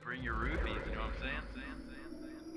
Bring your rupees, you know what I'm saying?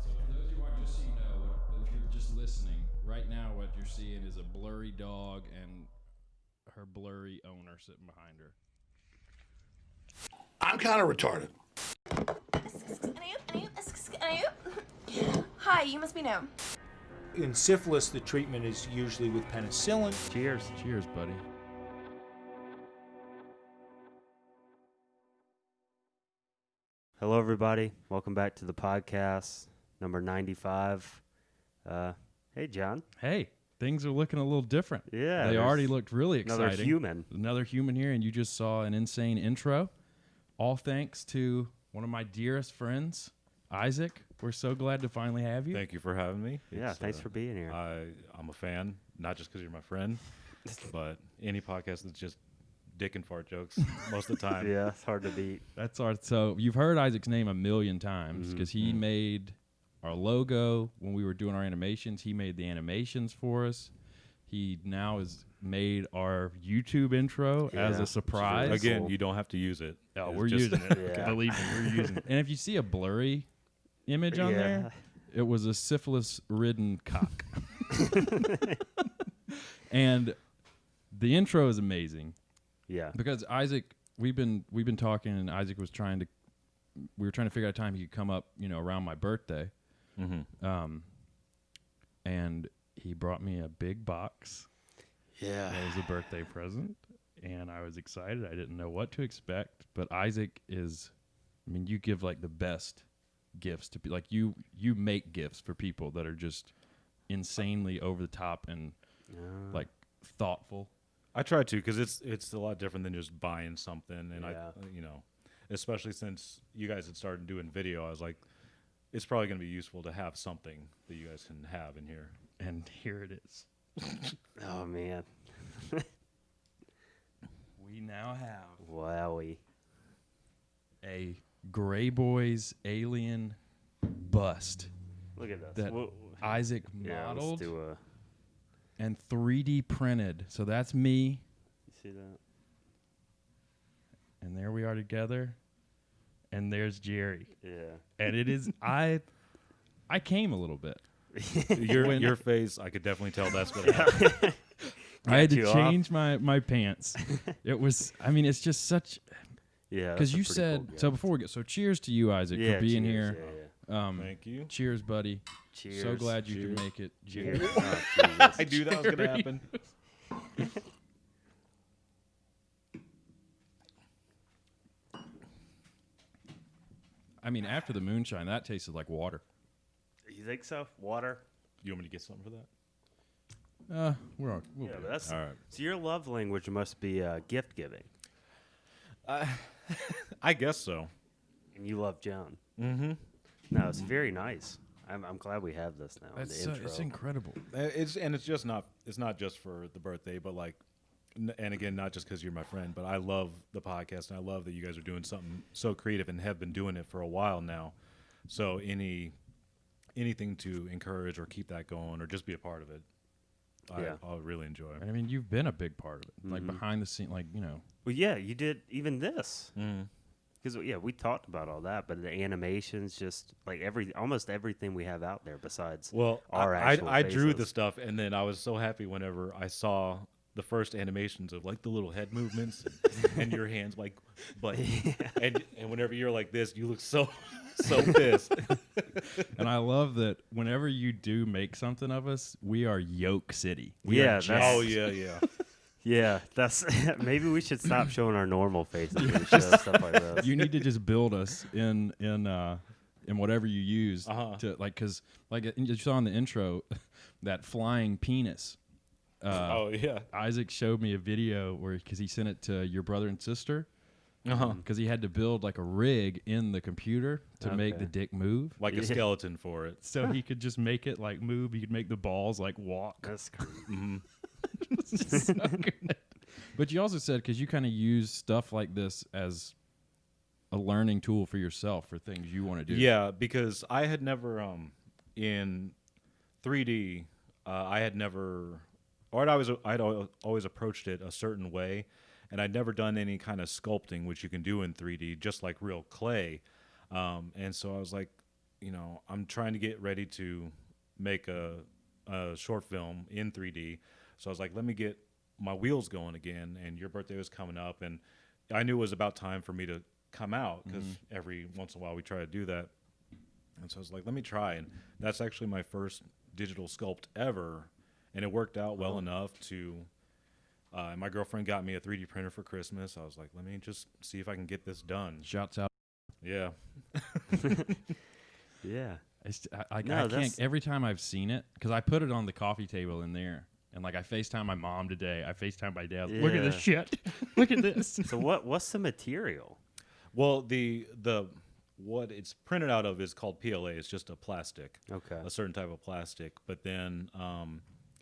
So for those of you watching, just so you know, if you're just listening, right now what you're seeing is a blurry dog and her blurry owner sitting behind her. I'm kind of retarded. Hi, you must be new. In syphilis, the treatment is usually with penicillin. Cheers. Cheers, buddy. Hello, everybody. Welcome back to the podcast, number 95. Hey, John. Hey, things are looking a little different. Yeah, They there's already looked really exciting. Another human here, and you just saw an insane intro. All thanks to one of my dearest friends, Isaac. We're so glad to finally have you. Thank you for having me. Yeah, thanks for being here. I'm a fan, not just because you're my friend, but any podcast that's just dick and fart jokes most of the time. Yeah, it's hard to beat. So you've heard Isaac's name a million times because he made our logo when we were doing our animations. He made the animations for us. He now has made our YouTube intro as a surprise. Again, you don't have to use it. Oh, It's we're just- using it. Yeah. Believe me, we're using it. And if you see a blurry image on there, it was a syphilis-ridden cock. And the intro is amazing. Yeah. Because Isaac, we've been talking, and Isaac was we were trying to figure out a time he could come up, around my birthday. And he brought me a big box. Yeah. That was a birthday present, and I was excited. I didn't know what to expect, but Isaac you give like the best gifts to be like you make gifts for people that are just insanely over the top and like thoughtful. I try to because it's a lot different than just buying something, and Yeah. especially since you guys had started doing video, I was like, it's probably going to be useful to have something that you guys can have in here. And here it is. Oh, man. We now have Wowie. a Greyboys alien bust Look at this. that Isaac modeled Let's do a... and 3D printed. So that's me, You see that? and there we are together, and there's Jerry. Yeah. And it is I came a little bit. Your face, I could definitely tell that's what happened. I had you to off. change my pants. It was it's just such Yeah. because that's a you pretty said cool gift. so before we go. So cheers to you, Isaac, Yeah, for being cheers. here. Yeah. Thank you. Cheers, buddy. Cheers. So glad you Cheers. could make it. Cheers. Cheers. Oh, Jesus. I knew that was going to happen. After the moonshine, that tasted like water. You think so? Water? You want me to get something for that? We'll Yeah, be- but that's... All right. So your love language must be gift giving. I guess so. And you love John. Mm-hmm. No, it's very nice. I'm glad we have this now. It's, the intro. it's incredible. It's not just for the birthday, but like, and again, not just because you're my friend, but I love the podcast and I love that you guys are doing something so creative and have been doing it for a while now. So anything to encourage or keep that going or just be a part of it, I'll really enjoy. And you've been a big part of it, like behind the scene, Well, yeah, you did even this. Because we talked about all that, but the animations, just like almost everything we have out there besides our actual I drew faces. the stuff, and then I was so happy whenever I saw the first animations of like the little head movements and your hands like, and whenever you're like this, you look so pissed. And I love that whenever you do make something of us, we are Yoke City. Yeah, Oh yeah. Yeah, that's maybe we should stop showing our normal faces and show stuff like this. You need to just build us in whatever you use to because you saw in the intro that flying penis. Oh yeah. Isaac showed me a video because he sent it to your brother and sister, because he had to build like a rig in the computer to make Okay. the dick move. Like a skeleton for it. So he could just make it like move. He could make the balls like walk. That's crazy. It's just so good. But you also said because you kind of use stuff like this as a learning tool for yourself for things you want to do. Yeah, because I had never in 3D, I had never, or I'd always approached it a certain way, and I'd never done any kind of sculpting, which you can do in 3D, just like real clay. And so I was like, I'm trying to get ready to make a short film in 3D. So I was like, let me get my wheels going again. And your birthday was coming up, and I knew it was about time for me to come out because every once in a while we try to do that. And so I was like, let me try. And that's actually my first digital sculpt ever. And it worked out well enough to, my girlfriend got me a 3D printer for Christmas. I was like, let me just see if I can get this done. Shouts out. Yeah. Yeah. I No, can't. that's- Every time I've seen it, because I put it on the coffee table in there, and like I FaceTime my mom today. I FaceTime my dad. Look at this shit. Look at this. So what's the material? Well, the what it's printed out of is called PLA. It's just a plastic, Okay. a certain type of plastic. But then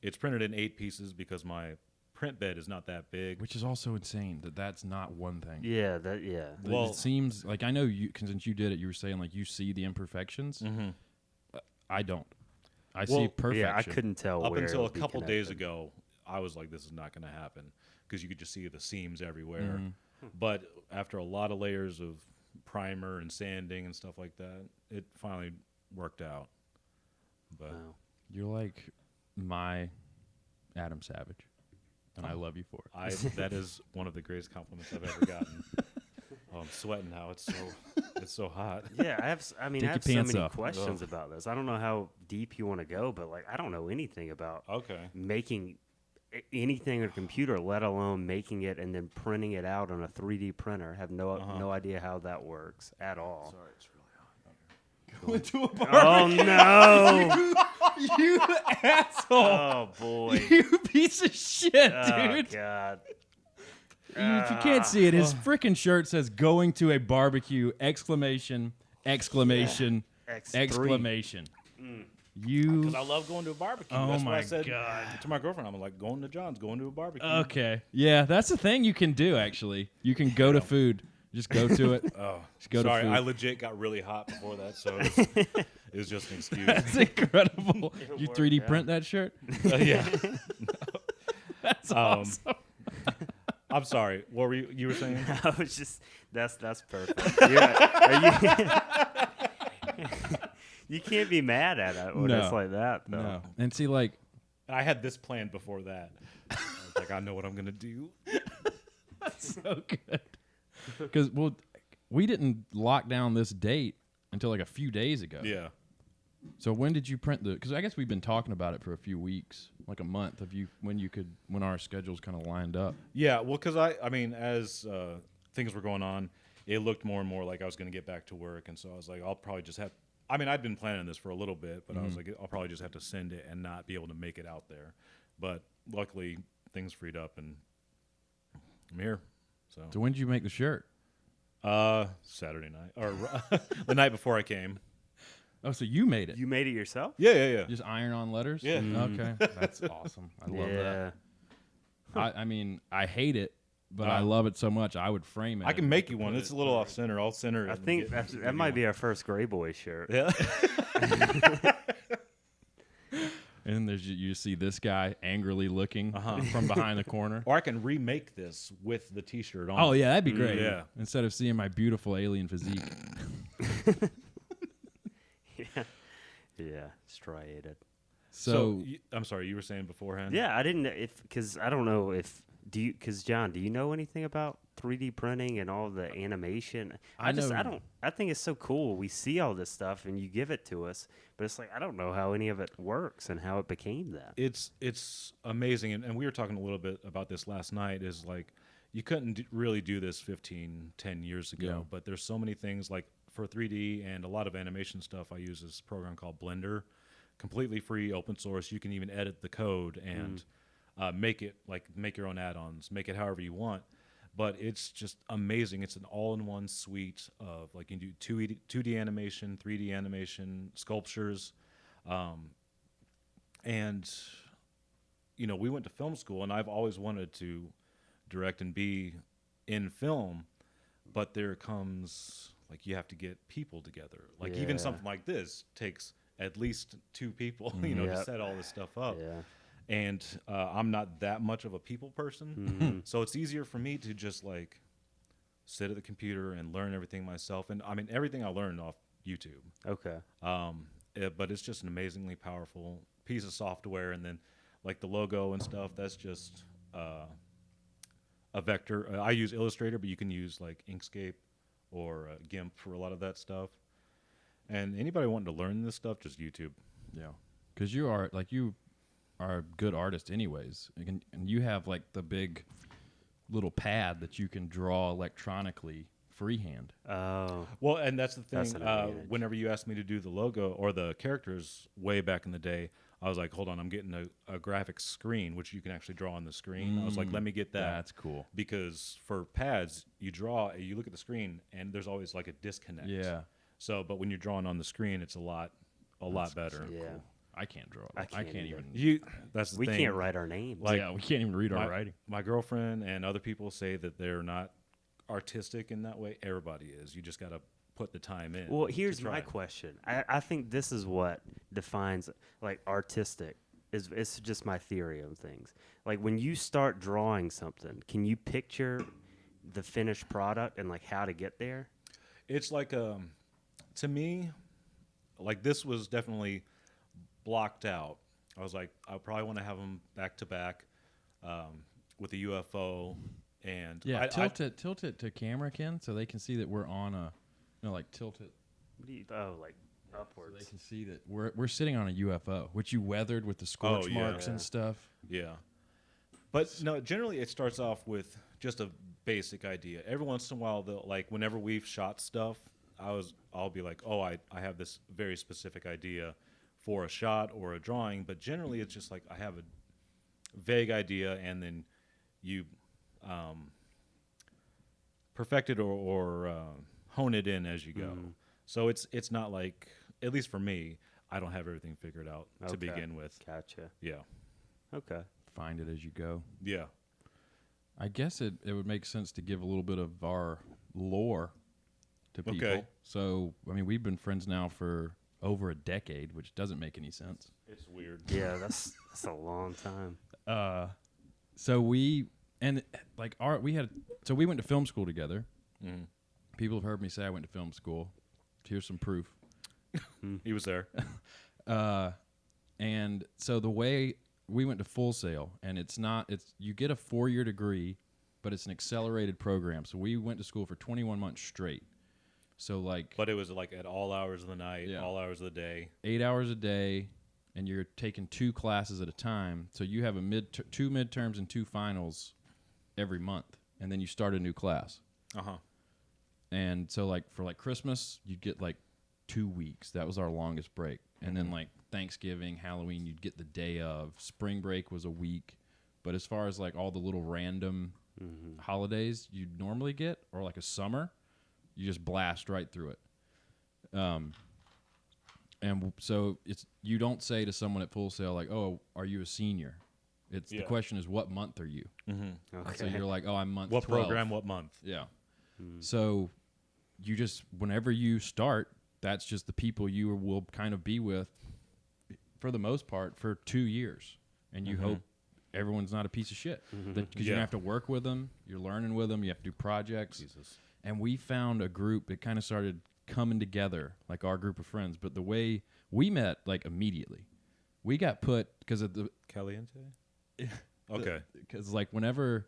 it's printed in 8 pieces because my print bed is not that big. Which is also insane that that's not one thing. Yeah. Well- It seems like I know you, cause since you did it, you were saying like you see the imperfections. I don't. I see Well, perfection. Yeah, I couldn't tell. Up where until it a would be couple days connected. ago, I was like, this is not going to happen because you could just see the seams everywhere. But after a lot of layers of primer and sanding and stuff like that, it finally worked out. But Wow. You're like my Adam Savage, and I love you for it. that is one of the greatest compliments I've ever gotten. Oh, I'm sweating now. It's so hot. Yeah, I have so Take your many pants off. questions about this. I don't know how deep you want to go, but like I don't know anything about Okay. making anything on a computer, let alone making it and then printing it out on a 3D printer. Have no idea how that works at all. Sorry, it's really hot. Oh no! You asshole! Oh boy! You piece of shit, Oh dude! god! If you can't see it, his freaking shirt says "Going to a barbecue!" Exclamation! Exclamation! X3. Exclamation! Because You I love going to a barbecue. Oh That's what my I said God. to my girlfriend. I'm like, going to John's, going to a barbecue. okay? Yeah, that's the thing you can do. Actually, you can go to food. Just go to it. Oh, Just go to sorry. food. I legit got really hot before that, so it was just an excuse. That's incredible. You worked 3D out. print that shirt? Yeah. That's awesome. I'm sorry. What were you were saying? I was just that's perfect. You can't be mad at it when it's No. like that, though. No. And see, like, I had this planned before that. I was like, I know what I'm gonna do. so good. Because, well, we didn't lock down this date until like a few days ago. Yeah. So when did you print the? Because I guess we've been talking about it for a few weeks, like a month. Of you when our schedules kind of lined up. Yeah. Well, because I mean, as things were going on, it looked more and more like I was gonna get back to work, and so I was like, I'll probably just have. I mean, I'd been planning this for a little bit, but I was like, I'll probably just have to send it and not be able to make it out there. But luckily, things freed up, and I'm here. So when did you make the shirt? Saturday night or the night before I came. Oh, so you made it? You made it yourself? Yeah. Just iron on letters? Yeah. Okay, that's awesome. I love that. I mean, I hate it, but I love it so much. I would frame it. I can make you one. It's a little off center. I'll center it. I and think get that might you be our first Greyboys shirt. one. Yeah. And then there's you see this guy angrily looking from behind the corner. Or I can remake this with the T-shirt on. Oh yeah, that'd be great. Yeah. Instead of seeing my beautiful alien physique. Yeah, striated. So, I'm sorry, you were saying beforehand. Yeah, I didn't because I don't know if because John, do you know anything about 3D printing and all the animation? I don't. I think it's so cool. We see all this stuff and you give it to us, but it's like I don't know how any of it works and how it became that. It's amazing, and we were talking a little bit about this last night. Is like you couldn't really do this 10 years ago, Yeah. but there's so many things like for 3D and a lot of animation stuff. I use this program called Blender, completely free, open source. You can even edit the code and make it like make your own add-ons, make it however you want. but it's just amazing. It's an all-in-one suite of like you can do 2D animation, 3D animation, sculptures, and we went to film school, and I've always wanted to direct and be in film, but there comes like you have to get people together. Like even something like this takes at least 2 people, to set all this stuff up. Yeah. And I'm not that much of a people person, so it's easier for me to just like sit at the computer and learn everything myself. And I mean, everything I learned off YouTube. Okay. But it's just an amazingly powerful piece of software. And then like the logo and stuff, that's just a vector. I use Illustrator, but you can use like Inkscape or GIMP for a lot of that stuff. And anybody wanting to learn this stuff, just YouTube. Yeah, because you are a good artist anyways, and you have like the big little pad that you can draw electronically freehand. Oh. Well, and that's the thing. That's an advantage. Whenever you asked me to do the logo or the characters way back in the day, I was like, hold on, I'm getting a graphic screen, which you can actually draw on the screen. I was like, let me get that. That's cool. Because for pads, you look at the screen, and there's always like a disconnect. Yeah. So, but when you're drawing on the screen, it's a lot better. Yeah. Cool. I can't draw. I can't either. even. That's the We thing. can't write our names. Like, yeah, we can't even read our writing. My girlfriend and other people say that they're not artistic in that way. Everybody is. You just got to put the time in. Well, to here's try. my question. I think this is what defines like artistic. It's just my theory of things. Like when you start drawing something, can you picture the finished product and like how to get there? It's like to me, like this was definitely blocked out. I was like, I probably want to have them back to back with a UFO, and Yeah, tilt it to camera, Ken, so they can see that we're on a, like tilt it. Like So upwards. they can see that we're sitting on a UFO, which you weathered with the scorch yeah. marks and stuff. Yeah. But no, generally it starts off with just a basic idea. Every once in a while, like whenever we've shot stuff, I'll be like, oh, I have this very specific idea for a shot or a drawing. But generally, it's just like I have a vague idea, and then you perfect it or hone it in as you go. So it's not like, at least for me, I don't have everything figured out to Okay. begin with. Gotcha. Yeah. Okay. Find it as you go. Yeah. I guess it would make sense to give a little bit of our lore to people. Okay. So, I mean, we've been friends now for over a decade, which doesn't make any sense. It's weird. Yeah, that's a long time. So we went to film school together. Mhm. People have heard me say I went to film school. Here's some proof. He was there. And so the way we went to Full Sail, and you get a 4-year degree, but it's an accelerated program. So we went to school for 21 months straight. So like, But it was like at all hours of the night, Yeah. all hours of the day. 8 hours a day, and you're taking 2 classes at a time. So you have 2 midterms and 2 finals every month, and then you start a new class. Uh-huh. And so like for like Christmas, you'd get like 2 weeks. That was our longest break. And then like Thanksgiving, Halloween, you'd get the day of. Spring break was a week. But as far as like all the little random holidays you'd normally get, or like a summer, you just blast right through it. So you don't say to someone at Full Sail like, "Oh, are you a senior?" The Yeah. question is, "What month are you?" Okay. So you're like, "Oh, I'm month What 12. program, what month? Yeah. So you just, whenever you start, that's just the people you will kind of be with for the most part for 2 years. And you hope everyone's not a piece of shit. Because you Yeah. have to work with them, you're learning with them, you have to do projects. Jesus. And we found a group that kind of started coming together, like our group of friends. But the way we met, like immediately, we got put, because of the, Caliente? Okay. because like whenever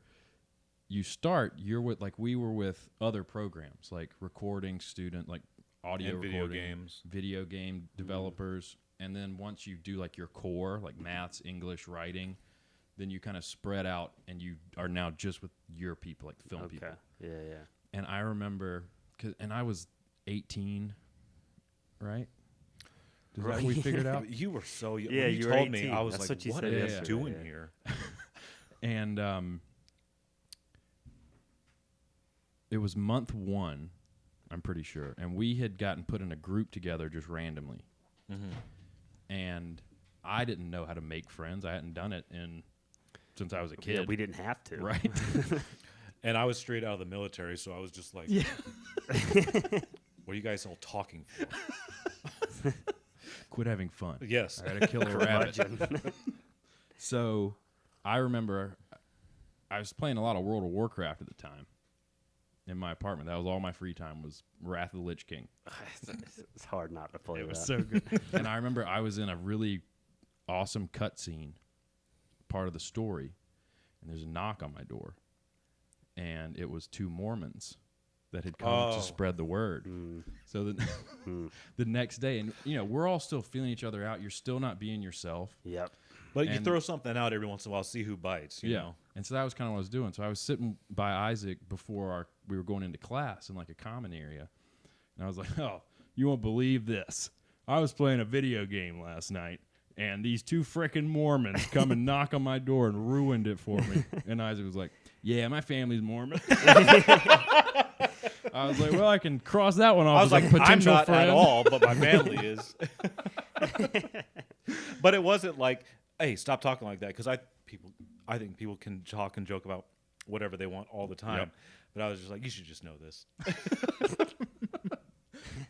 you start, you're with, like we were with other programs like recording student, like audio And video recording, games. video game developers, and then once you do like your core, like maths, English, writing, then you kind of spread out and you are now just with your people, like the film people. Yeah, yeah. And I remember, and I was 18, right? Is that what we figured out? You were so young. Yeah, when you you were told me, 18. I was That's like, what you what said are you yesterday, doing yeah. here? And it was month 1, I'm pretty sure, and we had gotten put in a group together just randomly. And I didn't know how to make friends. I hadn't done it since I was a kid. Yeah, we didn't have to. Right? And I was straight out of the military, so I was just like, what are you guys all talking for? Quit having fun. Yes. I gotta kill a rabbit. So I remember I was playing a lot of World of Warcraft at the time in my apartment. That was all my free time, was Wrath of the Lich King. It's hard not to play It was that. so good. And I remember I was in a really awesome cutscene, part of the story, and there's a knock on my door. And it was 2 Mormons that had come to spread the word. So the next day, and we're all still feeling each other out. You're still not being yourself. Yep. But you throw something out every once in a while, see who bites. You know? And so that was kind of what I was doing. So I was sitting by Isaac before we were going into class in like a common area. And I was like, oh, you won't believe this. I was playing a video game last night, and these 2 frickin' Mormons come and knock on my door and ruined it for me. And Isaac was like, yeah, my family's Mormon. I was like, well, I can cross that one off. I was like, potential I'm not friend. at all, but my family is. But it wasn't like, hey, stop talking like that, because I think people can talk and joke about whatever they want all the time. Yep. But I was just like, you should just know this.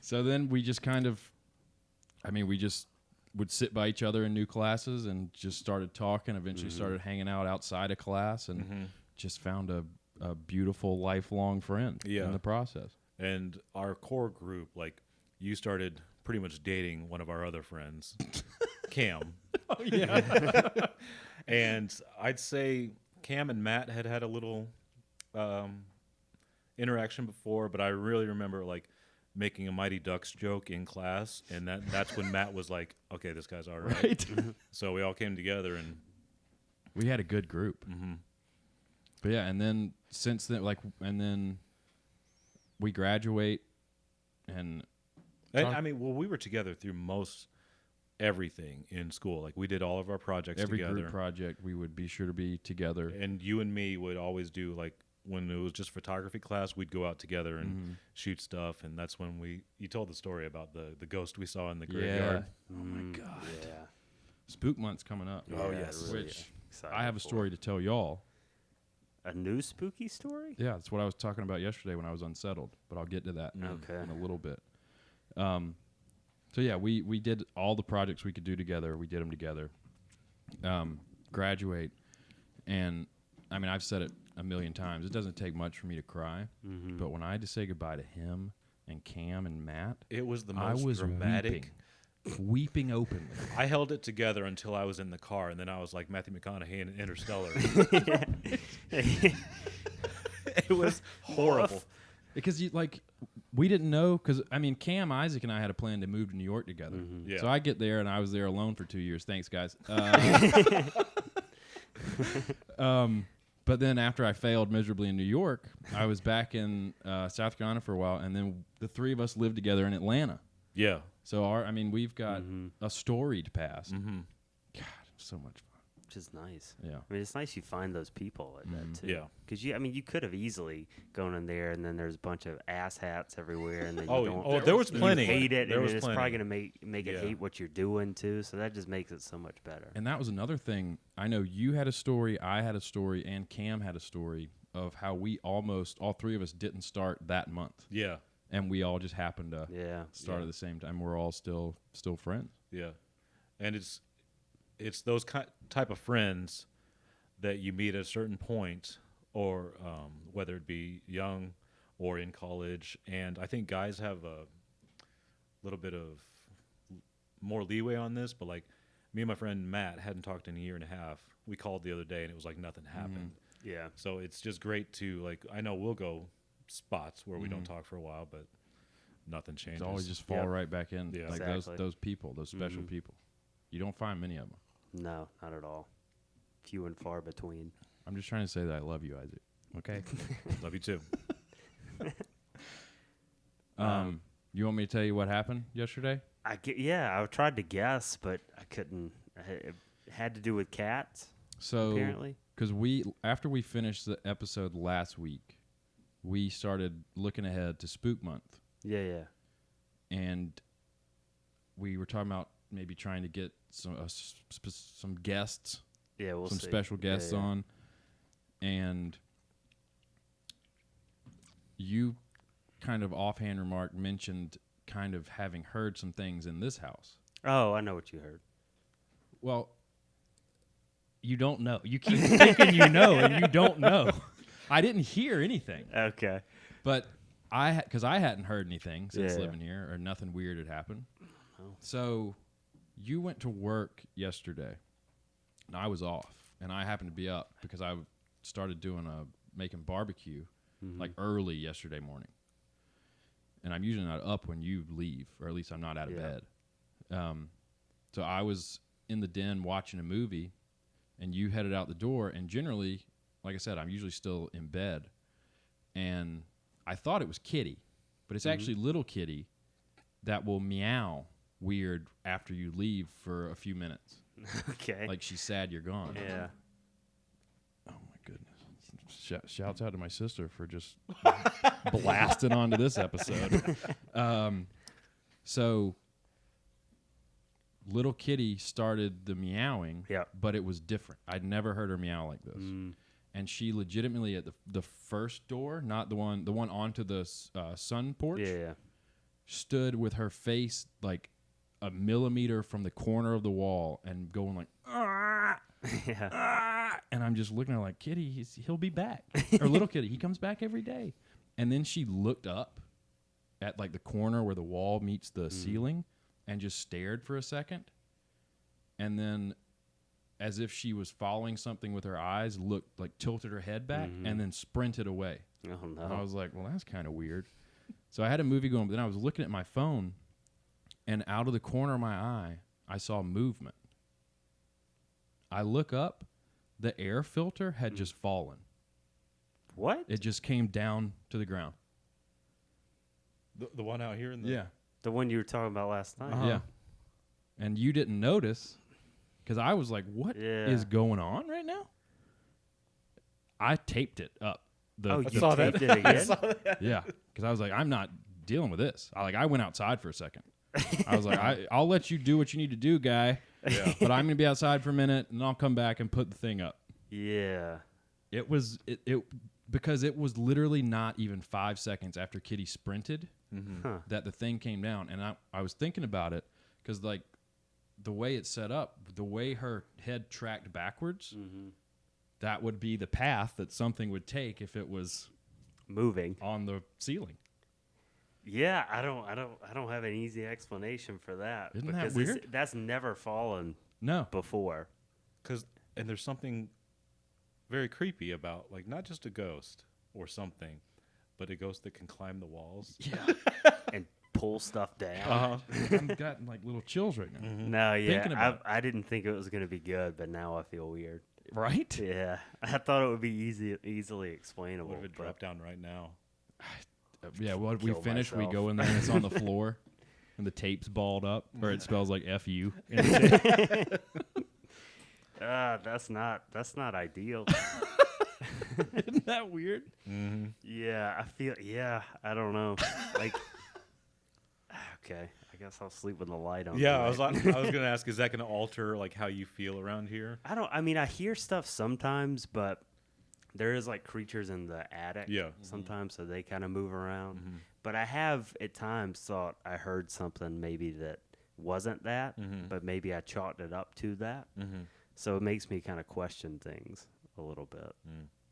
So then we just we just would sit by each other in new classes and just started talking, eventually started hanging out outside of class, and just found a beautiful lifelong friend in the process. And our core group, like, you started pretty much dating one of our other friends, Cam. Oh, yeah. And I'd say Cam and Matt had a little interaction before, but I really remember, like, making a Mighty Ducks joke in class, and that's when Matt was like, okay, this guy's all right. So we all came together, and we had a good group. But yeah, and then since then, and then we graduate, and we were together through most everything in school. Like, we did all of our projects every together. group project we would be sure to be together. And you and me would always do, like, when it was just photography class, we'd go out together and shoot stuff. And that's when you told the story about the ghost we saw in the graveyard. Oh my God. Yeah. Spook month's coming up. Oh, yes. Really Which excited I have a for. story to tell y'all. A new spooky story? Yeah, that's what I was talking about yesterday when I was unsettled, but I'll get to that in a little bit. So yeah, we did all the projects we could do together. We did them together. Graduate, and I mean, I've said it a million times. It doesn't take much for me to cry, but when I had to say goodbye to him and Cam and Matt, It was the I most was dramatic. weeping openly. I held it together until I was in the car, and then I was like Matthew McConaughey in Interstellar. It was horrible. Because we didn't know, because I mean, Cam, Isaac, and I had a plan to move to New York together. Yeah. So I get there, and I was there alone for 2 years. Thanks, guys. But then after I failed miserably in New York, I was back in South Carolina for a while, and then the 3 of us lived together in Atlanta. Yeah. So we've got a storied past. God, so much fun. Which is nice. Yeah. I mean, it's nice you find those people like that, too. Yeah. Because, you could have easily gone in there, and then there's a bunch of ass hats everywhere, and then you Oh, don't... oh, there was plenty. You hate it, There and was it's plenty. probably going to make it Yeah. hate what you're doing, too, so that just makes it so much better. And that was another thing. I know you had a story, I had a story, and Cam had a story of how we all 3 of us didn't start that month. Yeah. And we all just happened to start Yeah. at the same time. We're all still friends. Yeah. And it's those type of friends that you meet at a certain point, or whether it be young or in college. And I think guys have a little bit of more leeway on this, but like me and my friend Matt hadn't talked in a year and a half. We called the other day, and it was like nothing happened. Yeah. So it's just great to, like, I know we'll go spots where we don't talk for a while, but nothing changes. It's always just fall right back in. Yeah. Like Exactly. those people, those special people. You don't find many of them. No, not at all. Few and far between. I'm just trying to say that I love you, Isaac. Okay. Love you too. You want me to tell you what happened yesterday? I tried to guess, but I couldn't. It had to do with cats, So, apparently. because after we finished the episode last week, we started looking ahead to Spook Month, Yeah. and we were talking about maybe trying to get some guests, Yeah, we'll some see. special guests on, and you kind of offhand mentioned kind of having heard some things in this house. Oh, I know what you heard. Well, you don't know. You keep thinking you know, and you don't know. I didn't hear anything. Okay. But because I hadn't heard anything since Yeah. living here, or nothing weird had happened. Oh. So you went to work yesterday, and I was off, and I happened to be up because I started making barbecue like early yesterday morning. And I'm usually not up when you leave, or at least I'm not out of bed. So I was in the den watching a movie, and you headed out the door. And generally, like I said, I'm usually still in bed. And I thought it was Kitty, but it's actually little Kitty that will meow weird after you leave for a few minutes. Okay. Like she's sad you're gone. Yeah. Oh, my goodness. Shouts out to my sister for just blasting onto this episode. So little Kitty started the meowing, but it was different. I'd never heard her meow like this. And she legitimately at the first door, not the one onto the sun porch, stood with her face like a millimeter from the corner of the wall and going like, ah, and I'm just looking at her like, Kitty, he'll be back. Or little Kitty, he comes back every day. And then she looked up at like the corner where the wall meets the ceiling and just stared for a second. And then, as if she was following something with her eyes, tilted her head back and then sprinted away. Oh, no. And I was like, well, that's kind of weird. So I had a movie going, but then I was looking at my phone, and out of the corner of my eye, I saw movement. I look up, the air filter had just fallen. What? It just came down to the ground. The one out here in the Yeah. The one you were talking about last night? Yeah. And you didn't notice, because I was like, what is going on right now? I taped it up. You saw that. taped it again? Yeah, because I was like, I'm not dealing with this. I went outside for a second. I was like, I'll let you do what you need to do, guy. Yeah. But I'm going to be outside for a minute, and I'll come back and put the thing up. Yeah. It was because it was literally not even 5 seconds after Kitty sprinted that the thing came down. And I was thinking about it because, like, the way it's set up, the way her head tracked backwards, that would be the path that something would take if it was moving on the ceiling. Yeah, I don't have an easy explanation for that. Isn't that because weird? That's never fallen before. And there's something very creepy about, like, not just a ghost or something, but a ghost that can climb the walls. Yeah. And pull stuff down. I've gotten like little chills right now. No, Thinking yeah, about I didn't think it was going to be good, but now I feel weird. Right? Yeah, I thought it would be easily explainable. What if it but- dropped down right now? Yeah, well, we Kill finish, we myself. go in there and it's on the floor and the tape's balled up or it spells like F-U. That's not ideal. Isn't that weird? Yeah, I don't know. Like, okay, I guess I'll sleep with the light on. Yeah, tonight. I was gonna ask, is that gonna alter like how you feel around here? I mean, I hear stuff sometimes, but there is like creatures in the attic sometimes, so they kind of move around. But I have at times thought I heard something maybe that wasn't that, but maybe I chalked it up to that. So it makes me kind of question things a little bit.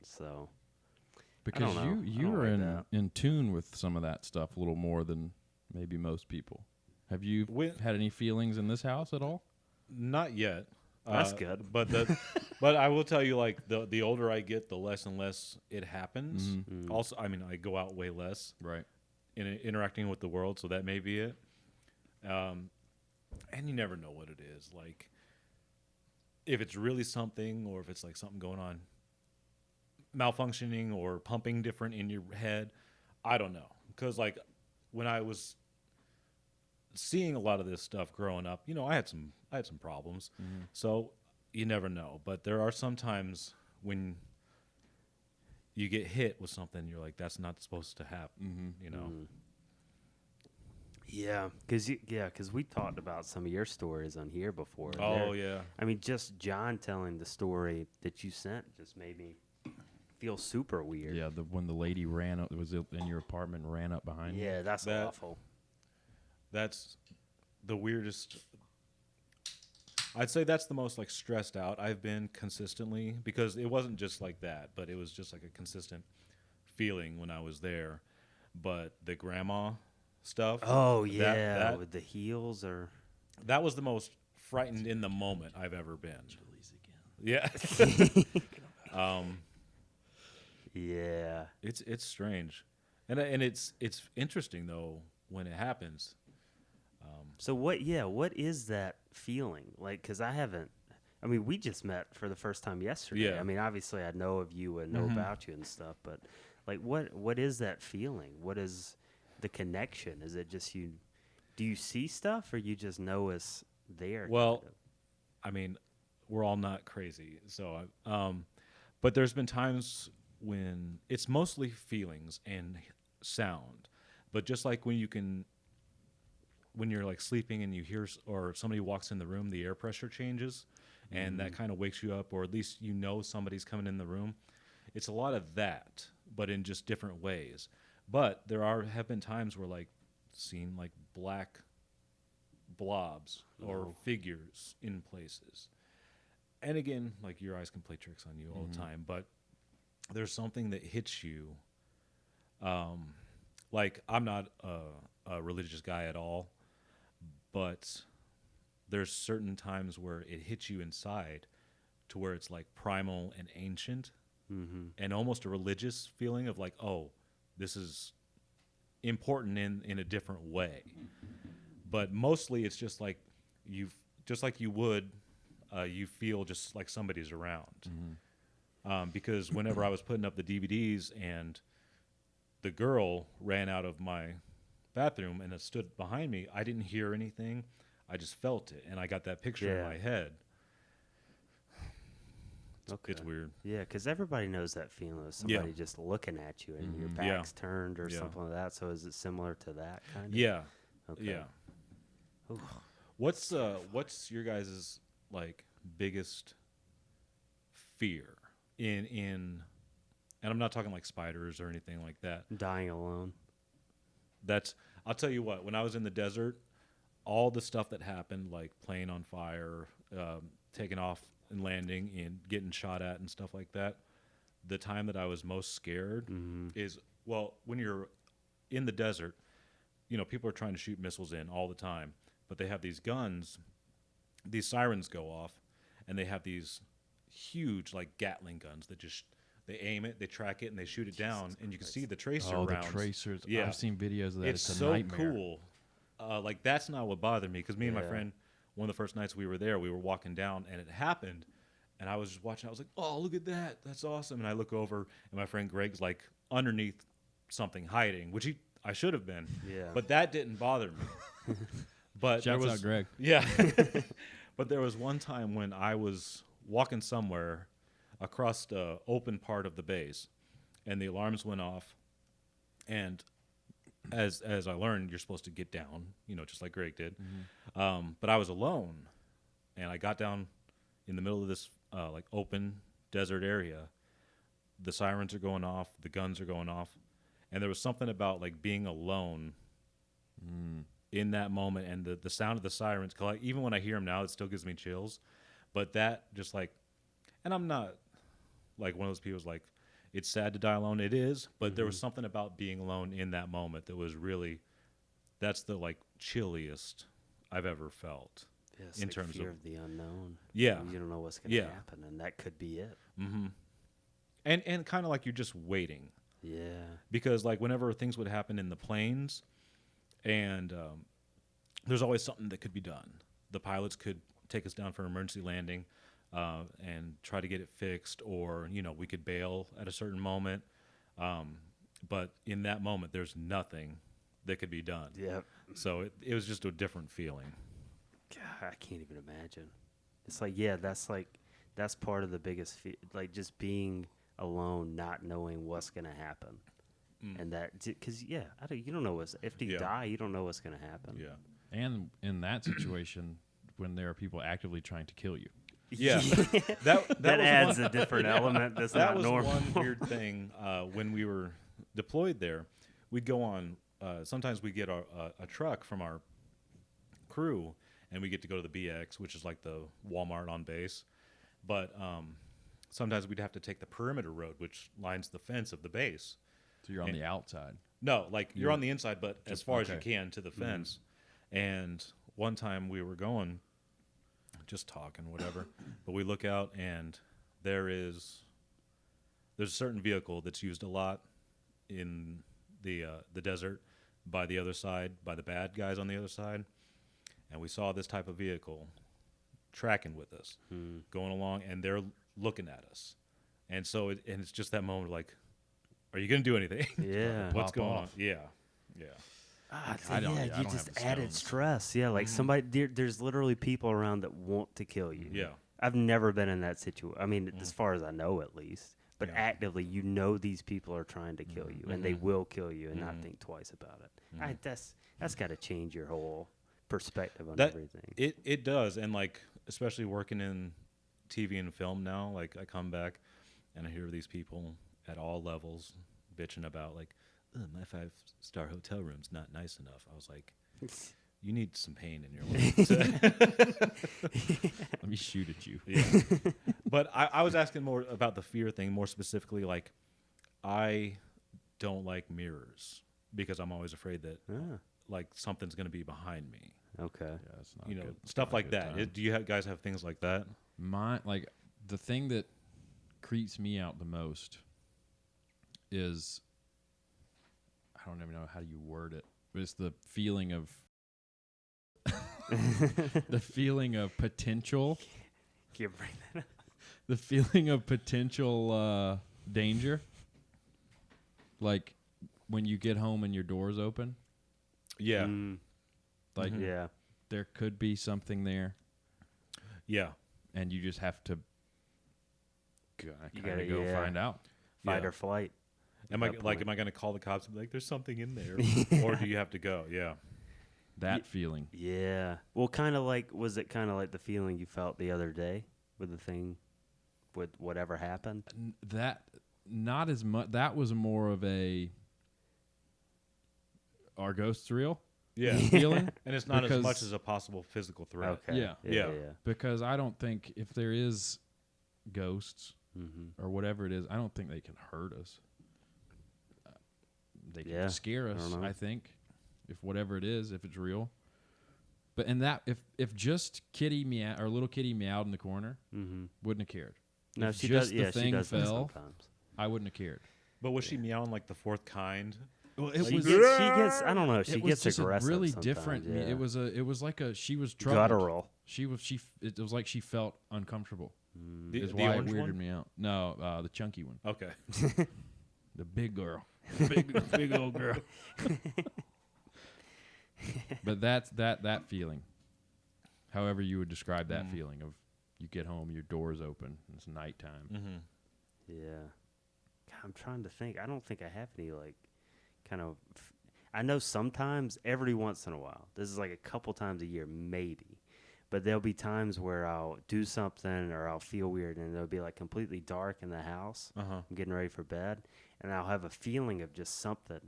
So Because I don't know. you I don't are like that. in tune with some of that stuff a little more than maybe most people. Have you had any feelings in this house at all? Not yet. That's good. But but I will tell you, like, the older I get, the less and less it happens. Also, I mean, I go out way less, Right. in interacting with the world, so that may be it. And you never know what it is. Like, if it's really something, or if it's like something going on, malfunctioning or pumping different in your head, I don't know. Because, like, when I was seeing a lot of this stuff growing up, you know, I had some problems. So you never know. But there are some times when you get hit with something, you're like, that's not supposed to happen, you know? Yeah, because we talked about some of your stories on here before. Oh, yeah. I mean, just John telling the story that you sent just made me feel super weird. Yeah, when the lady ran up, was in your apartment, and ran up behind you. Yeah, that's awful. That's the weirdest. I'd say that's the most like stressed out I've been consistently, because it wasn't just like that, but it was just like a consistent feeling when I was there. But the grandma stuff. Oh yeah, that with the heels or. that was the most frightened in the moment I've ever been. Yeah. Yeah. It's strange, and it's interesting though when it happens. So what is that feeling? Like, because I haven't, I mean, we just met for the first time yesterday. Yeah. I mean, obviously I know of you and know about you and stuff, but like, what is that feeling? What is the connection? Is it just do you see stuff or you just know it's there? Well, kind of? I mean, we're all not crazy, so but there's been times when it's mostly feelings and sound, but just like when you're like sleeping and you hear or somebody walks in the room, the air pressure changes, and that kind of wakes you up, or at least you know somebody's coming in the room. It's a lot of that, but in just different ways. But there have been times where like seen like black blobs or figures in places. And again, like your eyes can play tricks on you all the time, but there's something that hits you. Like I'm not a religious guy at all, but there's certain times where it hits you inside to where it's like primal and ancient, and almost a religious feeling of like, oh, this is important in a different way. But mostly it's just like you would, you feel just like somebody's around. Because whenever I was putting up the DVDs and the girl ran out of my bathroom and it stood behind me, I didn't hear anything. I just felt it, and I got that picture in my head. It's weird. Yeah, because everybody knows that feeling of somebody just looking at you and your back's turned or something like that. So is it similar to that kind of? Yeah. Okay. Yeah. Oof. What's your guys' like biggest fear in and I'm not talking like spiders or anything like that. Dying alone. I'll tell you what, when I was in the desert, all the stuff that happened, like plane on fire, taking off and landing and getting shot at and stuff like that, the time that I was most scared is, well, when you're in the desert, you know, people are trying to shoot missiles in all the time, but they have these guns, these sirens go off, and they have these huge, like, Gatling guns that just, they aim it, they track it, and they shoot it down, and you can see the tracer rounds. The tracers. Yeah. I've seen videos of that. It's a so nightmare. cool. Like, that's not what bothered me, because me and my friend, one of the first nights we were there, we were walking down, and it happened, and I was just watching. I was like, oh, look at that. That's awesome. And I look over, and my friend Greg's, like, underneath something hiding, which I should have been. Yeah. But that didn't bother me. But Shouts out Greg. Yeah. But there was one time when I was walking somewhere across the open part of the base, and the alarms went off, and as I learned, you're supposed to get down, you know, just like Greg did. But I was alone, and I got down in the middle of this like open desert area. The sirens are going off, the guns are going off, and there was something about like being alone in that moment, and the sound of the sirens. 'Cause, like, even when I hear them now, it still gives me chills. But that just like, and I'm not like one of those people who's like, it's sad to die alone. It is, but there was something about being alone in that moment that was really, that's the like chilliest I've ever felt. Yeah, it's in like terms fear of of the unknown. Yeah. You don't know what's going to happen, and that could be it. And kind of like you're just waiting, Yeah. because like whenever things would happen in the planes, and there's always something that could be done. The pilots could take us down for an emergency landing and try to get it fixed, or, you know, we could bail at a certain moment. But in that moment, there's nothing that could be done. Yep. So it was just a different feeling. God, I can't even imagine. It's like, that's part of the biggest like just being alone, not knowing what's going to happen. And that, because, you don't know if you die, you don't know what's going to happen. Yeah. And in that situation, when there are people actively trying to kill you. Yeah. that was adds a different element that's that not was normal. one weird thing when we were deployed there. We'd go on, sometimes we get a truck from our crew, and we get to go to the BX, which is like the Walmart on base. But sometimes we'd have to take the perimeter road, which lines the fence of the base. So you're on the outside. No, like you're on the inside, but as far as you okay. can to the fence. And one time we were going, just talking, whatever, but we look out and there's a certain vehicle that's used a lot in the desert by the other side, by the bad guys on the other side. And we saw this type of vehicle tracking with us, going along, and they're looking at us. And so it's just that moment of like, are you going to do anything? Yeah. What's Pop going on? off. Yeah. Yeah. I don't you have just the added stones. stress. Yeah, like somebody, there's literally people around that want to kill you. Yeah. I've never been in that situation. I mean, as far as I know, at least. But Yeah. actively, these people are trying to kill you, and they will kill you, and not think twice about it. That's got to change your whole perspective on everything. It does, and like especially working in TV and film now, like I come back and I hear these people at all levels bitching about like, my 5-star hotel room's not nice enough. I was like, you need some pain in your life. Let me shoot at you. Yeah. But I was asking more about the fear thing, more specifically, like I don't like mirrors because I'm always afraid that like something's going to be behind me. Okay. Yeah, it's not You know, good. It's stuff not a like good that. time. Do you guys have things like that? The thing that creeps me out the most is, I don't even know how you word it, but it's the feeling of potential, Can you bring that up? the feeling of potential danger. Like when you get home and your door's open, Yeah. like Yeah. there could be something there, Yeah. and you just have to You kind gotta, of go find out. Fight Yeah. or flight. Am I going to call the cops and be like, "There's something in there," or do you have to go? Yeah. That feeling. Yeah. Well, was it kind of like the feeling you felt the other day with the thing, with whatever happened? That not as much. That was more of our ghosts real Yeah. feeling. And it's not as Because- much as a possible physical threat. Okay. Yeah. Yeah. Yeah. Because I don't think if there is ghosts or whatever it is, I don't think they can hurt us. They can Yeah, scare I us, don't know. I think, if whatever it is, if it's real. But in that, if just Kitty meow or little Kitty meowed in the corner, wouldn't have cared. No, If she just does. the Yeah, she thing does that fell, sometimes. I wouldn't have cared. But was she meowing like the fourth kind? Well, She gets. I don't know. She it was gets just aggressive. a really sometimes, different. Yeah. It was like she was troubled. guttural. It was like she felt uncomfortable. Is The why it orange weirded one? me out. No, the chunky one, Okay. the big girl, big old girl. But that's that feeling. However you would describe that feeling of you get home, your door's open, and it's nighttime. Yeah. God, I'm trying to think. I don't think I have any kind of. I know sometimes, every once in a while, this is like a couple times a year, maybe. But there'll be times where I'll do something or I'll feel weird, and it'll be like completely dark in the house. I'm getting ready for bed, and I'll have a feeling of just something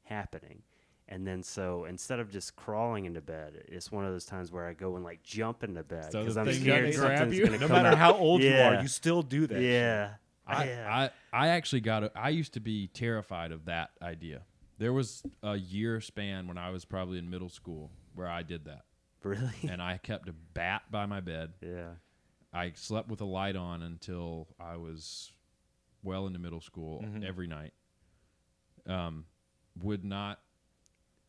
happening. And then so instead of just crawling into bed, it's one of those times where I go and like jump into bed So because the I'm thing scared doesn't grab something's you? gonna No come matter out. how old you Yeah. are, you still do that. Yeah. I actually I used to be terrified of that idea. There was a year span when I was probably in middle school where I did that. Really? And I kept a bat by my bed. Yeah. I slept with a light on until I was well into middle school every night. Would not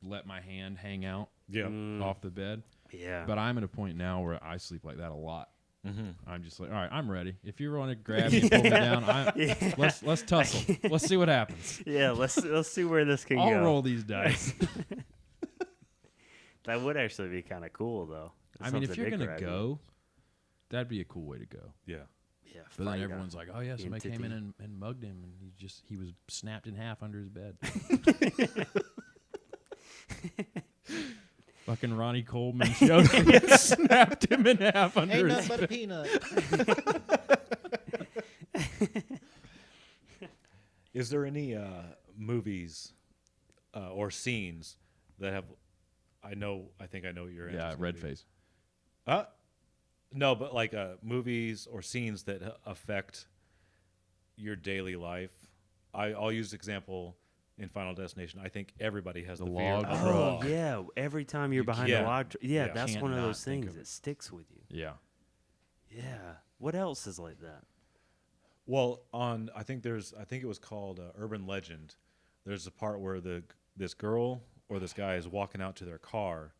let my hand hang out Yeah. off the bed. Yeah. But I'm at a point now where I sleep like that a lot. I'm just like, all right, I'm ready. If you want to grab me and pull me down, let's tussle. Let's see what happens. Yeah, let's see where this can I'll go. roll these dice. That would actually be kind of cool, though. I mean, if Something you're to gonna grab you. go, that'd be a cool way to go. Yeah. Yeah, But then fight everyone's like, "Oh yeah, somebody came in entity. and mugged him, and he was snapped in half under his bed." Fucking Ronnie Coleman showed him and snapped him in half under Ain't his nothing but a peanut. Is there any movies or scenes that have? I think I know what your answer. Yeah, is gonna red be. face. No, but like movies or scenes that affect your daily life. I'll use example in Final Destination. I think everybody has The the log fear. Oh truck. yeah, every time you're behind can't- a log, yeah, yeah. that's Can't one of not those think things of it. that sticks with you. Yeah. Yeah. What else is like that? Well, I think it was called Urban Legend. There's a part where this girl or this guy is walking out to their car,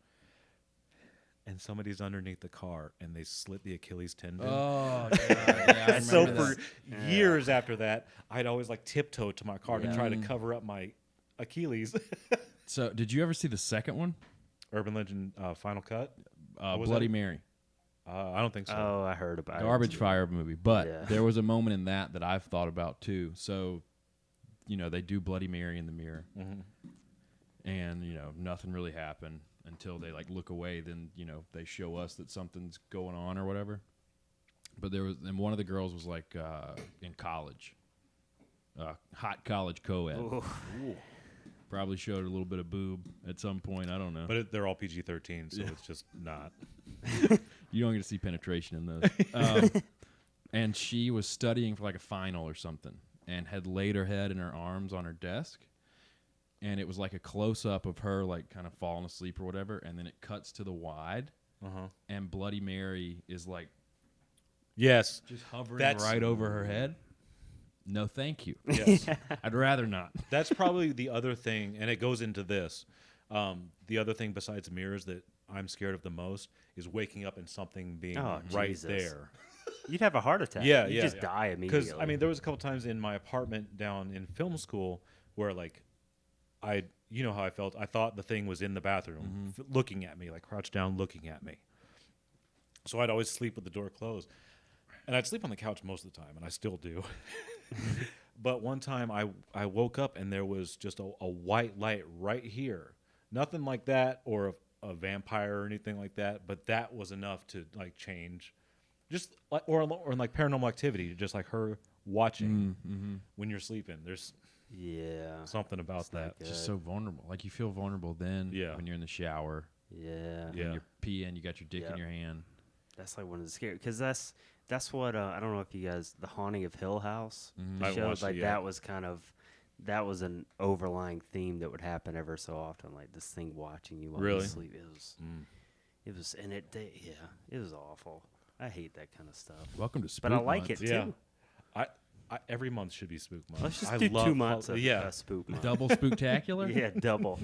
and somebody's underneath the car, and they slit the Achilles tendon. Oh, God, yeah, I So remember for that. years after that, I'd always like tiptoe to my car to Yeah. try to cover up my Achilles. So, did you ever see the second one, Urban Legend Final Cut? was Bloody that? Mary? I don't think so. Oh, I heard about Garbage it. fire of a movie. But Yeah. there was a moment in that I've thought about too. So, they do Bloody Mary in the mirror, and nothing really happened until they like look away. Then they show us that something's going on or whatever. But and one of the girls was like in college, hot college co-ed. Ooh. Probably showed a little bit of boob at some point. I don't know. But they're all PG-13, so it's just not. You don't get to see penetration in those. And she was studying for like a final or something and had laid her head in her arms on her desk. And it was like a close-up of her like kind of falling asleep or whatever. And then it cuts to the wide. And Bloody Mary is like Yes. just hovering That's- right over her head. No, thank you. Yes. I'd rather not. That's probably the other thing, and it goes into this. The other thing besides mirrors that I'm scared of the most is waking up and something being Oh, right Jesus. there. You'd have a heart attack. Yeah, You'd yeah. just die immediately. Because, I mean, there was a couple times in my apartment down in film school where, like, you know how I felt. I thought the thing was in the bathroom looking at me, like crouched down looking at me. So I'd always sleep with the door closed. And I'd sleep on the couch most of the time, and I still do. But one time I woke up and there was just a white light right here. Nothing like that or a vampire or anything like that, but that was enough to like change. Just like or like Paranormal Activity, just like her watching when you're sleeping. There's yeah. something about It's not that. It's just good. so vulnerable. Like you feel vulnerable then Yeah. when you're in the shower. Yeah. Yeah. When you're peeing, you got your dick in Yep. your hand. That's like one of the scary because that's what I don't know if you guys The Haunting of Hill House Mhm. the I haven't show watched it like yet. that was an overlying theme that would happen ever so often, like this thing watching you while Really? you sleep. It was and it was awful. I hate that kind of stuff. Welcome to Spook But I like Month. it Yeah. too. Every month should be Spook Month. Let's just I do love 2 months of yeah. spook month. Double spooktacular? Yeah, double.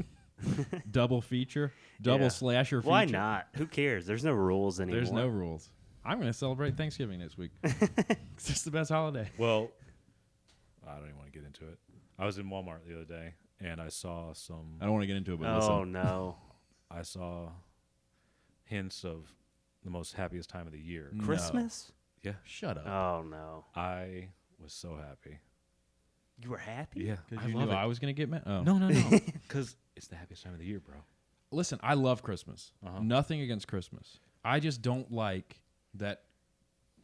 Double feature? Double Yeah. slasher feature? Why not? Who cares? There's no rules anymore. There's no rules. I'm going to celebrate Thanksgiving next week. It's just the best holiday. Well, I don't even want to get into it. I was in Walmart the other day and I saw some. I don't want to get into it, but Oh listen. no. I saw hints of the most happiest time of the year. No. Christmas? Yeah, Shut up. Oh no. I was so happy. You were happy? Yeah, Because I you love knew it. I was going to get mad? Oh. No, because it's the happiest time of the year, bro. Listen, I love Christmas. Uh-huh. Nothing against Christmas. I just don't like that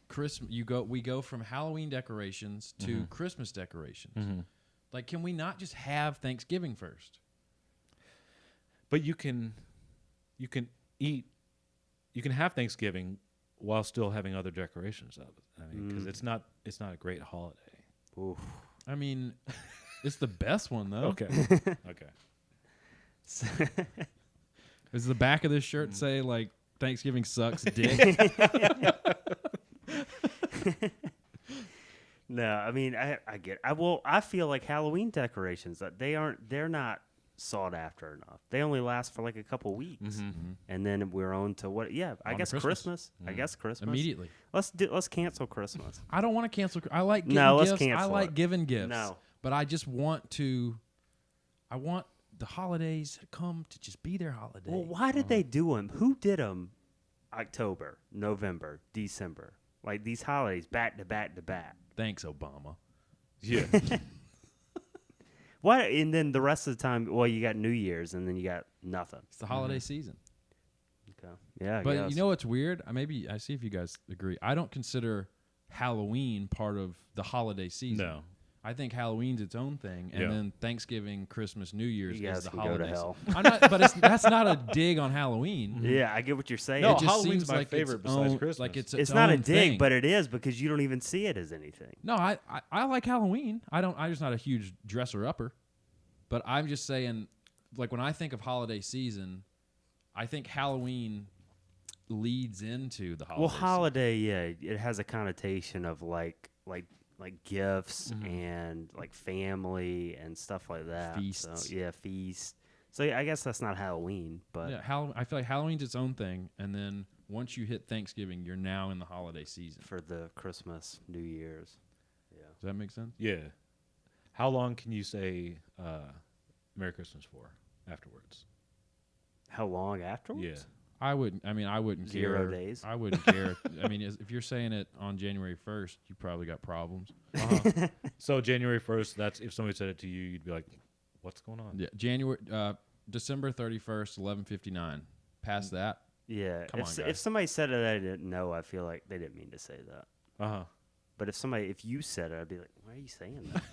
Christmas. We go from Halloween decorations to Christmas decorations. Like, can we not just have Thanksgiving first? But you can have Thanksgiving while still having other decorations of it. I mean, because it's not a great holiday. Oof. I mean, it's the best one though. Okay, okay. Does the back of this shirt say like Thanksgiving sucks, dick? No, I mean I get. I feel like Halloween decorations that they're not sought after enough. They only last for like a couple weeks, and then we're on to what? Yeah, I On to guess Christmas. Christmas. I guess Christmas Immediately. Let's cancel Christmas. I don't want to cancel. I like giving No, let's gifts. I cancel like it. giving gifts. No. But I just want the holidays to come to just be their holiday. Well, why did they do them? Who did them? October, November, December. Like these holidays, back to back to back. Thanks, Obama. Yeah. What? And then the rest of the time, well, you got New Year's, and then you got nothing. It's the holiday season. Okay. Yeah, I But guess. you know what's weird? I see if you guys agree. I don't consider Halloween part of the holiday season. No. I think Halloween's its own thing, and Yeah. then Thanksgiving, Christmas, New Year's You guys is the can go to holiday hell. season. I'm not, but that's not a dig on Halloween. Yeah, I get what you're saying. No, It just Halloween's seems my like favorite its besides own- Christmas. Like it's It's not a own dig, thing. but it is because you don't even see it as anything. No, I like Halloween. I'm just not a huge dresser upper. But I'm just saying, like when I think of holiday season, I think Halloween leads into the holiday. Well, holiday, yeah, it has a connotation of like gifts and like family and stuff like that. Feasts. So, yeah, feast. So yeah, I guess that's not Halloween, but season. Yeah, I feel like Halloween's its own thing, and then once you hit Thanksgiving, you're now in the holiday season. for the Christmas, New Year's. Yeah. Does that make sense? Yeah. How long can you say Merry Christmas for afterwards? How long afterwards? Yeah. I wouldn't 0 care. days. I wouldn't care. I mean, if you're saying it on January 1st, you probably got problems. So January 1st, that's if somebody said it to you, you'd be like, "What's going on?" Yeah, December 31st, 11:59. Past that, Yeah. Come on, If guys. somebody said it, I didn't know. I feel like they didn't mean to say that. Uh-huh. But if you said it, I'd be like, why are you saying that?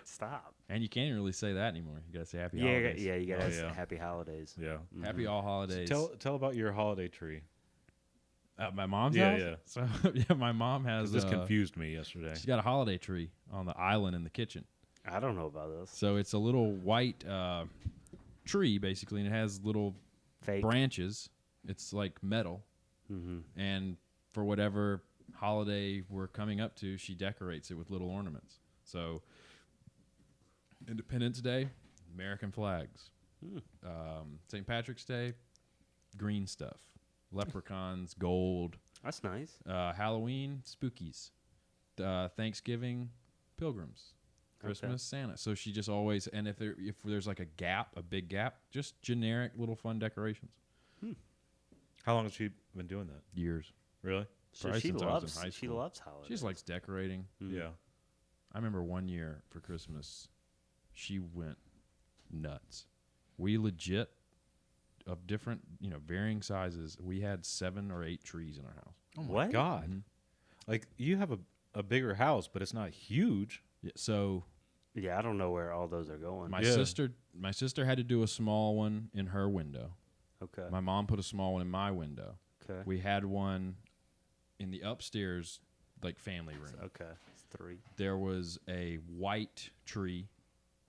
Stop. and you can't even really say that anymore. You gotta say Happy Yeah, Holidays. yeah, you gotta Oh, say yeah. happy holidays. Yeah. Happy all holidays. Tell about your holiday tree. At my mom's Yeah, house. yeah. So yeah, my mom has. 'Cause this confused me yesterday. She's got a holiday tree on the island in the kitchen. I don't know about this. So it's a little white tree basically, and it has little Fake. branches. It's like metal, and for whatever holiday we're coming up to, she decorates it with little ornaments. So Independence Day, American flags. St. Patrick's Day, green stuff. Leprechauns, gold. That's nice. Halloween, spookies. Thanksgiving, pilgrims. Christmas, Santa. So she just always, and if there's like a big gap, just generic little fun decorations. How long has she been doing that? Years. Really? So Probably she since I was in loves high she school. loves holidays. She just likes decorating. Yeah. I remember one year for Christmas, she went nuts. We legit, of different, varying sizes, we had 7 or 8 trees in our house. Oh my What? God. Like you have a bigger house, but it's not huge. Yeah, so Yeah, I don't know where all those are going. my Yeah. sister had to do a small one in her window. Okay. My mom put a small one in my window. Okay. We had one in the upstairs, like family room. Okay. It's 3. There was a white tree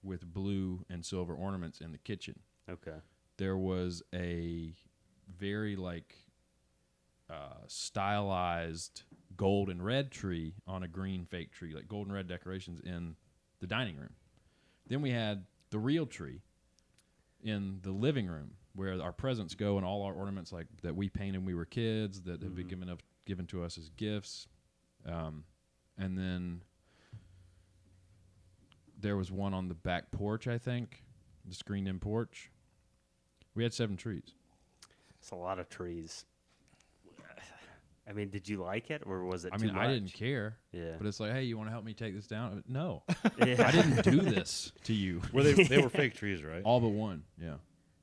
with blue and silver ornaments in the kitchen. Okay. There was a very stylized gold and red tree on a green fake tree, like gold and red decorations in the dining room. Then we had the real tree in the living room where our presents go and all our ornaments like that we painted when we were kids that have been given to us as gifts. And then there was one on the back porch, I think, the screened-in porch. We had 7 trees. It's a lot of trees. I mean, did you like it or was it I too mean, much? I didn't care. Yeah. But it's like, hey, you want to help me take this down? No, Yeah. I didn't do this to you. Were they were fake trees, right? All but one. Yeah.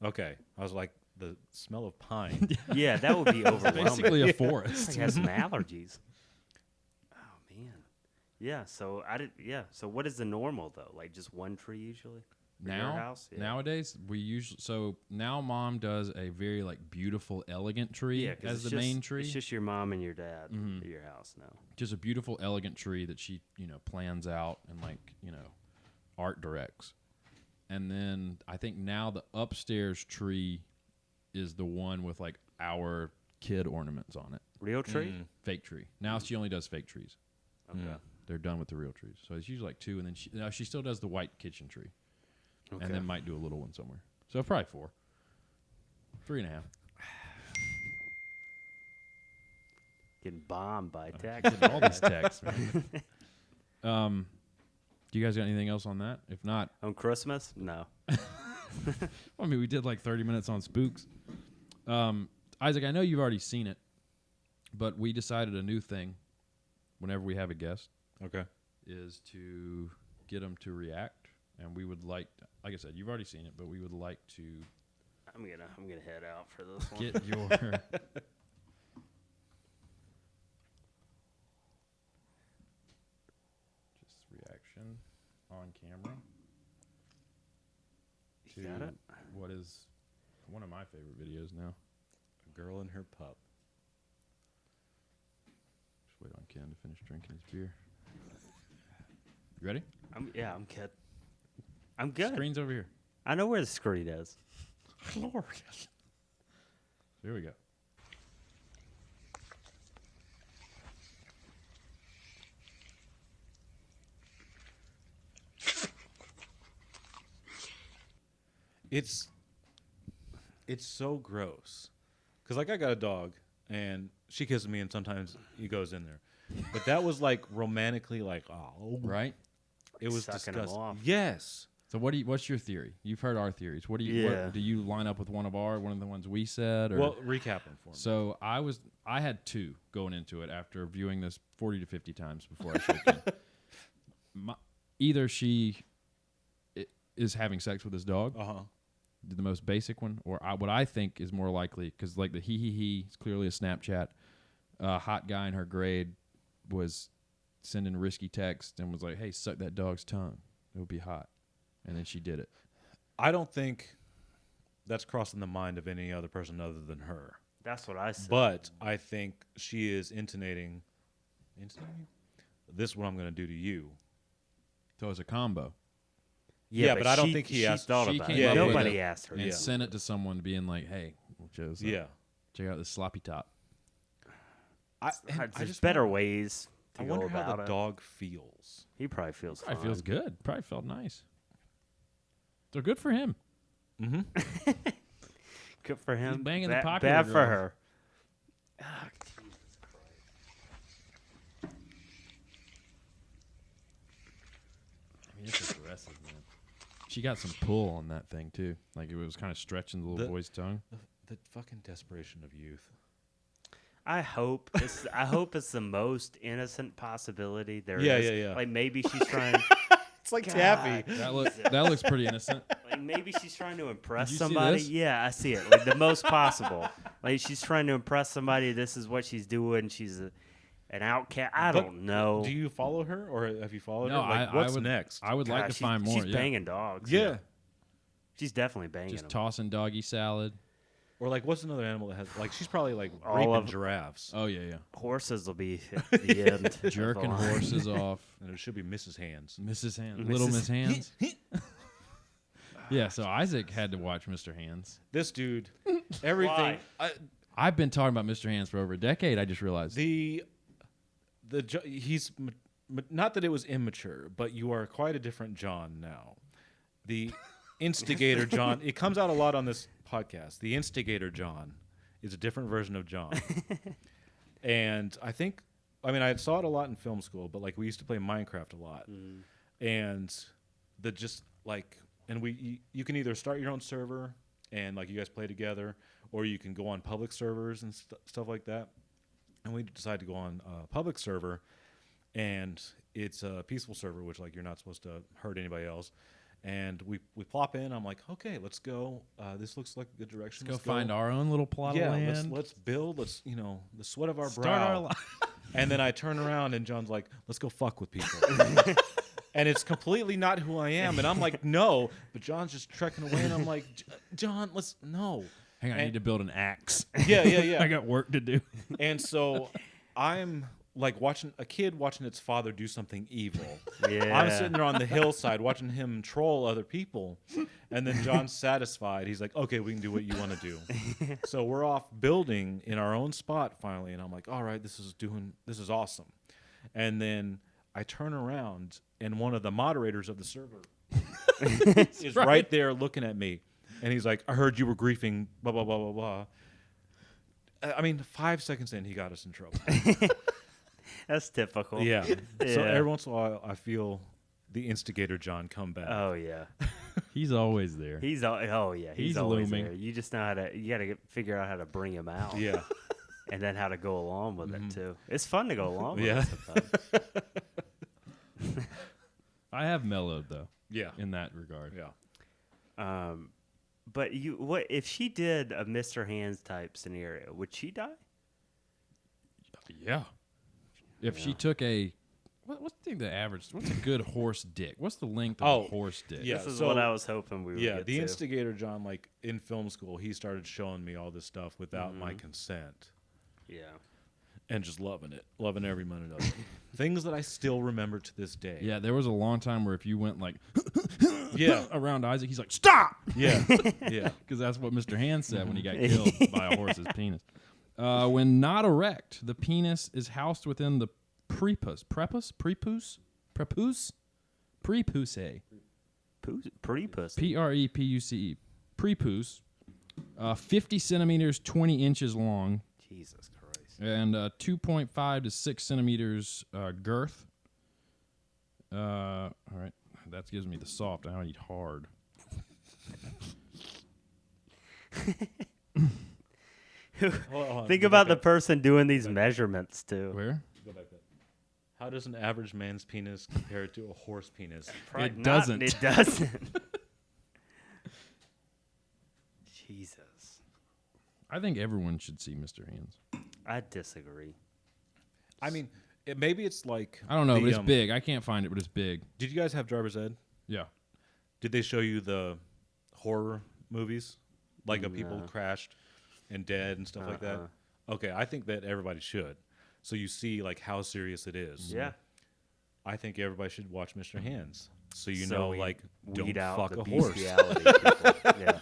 Okay. I was like, the smell of pine. Yeah, that would be overwhelming. Basically a I forest. have some allergies. Oh man. Yeah. So I did. Yeah. So what is the normal though? Like just one tree usually. For your house? Yeah. Nowadays, now mom does a very beautiful, elegant tree Yeah, 'cause as it's the main tree. It's just your mom and your dad at your house now. Just a beautiful, elegant tree that she, plans out and art directs. And then I think now the upstairs tree is the one with our kid ornaments on it. Real tree? Fake tree. Now she only does fake trees. Okay. They're done with the real trees. So it's usually 2, and then she still does the white kitchen tree. Okay. And then might do a little one somewhere. So probably 4. 3.5. Getting bombed by text. All these texts, man. Do you guys got anything else on that? If not, On Christmas? No. I mean, we did 30 minutes on spooks. Isaac, I know you've already seen it, But we decided a new thing whenever we have a guest Okay. is to get them to react. And we would like I said, you've already seen it, but we would like to I'm gonna head out for this one. get your just reaction on camera to You got it? what is one of my favorite videos now. A girl and her pup. Just wait on Ken to finish drinking his beer. You ready? I'm good. I'm good. Screen's over here. I know where the screen is. Lord. Here we go. It's so gross. Because, like, I got a dog, and she kisses me, and sometimes he goes in there. But that was, like, romantically, like, oh. Right? It was Sucking 'em disgusting. off. Yes. So what's your theory? You've heard our theories. What Yeah. do you line up with one of the ones we said? Or? Well, recap them for me. So I had two going into it after viewing this 40 to 50 times before I showed Ken. Either she is having sex with his dog, the most basic one, or what I think is more likely, because like the he is clearly a Snapchat. Hot guy in her grade was sending risky text and was like, "Hey, suck that dog's tongue. It would be hot." And then she did it. I don't think that's crossing the mind of any other person other than her. That's what I said. But I think she is intonating, this is what I'm going to do to you. So it's a combo. Yeah, but I don't think he she asked- thought she about came it. up with Nobody it asked her. And Yeah. sent it to someone being like, "Hey, check out this sloppy top." There's better ways to I go wonder how about the it. dog feels. He probably feels fine. Probably feels good. Probably felt nice. So good for him. Good for him. He's banging the popular Bad for girls. her. Ah, Jesus Christ. I mean, it's aggressive, man. She got some pull on that thing too. Like it was kind of stretching the little boy's tongue. The fucking desperation of youth. I hope it's the most innocent possibility there is. Yeah. Like maybe she's trying. It's like God. Taffy. That looks pretty innocent. Like maybe she's trying to impress Did you see somebody. this? Yeah, I see it. Like the most possible. Like she's trying to impress somebody. This is what she's doing. She's an outcast. I But don't know. Do you follow her, or have you followed No, her? Like, I what's would next? I would like God, to find more. She's banging dogs. Yeah. She's definitely banging Just them. tossing doggy salad. Or like, what's another animal that has like? She's probably like All raping of- giraffes, Oh yeah. Horses will be at the end. of the Jerking line. horses off. and it should be Mrs. Hands. Mrs. Hands. Mrs. Little Miss Hands. Yeah, so Isaac had to watch Mr. Hands. This dude, everything. I've been talking about Mr. Hands for over a decade. I just realized. He's not that it was immature, but you are quite a different John now. The instigator John. It comes out a lot on this podcast. The instigator John is a different version of John. And I saw it a lot in film school, but like we used to play Minecraft a lot. And you can either start your own server and like you guys play together, or you can go on public servers and stuff like that. And we decided to go on a public server, and it's a peaceful server, which like you're not supposed to hurt anybody else. And we plop in. I'm like, okay, let's go. This looks like a good direction. Let's go find our own little plot of land. Let's build. Let's the sweat of our Start brow. our life. And then I turn around and John's like, let's go fuck with people. And it's completely not who I am. And I'm like, no. But John's just trekking away. And I'm like, John, no. Hang on, I need to build an axe. Yeah. I got work to do. And so I'm like watching a kid watching its father do something evil. Yeah. I'm sitting there on the hillside watching him troll other people. And then John's satisfied. He's like, okay, we can do what you want to do. So we're off building in our own spot finally. And I'm like, all right, this is awesome. And then I turn around and one of the moderators of the server is right there looking at me. And he's like, I heard you were griefing, blah, blah, blah, blah, blah. I mean, 5 seconds in, he got us in trouble. That's typical. Yeah. So Yeah. every once in a while, I feel the instigator John come back. Oh yeah. He's always there. He's He's always looming. there. You just know how to. You got to figure out how to bring him out. Yeah. and then how to go along with it too. It's fun to go along with Yeah. it sometimes. I have mellowed though. Yeah. In that regard. Yeah. But what if she did a Mr. Hands type scenario? Would she die? Yeah. If she took what's the average? What's a good horse dick? What's the length of a horse dick? yeah. This is so- what I was hoping we would Yeah, get the to. instigator, John, like in film school, he started showing me all this stuff without my consent. Yeah. And just loving it, loving every minute of it. Things that I still remember to this day. Yeah, there was a long time where if you went like Yeah. around Isaac, he's like, stop! Yeah. Yeah. Because that's what Mr. Hand said when he got killed by a horse's penis. When not erect, the penis is housed within the prepuce. Prepuce? Prepuce. Pre-pussy. Prepuce. Prepuce. 50 centimeters, 20 inches long, Jesus Christ. and 2.5 to 6 centimeters girth. All right. That gives me the soft. I need hard. Hold on, Think go about back the person doing these measurements too. Where? Go back up. How does an average man's penis compare to a horse penis? It doesn't. It doesn't. Jesus. I think everyone should see Mr. Hands. I disagree. I mean, maybe it's like I don't know, but the, it's big. I can't find it, but it's big. Did you guys have Driver's Ed? Yeah. Did they show you the horror movies, like of people No. crashed and dead and stuff like that? Okay, I think that everybody should. So you see like how serious it is. Yeah. I think everybody should watch Mr. Hands, so you So know, we like, weed don't out fuck the a horse. bestiality people. Yeah.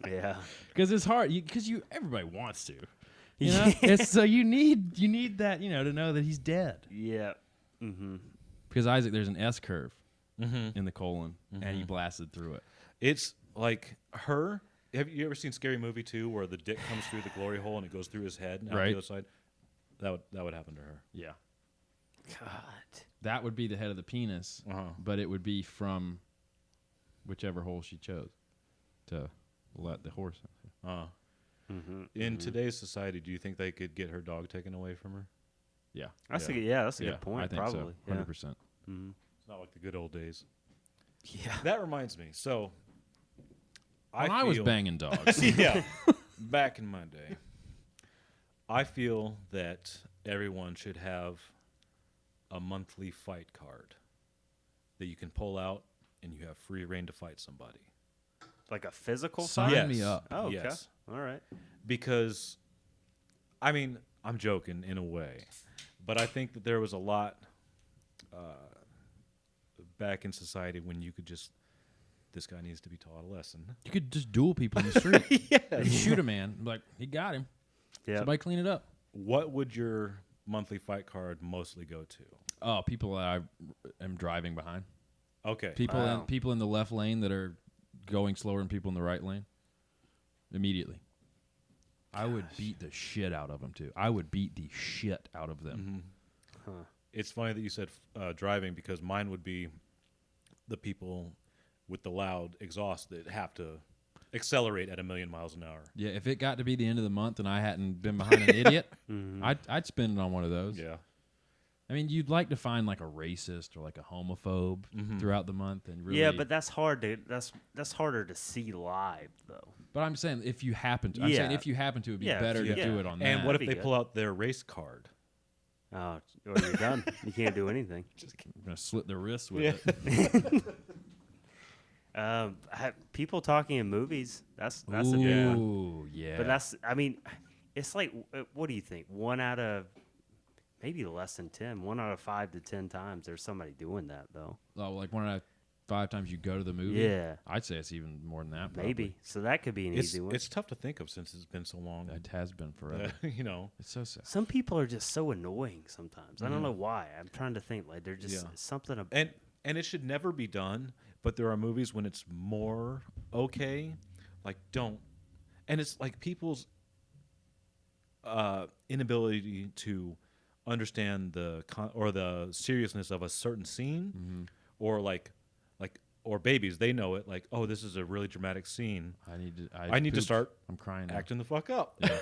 Yeah. Because it's hard. Because everybody wants to. You know. It's so you need that to know that he's dead. Yeah. Mm-hmm. Because Isaac, there's an S curve in the colon, and he blasted through it. It's like her. Have you ever seen Scary Movie 2 where the dick comes through the glory hole and it goes through his head and out Right. the other side? That would happen to her. Yeah. God. That would be the head of the penis, but it would be from whichever hole she chose to let the horse. In today's society, do you think they could get her dog taken away from her? Yeah. That's Yeah. a good point. I think Probably. so. 100%. It's not like the good old days. Yeah. That reminds me. So, When I was feel- banging dogs. yeah, back in my day, I feel that everyone should have a monthly fight card that you can pull out and you have free reign to fight somebody. Like a physical Sign fight? me up. Oh, okay. Yes. All right. Because, I mean, I'm joking in a way, but I think that there was a lot back in society when you could just, this guy needs to be taught a lesson. You could just duel people in the street. You shoot a man. Like, he got him. Yeah. Somebody clean it up. What would your monthly fight card mostly go to? Oh, people that I am driving behind. Okay. People in the left lane that are going slower than people in the right lane. Immediately. I would beat the shit out of them, too. I would beat the shit out of them. It's funny that you said driving, because mine would be the people with the loud exhaust that have to accelerate at 1,000,000 miles an hour. Yeah, if it got to be the end of the month and I hadn't been behind an idiot, I'd spend it on one of those. Yeah. I mean, you'd like to find like a racist or like a homophobe throughout the month, and really. Yeah, but that's hard to that's harder to see live though. But I'm saying if you happen to, I'm saying Yeah. if you happen to, it'd be Yeah, better to yeah. do it on And that. what if That'd they be pull out their race card? Oh, or you're done. You can't do anything. I'm gonna slit their wrists with it. People talking in movies. That's a big one. Ooh, yeah. But that's, I mean, it's like, what do you think? 1 out of maybe less than 10. 1 out of 5 to 10 times there's somebody doing that though. like 1 out of 5 times you go to the movie. Yeah. I'd say it's even more than that. Probably. Maybe. So that could be an easy one. It's tough to think of since it's been so long. It has been forever. You know. It's so sad. Some people are just so annoying sometimes. I don't know why. I'm trying to think. Like they're just something. And it should never be done, but there are movies when it's more okay. Like, don't. And it's like people's inability to understand the seriousness of a certain scene, or or babies, they know it. Like, oh, this is a really dramatic scene. I need to I need to pooped. start I'm crying now. acting the fuck up. Yeah,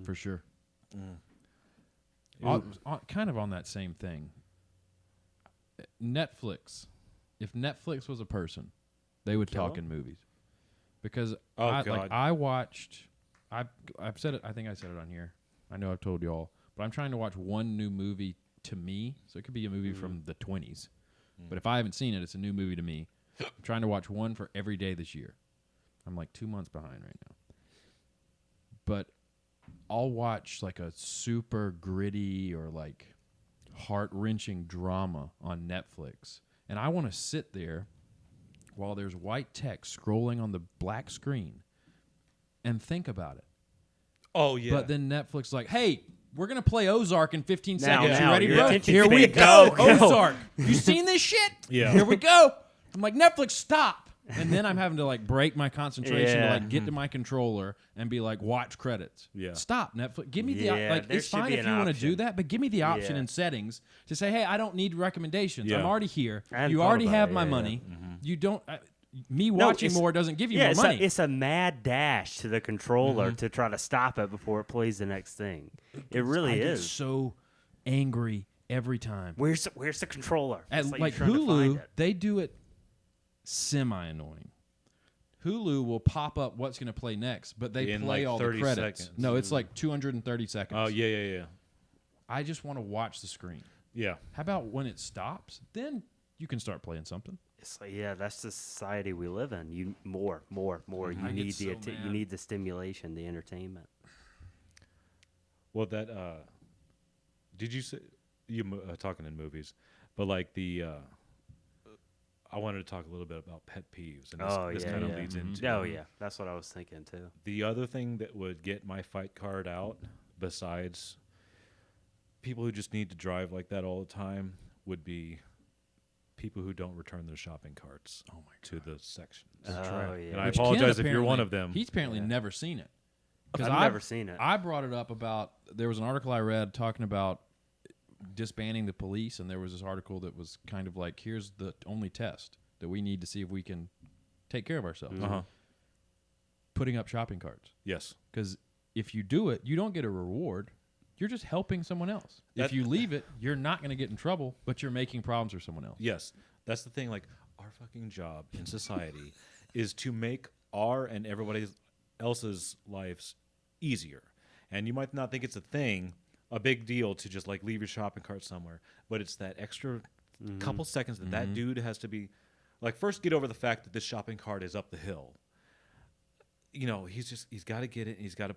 for sure. Kind of on that same thing. Netflix. If Netflix was a person, they would talk in movies. Because I watched. I've said it. I think I said it on here. I know I've told you all, but I'm trying to watch one new movie to me. So it could be a movie from the 20s. But if I haven't seen it, it's a new movie to me. I'm trying to watch one for every day this year. I'm like 2 months behind right now. But I'll watch like a super gritty or like heart-wrenching drama on Netflix. And I want to sit there while there's white text scrolling on the black screen and think about it. Oh, yeah. But then Netflix like, hey, we're going to play Ozark in 15 seconds. Now, You ready, your bro? attention Here we span. go. Go. Ozark. You seen this shit? Yeah. Here we go. I'm like, Netflix, stop. And then I'm having to like break my concentration to like get to my controller and be like, watch credits. Yeah. Stop, Netflix. Give me the Yeah, like. there It's should fine be if an you want to do option. that, but give me the option Yeah. in settings to say, hey, I don't need recommendations. Yeah. I'm already here. I hadn't You thought already about have it. my Yeah, money. Mm-hmm. You don't. Me No, watching it's- more doesn't give you Yeah, more money. it's a mad dash to the controller to try to stop it before it plays the next thing. It really I get is. so angry every time. Where's the controller? At It's like like you're trying to find Hulu, it. they do it semi-annoying. Hulu will pop up what's going to play next, but they In, play like, all the 30 credits. seconds. No, it's like 230 seconds. Oh, yeah. I just want to watch the screen. Yeah. How about when it stops? Then you can start playing something. It's like, yeah, that's the society we live in. You more. You I get need so you mad. need the stimulation, the entertainment. Well, that did you say you talking in movies, but like the I wanted to talk a little bit about pet peeves, and this kind of leads into. Oh yeah, that's what I was thinking too. The other thing that would get my fight card out, besides people who just need to drive like that all the time, would be people who don't return their shopping carts to the sections. Oh yeah. And I Which Ken apologize if you're one apparently- of them. He's apparently never seen it. I've 'Cause never seen it. I brought it up about, there was an article I read talking about disbanding the police, and there was this article that was kind of like, here's the only test that we need to see if we can take care of ourselves. Uh-huh. Putting up shopping carts. Yes. Because if you do it, you don't get a reward. You're just helping someone else. That- If you leave it, you're not going to get in trouble, but you're making problems for someone else. Yes. That's the thing. Like, our fucking job in society is to make our and everybody else's lives easier. And you might not think it's a big deal to just like leave your shopping cart somewhere, but it's that extra couple seconds that dude has to be like, first get over the fact that this shopping cart is up the hill. You know, he's got to get it. And he's got to,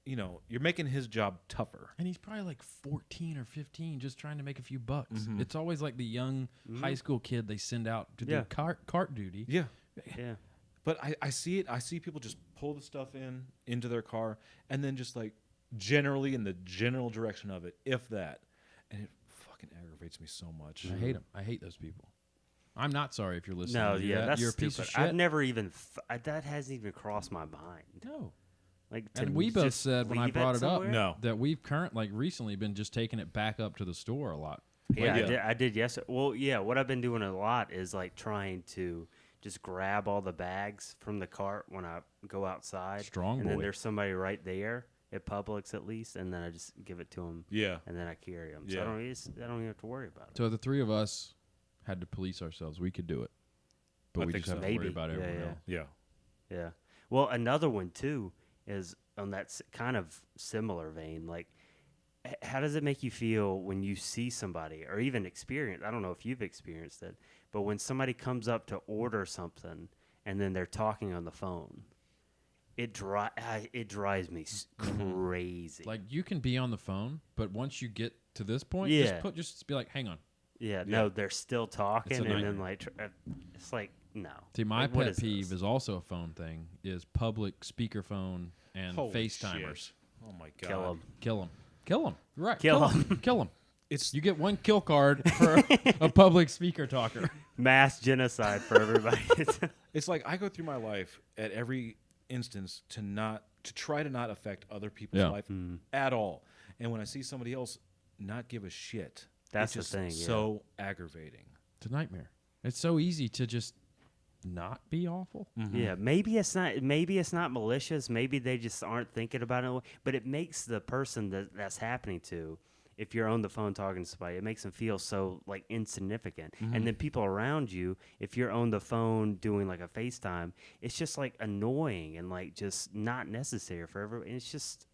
you know, you're making his job tougher. And he's probably like 14 or 15 just trying to make a few bucks. It's always like the young high school kid they send out to do cart duty. Yeah. Yeah. But I see it. I see people just pull the stuff into their car, and then just like generally in the general direction of it, if that, and it fucking aggravates me so much. I hate them. I hate those people. I'm not sorry if you're listening. No, to yeah, that. that's You're a stupid. piece of shit. I've never even that hasn't even crossed my mind. No. Like, And to we both just said when I leave brought it up somewhere? No. that we've recently been just taking it back up to the store a lot. Yeah, yeah. I did yesterday. Well, yeah, what I've been doing a lot is like trying to just grab all the bags from the cart when I go outside. Strong And then boy. there's somebody right there at Publix at least, and then I just give it to them. Yeah. And then I carry them. So Yeah. I don't even have to worry about it. So the three of us had to police ourselves. We could do it. But I we think just have so. to worry Maybe. about Yeah, everyone yeah. else. Yeah. Yeah. Well, another one too is on that kind of similar vein. Like, how does it make you feel when you see somebody, or even experience? I don't know if you've experienced it, but when somebody comes up to order something and then they're talking on the phone, it drives me crazy. Like you can be on the phone, but once you get to this point, Yeah. just be like, hang on. yeah, no, they're still talking, and nightmare. then like it's like no. See, my Like, what pet is peeve this? is also a phone thing. Is public speakerphone and Holy FaceTimers. shit. Oh my god. Kill 'em. Kill them. Kill them. Right. Kill 'em. Kill them. It's You get one kill card for a public speaker talker. Mass genocide for everybody. it's like I go through my life at every instance to try to not affect other people's Yeah. life at all. And when I see somebody else not give a shit, That's the it's just thing, yeah. so aggravating. It's a nightmare. It's so easy to just not be awful. Yeah, maybe it's not malicious. Maybe they just aren't thinking about it. But it makes the person that's happening to, if you're on the phone talking to somebody, it makes them feel so like insignificant. And then people around you, if you're on the phone doing like a FaceTime, it's just like annoying and like just not necessary for everyone. It's just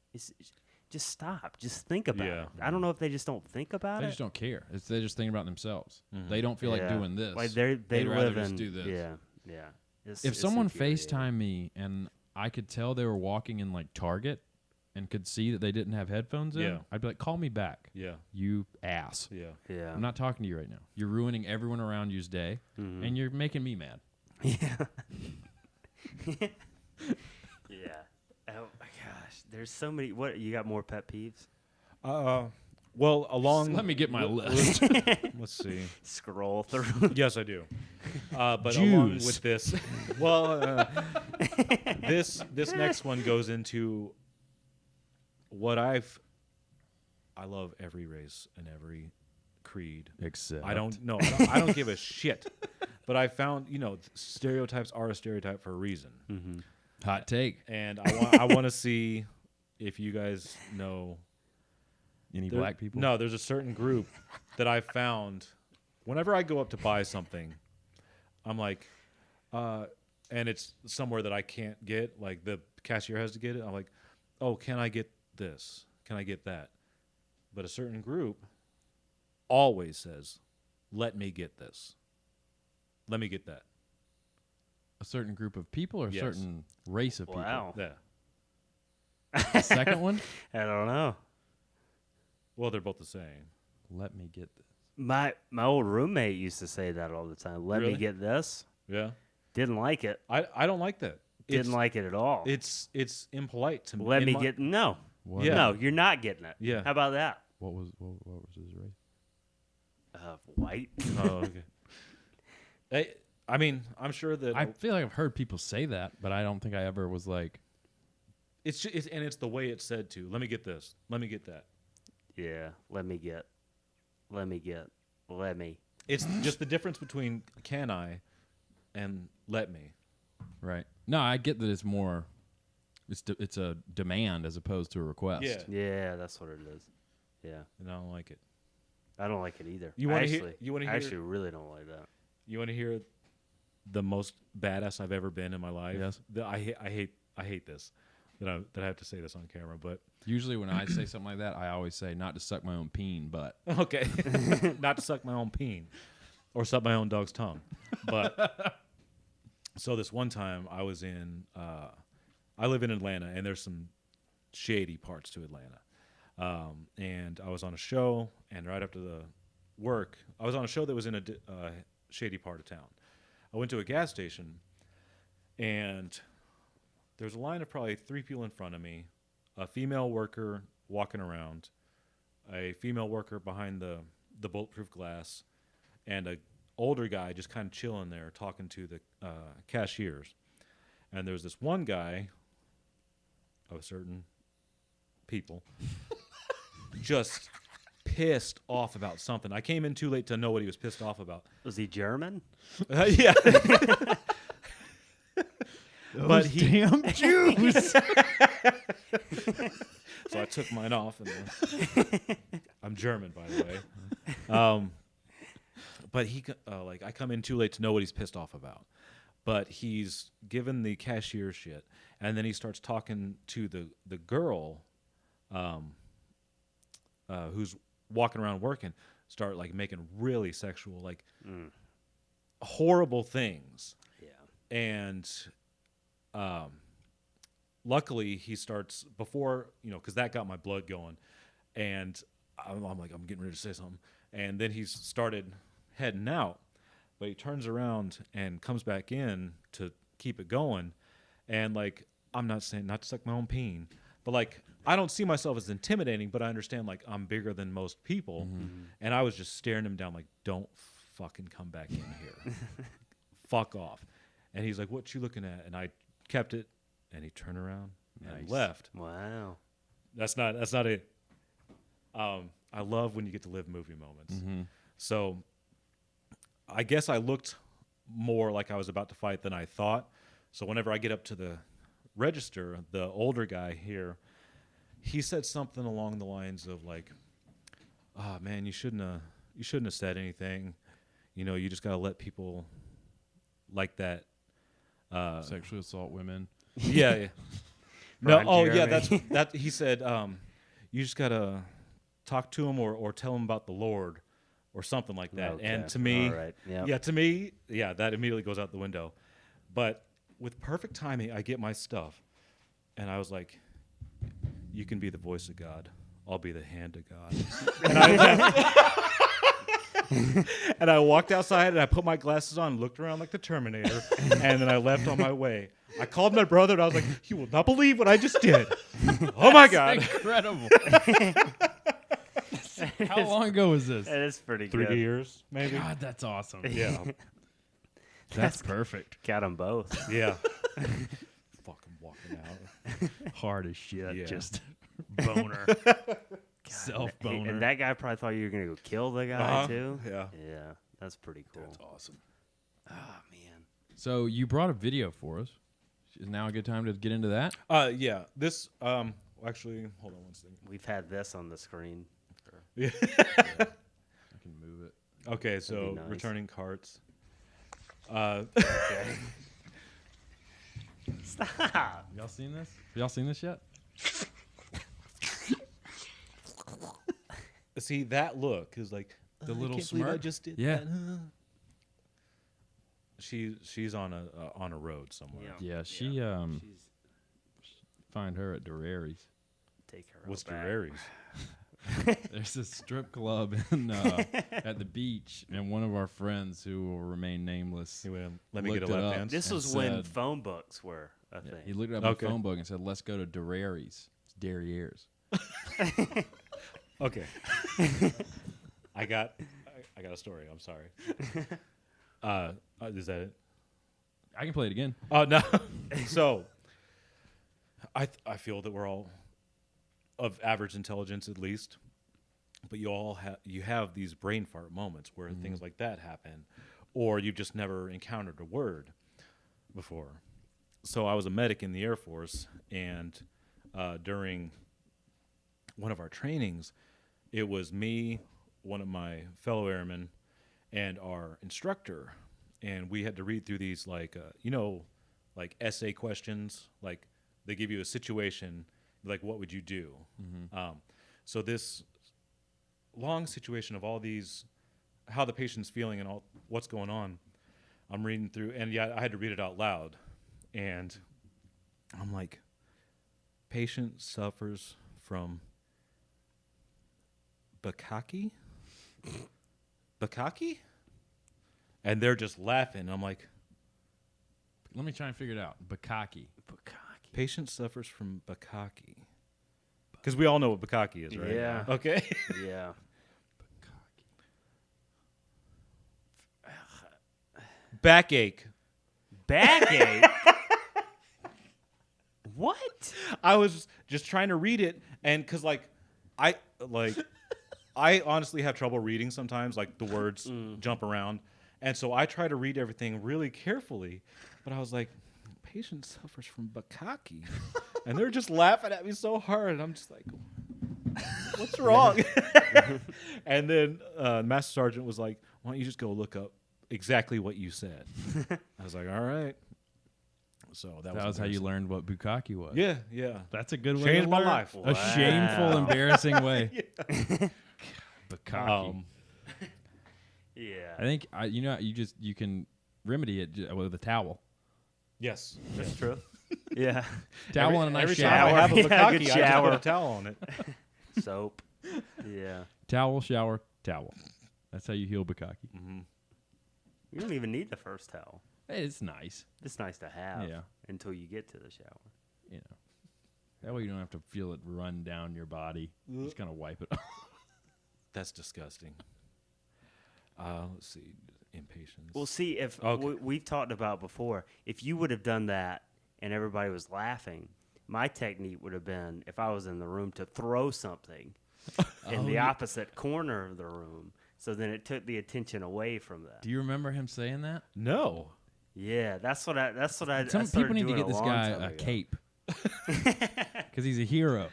stop. Just think about it. I don't know if they just don't think about They it. just don't care. They're just thinking about themselves. They don't feel like doing this. Like they They'd rather live just in do this. Yeah. If someone FaceTimed me and I could tell they were walking in like Target and could see that they didn't have headphones in, I'd be like, call me back. Yeah. You ass. Yeah. I'm not talking to you right now. You're ruining everyone around you's day, and you're making me mad. Yeah. Yeah. Oh my gosh. There's so many. What, you got more pet peeves? Well, along. Let me get my list. Let's see. Scroll through. Yes, I do. But Jews. along with this, this next one goes into what I love every race and every creed. Except I don't give a shit. But I found, stereotypes are a stereotype for a reason. hot take. And I want to see if you guys know. Any black people? No, there's a certain group that I found. Whenever I go up to buy something, I'm like, and it's somewhere that I can't get, like the cashier has to get it. I'm like, oh, can I get this? Can I get that? But a certain group always says, let me get this. Let me get that. A certain group of people or a Yes. certain race of people? Wow. Yeah. The second one? I don't know. Well, they're both the same. Let me get this. My old roommate used to say that all the time. Let Really? me get this. Yeah. Didn't like it. I don't like that. Didn't like it at all. It's impolite to me. Let me get no. What? Yeah. No, you're not getting it. Yeah. How about that? What was his race? White. Oh, okay. I mean, I'm sure that I feel like I've heard people say that, but I don't think I ever was like. it's the way it's said too. Let me get this. Let me get that. Yeah. Let me. It's just the difference between can I and let me. Right. No, I get that it's more. It's a demand as opposed to a request. Yeah. Yeah, that's what it is. Yeah. And I don't like it. I don't like it either. You wanna actually, hear- I actually really don't like that. You want to hear the most badass I've ever been in my life? Yes. I hate this that I have to say this on camera, but Usually when I say something like that, I always say not to suck my own peen, but okay, not to suck my own peen or suck my own dog's tongue, but so this one time I was in I live in Atlanta and there's some shady parts to Atlanta, and I was on a show, and right after the work I was on a show that was in a shady part of town. I went to a gas station and there's a line of probably 3 people in front of me, a female worker walking around, a female worker behind the bulletproof glass, and a older guy just kind of chilling there talking to the cashiers. And there's this one guy of certain people just pissed off about something. I came in too late to know what he was pissed off about. Was he German? Yeah. But he damn Jews. So I took mine off, and I'm German, by the way. But he I come in too late to know what he's pissed off about. But he's given the cashier shit, and then he starts talking to the girl, who's walking around working, start like making really sexual, like horrible things. Yeah. And luckily he starts before, because that got my blood going, and I'm like, I'm getting ready to say something, and then he's started heading out, but he turns around and comes back in to keep it going, and like, I'm not saying not to suck my own peen, but like, I don't see myself as intimidating, but I understand like I'm bigger than most people, and I was just staring him down like, don't fucking come back in here. Fuck off. And he's like, what you looking at? And I kept it, and he turned around and left. Wow. That's not it. I love when you get to live movie moments. So I guess I looked more like I was about to fight than I thought. So whenever I get up to the register, the older guy here, he said something along the lines of like, "Ah, man, you shouldn't have said anything. You know, you just got to let people like that Sexually assault women. Yeah. Yeah. No, Ron oh yeah, Jeremy. that he said you just got to talk to him or tell him about the Lord or something like that." Okay. And to me, All right. Yep. yeah, to me, yeah, that immediately goes out the window. But with perfect timing, I get my stuff, and I was like, "You can be the voice of God. I'll be the hand of God." And I walked outside, and I put my glasses on, looked around like the Terminator, and then I left on my way. I called my brother, and I was like, "You will not believe what I just did. Oh, my God." Incredible. How long ago was this? That is pretty 3 good. years, maybe? God, that's awesome. Yeah. That's perfect. Got them both. Yeah. Fucking walking out. Hard as shit. Yeah. Just boner. Self boner. And that guy probably thought you were going to go kill the guy, Uh-huh. too. Yeah. Yeah. That's pretty cool. That's awesome. Oh, man. So you brought a video for us. Is now a good time to get into that? Yeah. This, actually, hold on one second. We've had this on the screen. Yeah. I can move it. Okay, so nice. returning carts. Okay. Stop. Y'all seen this? Y'all seen this yet? See, that look is like The "Oh, I little can't believe I smirk? just did Yeah. that. She's on a road somewhere. Yeah. Yeah, she She's find her at Durari's. take her. What's back. Durari's? There's a strip club in at the beach, and one of our friends who will remain nameless. Anyway, let me get a Looked it lap up. dance. This And was when said- phone books were a Yeah, thing. he looked it up Okay. in the phone book and said, "Let's go to Durari's." It's derrieres. Okay. I got a story. I'm sorry. Is that it? I can play it again. Oh no. So, I feel that we're all of average intelligence at least, but you have these brain fart moments where things like that happen, or you've just never encountered a word before. So I was a medic in the Air Force, and during one of our trainings, it was me, one of my fellow airmen, and our instructor, and we had to read through these like essay questions. Like they give you a situation, like what would you do? So this long situation of all these, how the patient's feeling and all what's going on, I'm reading through, and yeah, I had to read it out loud, and I'm like, patient suffers from bukkake? Bukkake? And they're just laughing. I'm like, Let me try and figure it out. Bukkake. patient suffers from bukkake. Because we all know what bukkake is, right? Yeah. Okay. Yeah. Backache. Backache. What? I was just trying to read it, and because I honestly have trouble reading sometimes. Like the words jump around, and so I try to read everything really carefully. But I was like, patient suffers from bukkake, and they're just laughing at me so hard. And I'm just like, what's wrong? And then Master Sergeant was like, why don't you just go look up exactly what you said? I was like, all right. So that That was how you learned what bukkake was. Yeah, yeah. That's a good way Changed to my learn. life. A shameful, embarrassing way. Bukkake. Yeah. I think you can remedy it with a towel. Yes. That's true. Yeah. Towel and a nice Every shower. time I have a Yeah, bukkake, good I just put shower. a towel on it. Soap. Yeah. Towel, shower, towel. That's how you heal bukkake. You don't even need the first towel. Hey, it's nice, It's nice to have Yeah. until you get to the shower. you know. That way you don't have to feel it run down your body. You just kind of wipe it off. That's disgusting. Let's see. Impatience. Well, see, if Okay. we've talked about before, if you would have done that and everybody was laughing, my technique would have been, if I was in the room, to throw something in the opposite corner of the room So then it took the attention away from that. Do you remember him saying that? No. Yeah, that's what I. Some people need to get this guy a cape. cape because he's a hero.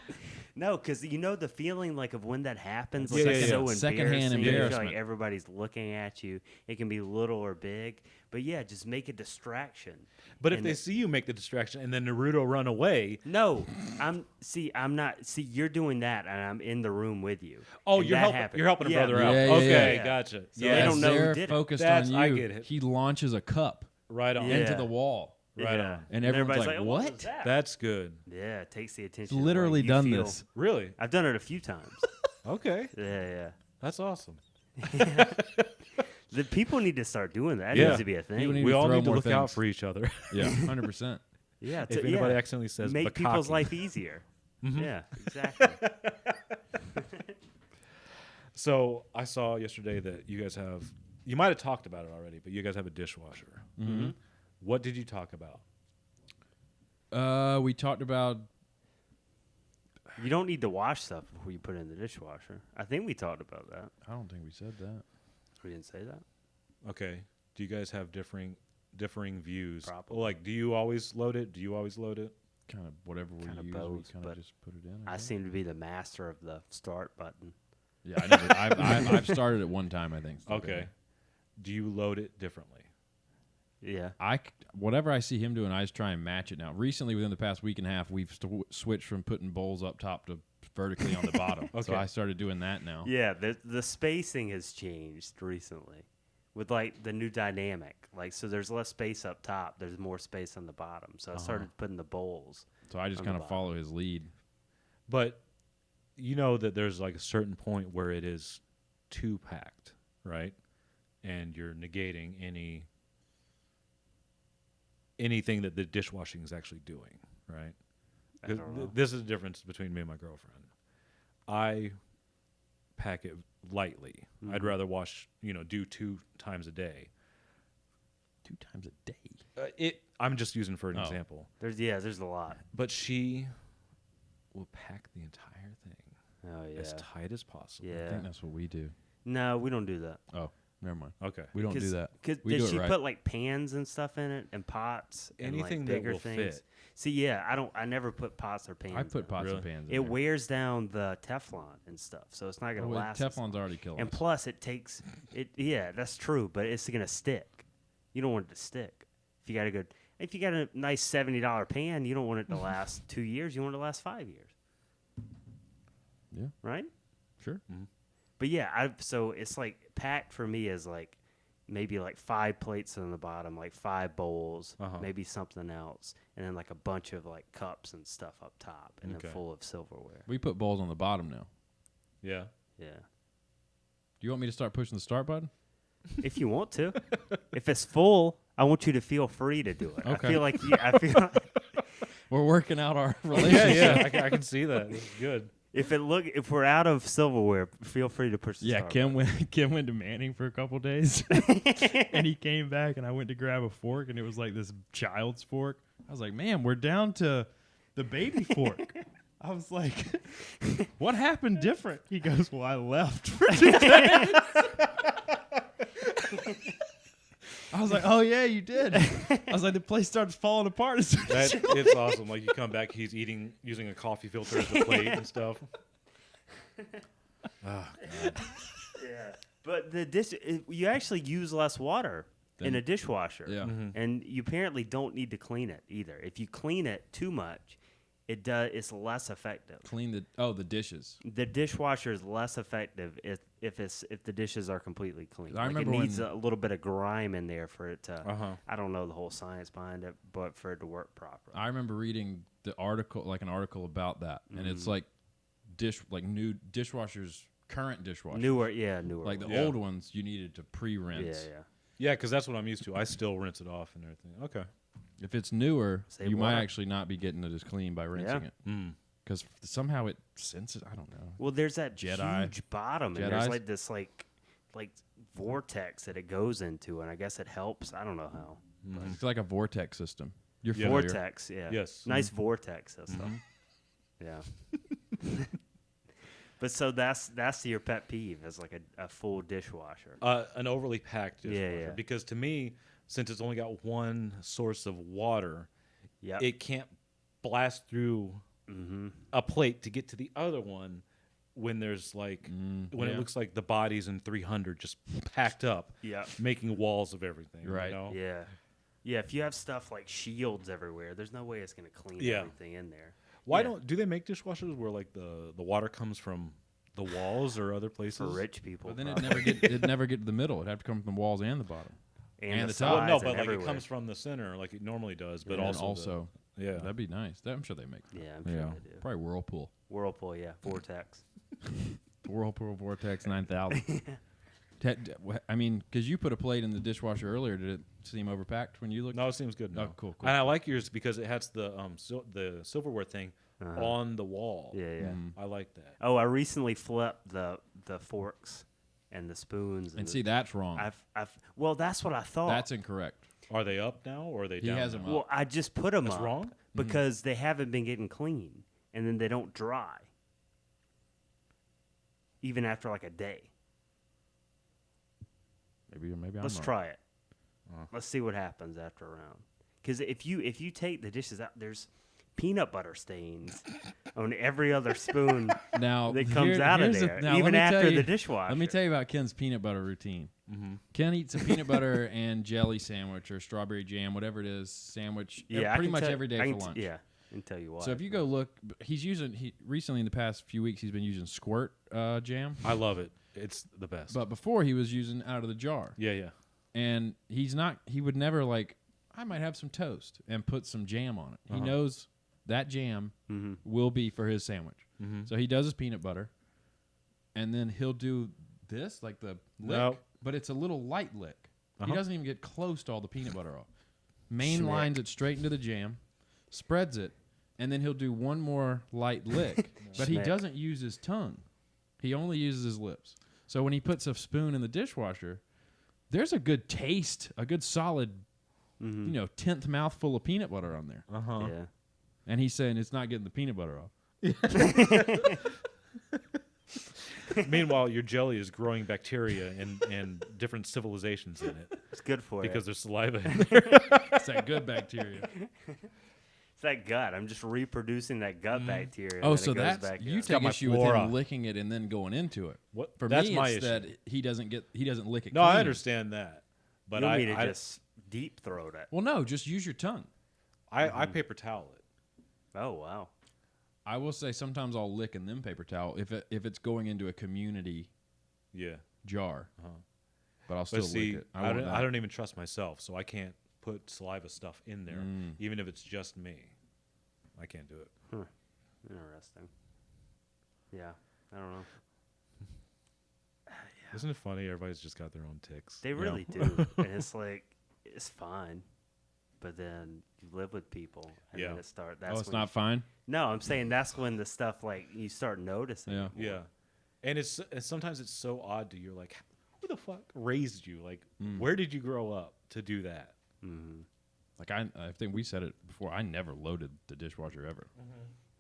No, because you know the feeling like of when that happens, It's like like it's so secondhand embarrassing. You feel embarrassment. like everybody's looking at you. It can be little or big, but yeah, just make a distraction. But if And they it- see you make the distraction and then Naruto run away, No, I'm not. See, you're doing that, and I'm in the room with you. oh, And you're that helping. happened. You're helping a Yeah, brother Yeah, out. yeah, Okay, yeah. gotcha. So Yeah, they don't know who they're did it. focused That's- on I you. get it. He launches a cup Right on. Yeah. into the wall, Right Yeah. on. and everyone's like, "What was "What?" that?" That's good. Yeah, it takes the He's attention. away. literally You done feel- this. Really? I've done it a few times. Okay. Yeah. That's awesome. The people need to start doing that. It Yeah. needs to be a thing. People need We to all throw need to more look out things. for each other. Yeah, 100%. Yeah, if anybody yeah. accidentally says make people's bukkake. life easier. Mhm. Yeah, exactly. So I saw yesterday that you guys have. You might have talked about it already, but you guys have a dishwasher. Mm-hmm. What did you talk about? We talked about. You don't need to wash stuff before you put it in the dishwasher. I think we talked about that. I don't think we said that. We didn't say that. Okay. Do you guys have differing views? Probably. Well, like, do you always load it? Do you always load it? Kind of whatever we Kinda use, both, we kind but of just put it in. I guess. seem to be the master of the start button. Yeah, I never. I've started it one time, I think. Okay. Do you load it differently? Yeah. Whatever I see him doing, I just try and match it now. Recently, within the past week and a half, we've switched from putting bowls up top to vertically on the bottom. So Okay. I started doing that now. Yeah, the spacing has changed recently with like the new dynamic. Like, so there's less space up top, there's more space on the bottom. So I started putting the bowls. So I just On the kind of bottom. follow his lead. But you know that there's like a certain point where it is too packed, right? And you're negating anything that the dishwashing is actually doing, right? I don't know. This is the difference between me and my girlfriend. I pack it lightly. I'd Mhm. rather wash, do 2 times a day. 2 times a day. I'm just using for an Oh. example. There's a lot. But she will pack the entire thing Oh yeah. as tight as possible. I Yeah. think that's what we do. No, we don't do that. Oh, never mind. Okay. We don't do that. Cause We do does it she right. put like pans and stuff in it and pots and Anything like that bigger will things? fit. See, yeah, I never put pots or pans. I put in. pots Really? and pans. It in there. wears down the Teflon and stuff, so it's not gonna Well, last. as Teflon's long. already killing And us. plus, it takes it. Yeah, that's true, but it's gonna stick. You don't want it to stick. If you got a nice $70 pan, you don't want it to last 2 years. You want it to last 5 years. Yeah. Right. Sure. But yeah, so it's like packed for me is like maybe like 5 plates on the bottom, like 5 bowls, Uh-huh. maybe something else, and then like a bunch of like cups and stuff up top, and Okay. then full of silverware. We put bowls on the bottom now. Yeah. Yeah, Do you want me to start pushing the start button? if you want to. If it's full, I want you to feel free to do it. Okay. I feel like I feel like We're working out our Yeah, relationship. yeah. I can see that. This is good. if we're out of silverware, feel free to push the Yeah, start Kim went to Manning for a couple days, and he came back, and I went to grab a fork, and it was like this child's fork. I was like, "Man, we're down to the baby fork." I was like, "What happened different?" He goes, "Well, I left for 2 days." I was like, "Oh yeah, you did." I was like, "The place starts falling apart." As soon as It's awesome. Like you come back, he's using a coffee filter as a plate and stuff. Oh, God. Yeah, but you actually use less water in Then- a dishwasher. Yeah. And you apparently don't need to clean it either. If you clean it too much, it's less effective. Clean the dishes. The dishwasher is less effective if the dishes are completely clean. I Like remember it needs when- a little bit of grime in there for it to. Uh-huh. I don't know the whole science behind it, but for it to work properly. I remember reading an article about that, and it's like new dishwashers, current dishwashers. Newer. Like the Yeah. old ones, you needed to pre-rinse. Yeah. Yeah, because that's what I'm used to. I still rinse it off and everything. Okay. If it's newer, Save you might water. actually not be getting it as clean by rinsing Yeah. it, Mm. because somehow it senses. I don't know. Well, there's that Jedi. huge bottom, and there's Jedis? like this like vortex that it goes into, and I guess it helps. I don't know how. It's like a vortex system. You're Yeah. familiar. Vortex, yeah. Yes. Nice vortex system. Yeah. But so that's your pet peeve is like a full dishwasher. An overly packed dishwasher. Yeah. Because to me, since it's only got one source of water, Yep. it can't blast through a plate to get to the other one when there's like when it looks like the bodies in 300 just packed up, making walls of everything. Right. You know? Yeah. Yeah, if you have stuff like shields everywhere, there's no way it's going to clean everything in there. Why do they make dishwashers where like the water comes from the walls or other places? For rich people. But then it'd never get to the middle. It'd have to come from the walls and the bottom. And the top. Well, no, sides but and like everywhere. it comes from the center like it normally does, but And also that'd be nice. I'm sure they make that. Yeah, I'm sure they do. Probably Whirlpool. Whirlpool, yeah. Vortex. Whirlpool Vortex 9000. I mean, because you put a plate in the dishwasher earlier, did it seem overpacked when you looked? No, it seems good. Oh, No. cool. And I like yours because it has the the silverware thing on the wall. Yeah. I like that. Oh, I recently flipped the forks and the spoons. And see, that's wrong. Well, that's what I thought. That's incorrect. Are they up now or are they He down? has now? them up. Well, I just put them That's up wrong? because they haven't been getting clean, and then they don't dry, even after like a day. Maybe I'm Let's wrong. try it. Let's see what happens after a round. Because if you take the dishes out, there's peanut butter stains on every other spoon Now that comes out of here's the- there, now, even let me tell after you- the dishwasher. Let me tell you about Ken's peanut butter routine. Ken eats a peanut butter and jelly sandwich or strawberry jam, whatever it is, sandwich. Yeah, I pretty can much tell- every day I for can lunch. Yeah, and tell you why. So if you go look, recently in the past few weeks he's been using squirt jam, I love it. It's the best. but before he was using out of the jar. yeah. And he would never like, I might have some toast and put some jam on it. He knows that jam will be for his sandwich. So he does his peanut butter, and then he'll do this, like the lick, Nope. but it's a little light lick. He doesn't even get close to all the peanut butter off. Main Schmick. lines it straight into the jam, spreads it, and then he'll do one more light lick. But he Schmick. doesn't use his tongue. He only uses his lips. So when he puts a spoon in the dishwasher, there's a good taste, a good solid, 10th mouthful of peanut butter on there. yeah. And he's saying it's not getting the peanut butter off. Meanwhile, your jelly is growing bacteria and different civilizations in it It's good for you. because there's saliva in there. It's that good bacteria. It's that gut. I'm just reproducing that gut bacteria. Oh, and so it goes that's back you in. take my issue with flora. him licking it and then going into it. What? For That's me, my it's issue. that he doesn't lick it. No, I clean. understand that, but You want I me to just deep throat it. Well, no, just use your tongue. I paper towel it. Oh wow. I will say sometimes I'll lick and then paper towel if it's going into a community Yeah, jar. But I'll still but see, lick it. I won't don't even trust myself, so I can't put saliva stuff in there, even if it's just me. I can't do it. Interesting. Yeah. I don't know. Isn't it funny? Everybody's just got their own ticks. They you know? really do. And it's like it's fine. But then you live with people and then Yeah. it starts Oh, it's not fine. No, I'm saying that's when the stuff like you start noticing. Yeah. it more. Yeah, and sometimes it's so odd to you're like, who the fuck raised you? Like, where did you grow up to do that? Like I think we said it before. I never loaded the dishwasher ever.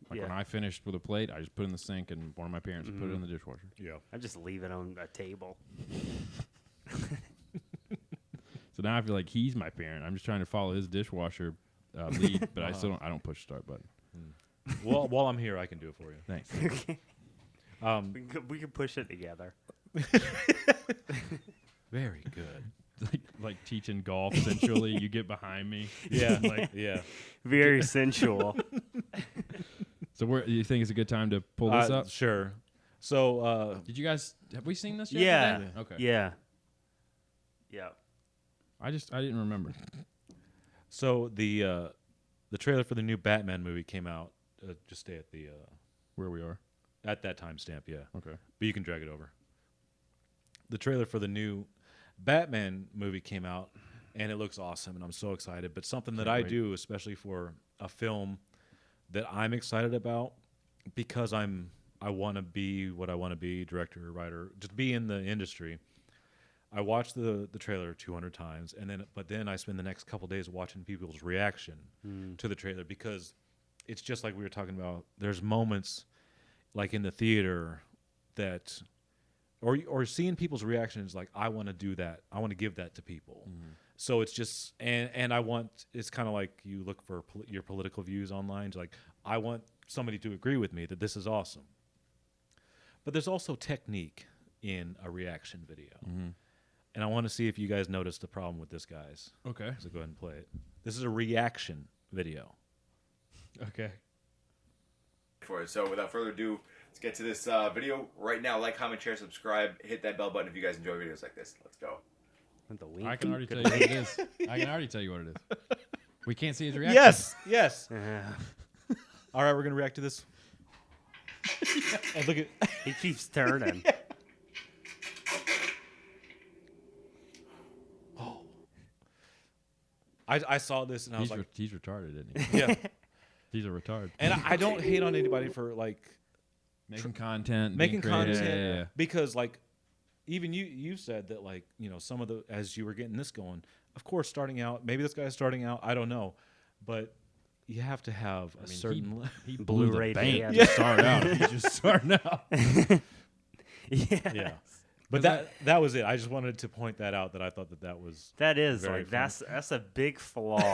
Like when Yeah. I finished with a plate, I just put it in the sink, and one of my parents would put it in the dishwasher. Yeah, I just leave it on a table. So now I feel like he's my parent. I'm just trying to follow his dishwasher lead, but I don't push start button. well, while I'm here, I can do it for you. Thanks. We can push it together. Very good. like teaching golf sensually. You get behind me. Yeah, Like, yeah. Very sensual. so where you think it's a good time to pull this up? Sure. So, Did you guys have we seen this yet? Yeah. today? Okay. Yeah. Yeah. I didn't remember. so the trailer for the new Batman movie came out. Just stay at the Where we are. at that timestamp, yeah. Okay. But you can drag it over. The trailer for the new Batman movie came out, and it looks awesome, and I'm so excited. But something that Can't I wait. do, especially for a film that I'm excited about, because I want to be what I want to be, director, writer, just be in the industry. I watch the trailer 200 times, but then I spend the next couple days watching people's reaction to the trailer, because it's just like we were talking about. There's moments like in the theater that, or seeing people's reactions, like I want to do that, I want to give that to people. So it's just, and I want, it's kind of like you look for your political views online. It's like I want somebody to agree with me that this is awesome. But there's also technique in a reaction video. And I want to see if you guys noticed the problem with this, guys. Okay. So go ahead and play it. This is a reaction video. Okay. For it. So without further ado, let's get to this video right now. Like, comment, share, subscribe, hit that bell button if you guys enjoy videos like this. Let's go. With the wink. I can already tell you what it is. I can already tell you what it is. We can't see his reaction. Yes. Yeah. All right, we're gonna react to this. And look at He keeps turning. I saw this and I was like, he's retarded, isn't he? yeah. He's a retard. And I don't hate on anybody for like Making content, making being creative. content Yeah. because like even you said that, like, you know, some of the, as you were getting this going, of course, starting out, maybe this guy's starting out, I don't know, but you have to have a certain He blew Blu-ray the bank band. to start out. He's just starting out. yeah. But that was it. I just wanted to point that out, that I thought that was That is very like fun. that's a big flaw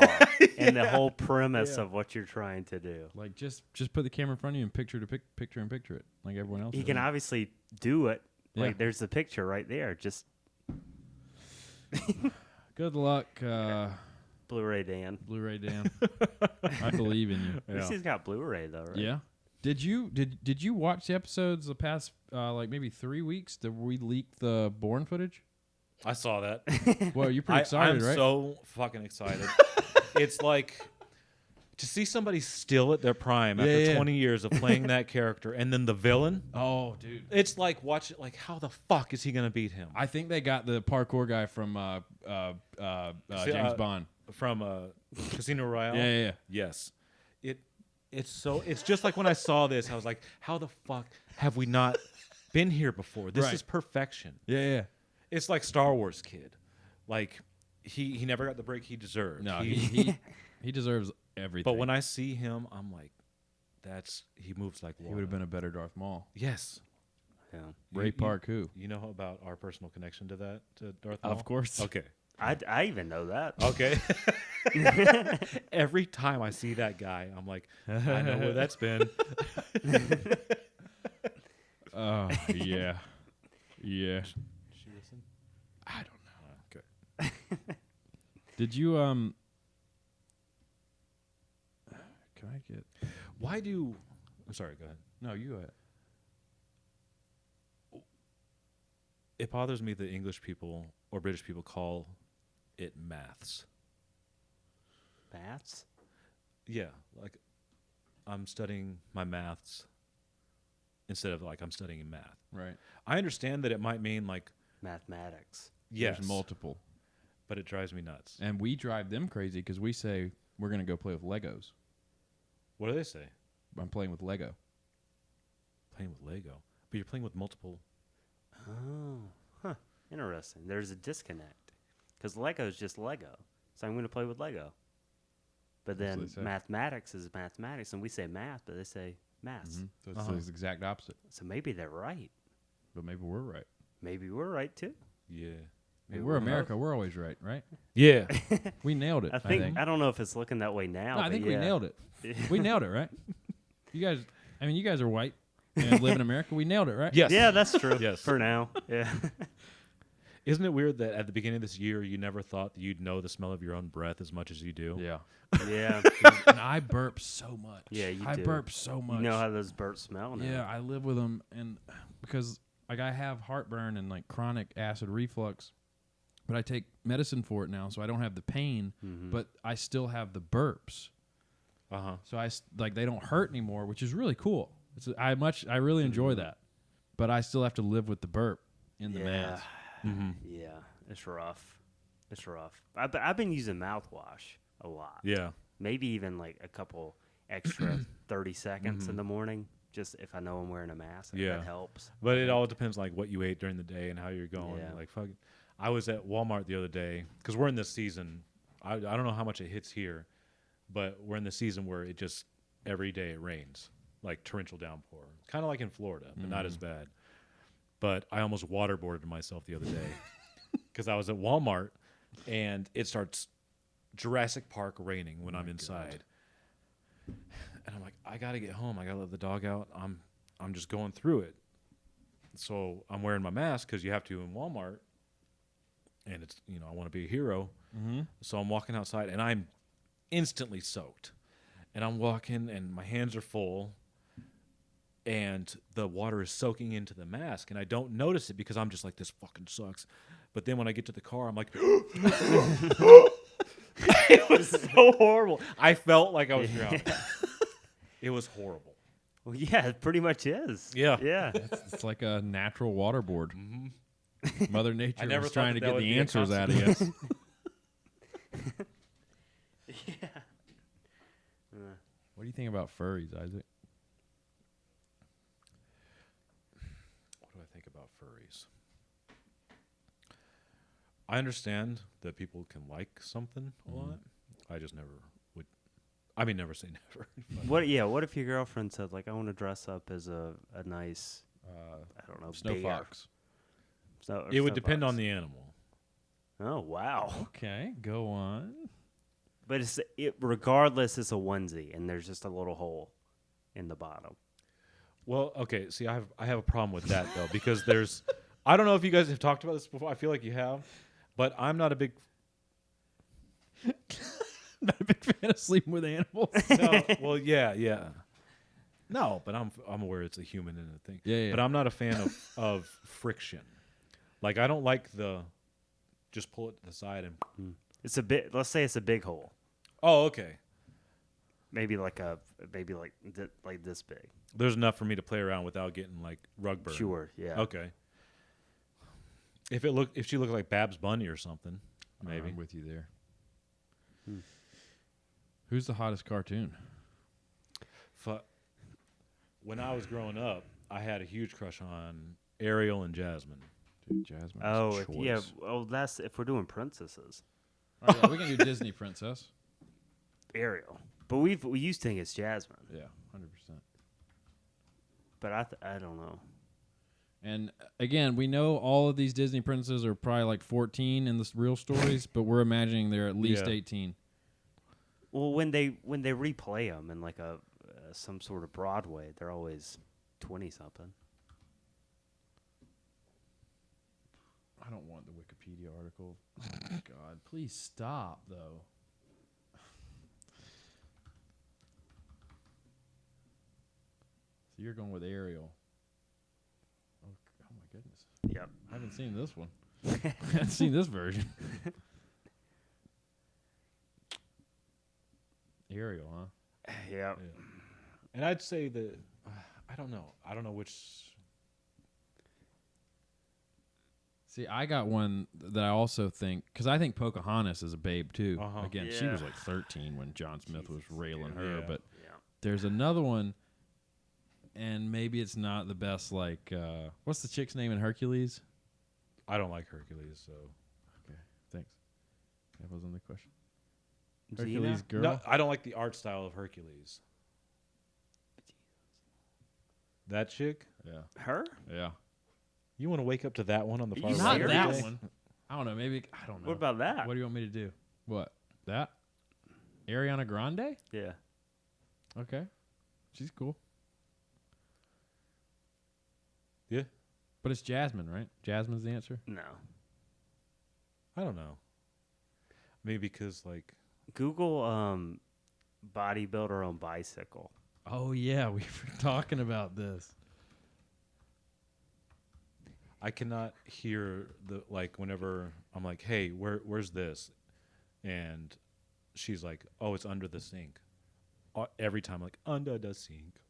in the whole premise of what you're trying to do. Like just put the camera in front of you and picture it like everyone else. He does. can obviously do it. Yeah. Like there's the picture right there. Just Good luck, Blu-ray Dan. Blu-ray Dan. I believe in you. At least he's got Blu-ray though, right? Yeah. Did you watch the episodes the past like maybe 3 weeks that we leaked the Bourne footage? I saw that. Well, you're pretty excited, I'm right? so fucking excited. It's like to see somebody still at their prime after 20 years of playing that character, and then the villain. Oh, dude. It's like, watch it. Like, how the fuck is he gonna beat him? I think they got the parkour guy from James Bond. From Casino Royale. Yeah. Yes. It's just like when I saw this, I was like, how the fuck have we not been here before? This Right. is perfection. Yeah. It's like Star Wars kid. Like he never got the break he deserved. No, he deserves everything. But when I see him, I'm like, he moves like water. he would have been a better Darth Maul. Yes. Yeah. Ray Park, who? You know about our personal connection to Darth Maul? Of course. Okay. I even know that. Okay. Every time I see that guy, I'm like, I know where that's been. Oh, yeah. Yeah. She listen? I don't know. Okay. Did you can I get I'm sorry, go ahead. No, you go ahead. It bothers me that English people or British people call it maths. Bats? Yeah, like I'm studying my maths instead of like I'm studying math. Right. I understand that it might mean like Mathematics. yes, There's multiple. but it drives me nuts. And we drive them crazy because we say we're going to go play with Legos. What do they say? I'm playing with Lego. Playing with Lego, but you're playing with multiple. Oh, huh. Interesting. There's a disconnect because Lego is just Lego. So I'm going to play with Lego. But That's what then they say. mathematics is mathematics, and we say math, but they say maths. Mm-hmm. So it's the exact opposite. So maybe they're right. But maybe we're right. Maybe we're right too. Yeah. Maybe we're America. We're always right, right? Yeah. We nailed it. I think I don't know if it's looking that way now. No, I but think yeah. we nailed it. We nailed it, right? You guys are white and live in America. We nailed it, right? Yes. Yeah, that's true. Yes. For now. Yeah. Isn't it weird that at the beginning of this year you never thought that you'd know the smell of your own breath as much as you do? Yeah. Yeah. And I burp so much. Yeah, you I do. burp so much. You know how those burps smell now. Yeah, I live with them, and because like I have heartburn and like chronic acid reflux, but I take medicine for it now, so I don't have the pain, but I still have the burps. So they don't hurt anymore, which is really cool. I really enjoy that, but I still have to live with the burp in the mask. Yeah, it's rough. It's rough. I've been using mouthwash a lot. Yeah. Maybe even like a couple extra 30 seconds in the morning, just if I know I'm wearing a mask. Yeah. That helps. But it all depends like what you ate during the day and how you're going. Yeah. Like fuck. I was at Walmart the other day because we're in this season. I don't know how much it hits here, but we're in the season where it just every day it rains, like torrential downpour. Kind of like in Florida, but not as bad. but I almost waterboarded myself the other day because I was at Walmart and it starts Jurassic Park raining when I'm inside. And I'm like, I got to get home. I got to let the dog out. I'm just going through it. So I'm wearing my mask because you have to in Walmart. And it's, I want to be a hero. Mm-hmm. So I'm walking outside and I'm instantly soaked. And I'm walking and my hands are full. And the water is soaking into the mask. And I don't notice it because I'm just like, this fucking sucks. But then when I get to the car, I'm like, it was so horrible. I felt like I was drowning. It was horrible. Well, yeah, it pretty much is. Yeah. Yeah. It's like a natural waterboard. Mm-hmm. Mother Nature never was thought trying to that get would the be a answers out of you. Yeah. What do you think about furries, Isaac? What do I think about furries? I understand that people can like something a lot. I just never would. I mean, never say never. What? Yeah. What if your girlfriend said, like, I want to dress up as a nice, I don't know, Snow bear. fox. It would depend on the animal. Oh wow! Okay, go on. But regardless, it's a onesie, and there's just a little hole in the bottom. Well, okay. See, I have a problem with that though because there's. I don't know if you guys have talked about this before. I feel like you have, but I'm not a big. Not a big fan of sleeping with animals. No, well, yeah. No, but I'm aware it's a human and a thing. Yeah. But I'm not a fan of friction. Like I don't like just pull it to the side and. It's a bit. Let's say it's a big hole. Oh, okay. Maybe like this big. There's enough for me to play around without getting like rug burn. Sure. Yeah. Okay. If she looked like Babs Bunny or something, maybe. I'm with you there. Who's the hottest cartoon? When I was growing up, I had a huge crush on Ariel and Jasmine. Dude, Jasmine. Oh, yeah. Oh, that's if we're doing princesses. Oh, yeah, we can do Disney princess. Ariel, but we used to think it's Jasmine. Yeah, 100%. But I don't know. And again, we know all of these Disney princesses are probably like 14 in the real stories, but we're imagining they're at least 18. Well, when they replay them in like some sort of Broadway, they're always 20 something. I don't want the Wikipedia article. Oh, God, please stop, though. So you're going with Ariel. Oh my goodness. Yep. I haven't seen this one. I haven't seen this version. Ariel, huh? Yeah. And I'd say that I don't know. I don't know which. See, I got one that I also think, because I think Pocahontas is a babe too. Uh-huh. Again, she Yeah. was like 13 when John Smith was railing her. Yeah. But Yeah. there's another one, and maybe it's not the best. Like, what's the chick's name in Hercules? I don't like Hercules, so. Okay, thanks. That wasn't the question. Xena? Hercules girl. No, I don't like the art style of Hercules. That chick? Yeah, Her? yeah. You want to wake up to that one on the Are far you right Not every that day? one. I don't know. Maybe I don't know. What about that? What do you want me to do? What? That? Ariana Grande? Yeah. Okay, she's cool. Yeah. But it's Jasmine, right? Jasmine's the answer. No. I don't know. Maybe because like Google bodybuilder on bicycle. Oh yeah, we were talking about this. I cannot hear the like whenever I'm like, hey, where's this? And she's like, oh, it's under the sink. Every time, like under the sink.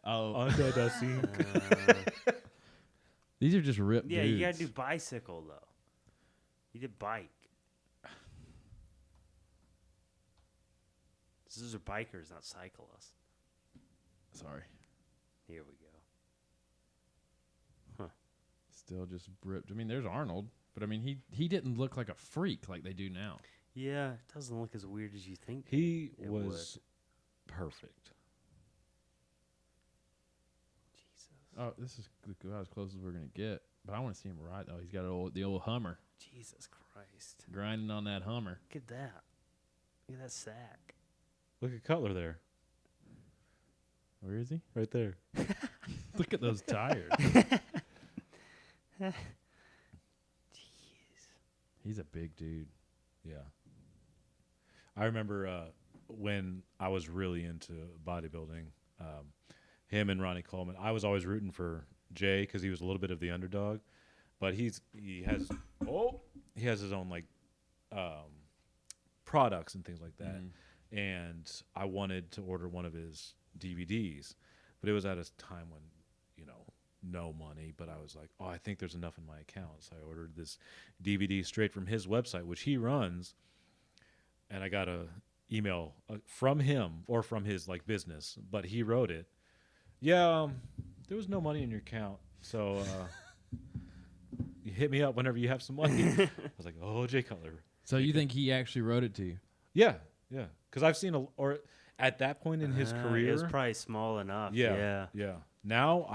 Oh, Under the sink. these are just ripped Yeah, dudes. you gotta do bicycle though. You did bike. These are bikers, not cyclists. Sorry, Here we go. still just ripped. I mean, there's Arnold, but I mean, he didn't look like a freak like they do now. Yeah, it doesn't look as weird as you think. He It was perfect. Jesus. Oh, this is about as close as we're gonna get. But I want to see him ride though. He's got the old Hummer, Jesus Christ. grinding on that Hummer. Look at that. Look at that sack. Look at Cutler there. Where is he? Right there. Look at those tires. Jeez. He's a big dude. Yeah. I remember when I was really into bodybuilding, him and Ronnie Coleman, I was always rooting for Jay because he was a little bit of the underdog, but he has his own like products and things like that. And I wanted to order one of his DVDs, but it was at a time when, no money, but I was like, I think there's enough in my account. So I ordered this DVD straight from his website, which he runs. And I got a email from him or from his like business, but he wrote it. Yeah, there was no money in your account. So you hit me up whenever you have some money. I was like, Jay Cutler. So you think he actually wrote it to you? Yeah. Because I've seen or at that point in his career, it was probably small enough. Yeah. Now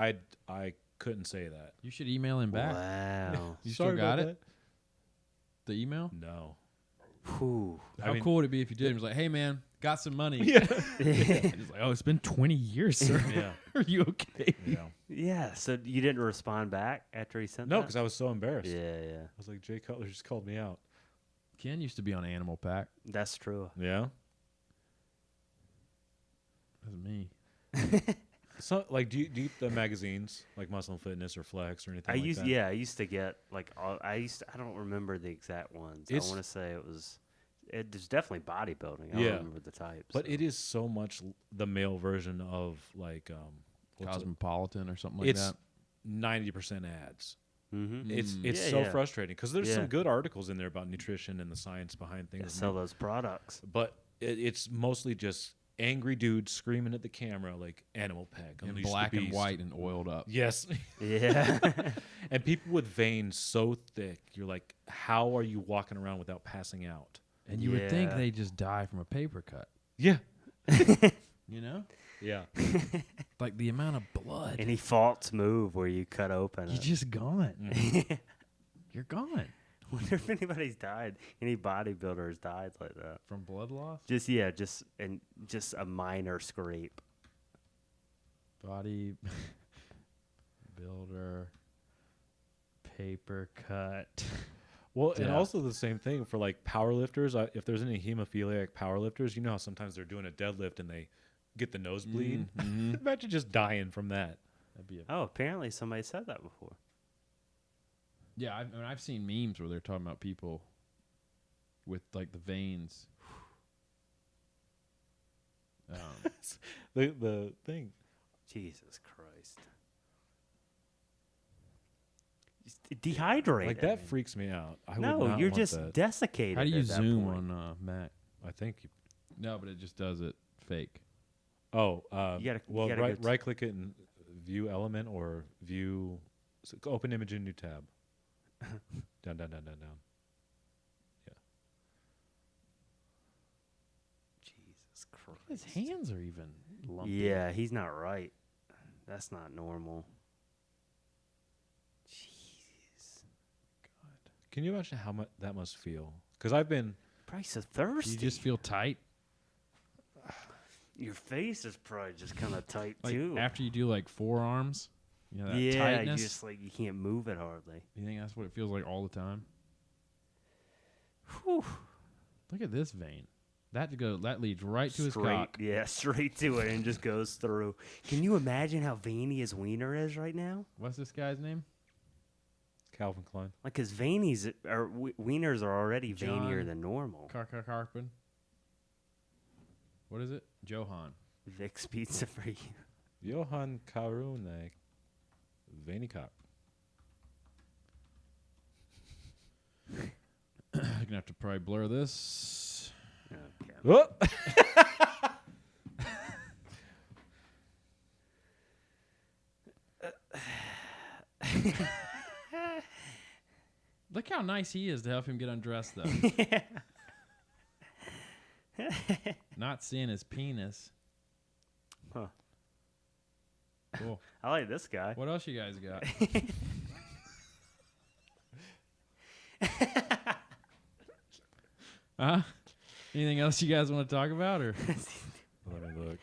I couldn't say that. You should email him back. Wow. You Sorry still got about it? The email? No. Whew. How cool would it be if you did? He was like, "Hey man, got some money." Yeah. He's like, "Oh, it's been 20 years, sir. Yeah. Are you okay?" Yeah. Yeah. So you didn't respond back after he sent No, that? because I was so embarrassed. Yeah. I was like, Jay Cutler just called me out. Ken used to be on Animal Pack. That's true. Yeah. That's me. So, like, do you eat the magazines like Muscle and Fitness or Flex or anything I like used that? yeah, I used to get like I don't remember the exact ones. I It's- want to say it's definitely bodybuilding. I Yeah. don't remember the types. But it is so much the male version of like what's it? Cosmopolitan or something like It's that. 90% ads. Mm-hmm. It's Yeah, so yeah. frustrating because there's some Yeah. good articles in there about nutrition and the science behind things. Sell those products. But it's mostly just angry dudes screaming at the camera like Animal Pack, In Unleash the black and Beast. white and oiled up. Yes. Yeah. And people with veins so thick, you're like, how are you walking around without passing out? And you would think Yeah. they just die from a paper cut. Yeah. You know? Yeah. Like the amount of blood. Any false move where you cut open You're it. just gone. You're gone. Wonder if anybody's died. Any bodybuilders died like that. From blood loss? Just a minor scrape. Body builder, paper cut. Well, and Yeah. also the same thing for like powerlifters. If there's any hemophiliac powerlifters, you know how sometimes they're doing a deadlift and they get the nosebleed. Imagine just dying from that. That'd be a, Oh, apparently somebody said that before. yeah, I've seen memes where they're talking about people with like the veins. The thing. Jesus Christ. Just dehydrated. Like that freaks me out. I would No, not you're want just that. desiccated. How do you at that zoom point. on Mac? I think you. No, but it just does it fake. Oh, You gotta well, go right, to- right click it and view element or view, open image in new tab. down. Yeah. Jesus Christ. His hands are even lumpy. Yeah, he's not right. That's not normal. Jeez. Can you imagine how much that must feel? Because I've been. Probably so Do thirsty. you just feel tight? Your face is probably just kind of tight Like too. after you do like forearms? You know, that yeah, tightness? you just like you can't move it hardly. You think that's what it feels like all the time? Whew. Look at this vein. That leads right to his Straight, cock. yeah, straight to it and just goes through. Can you imagine how veiny his wiener is right now? What's this guy's name? Calvin Klein. Like his veinies or wieners are already veinier John than normal. Carpin. What is it? Johan. Vic's pizza for you. Johan Karune. Veiny cock. You're gonna have to probably blur this. Okay. Oh! Look how nice he is to help him get undressed, though. Not seeing his penis. Huh. Cool. I like this guy. What else you guys got? Huh? Anything else you guys want to talk about, or? Let me look.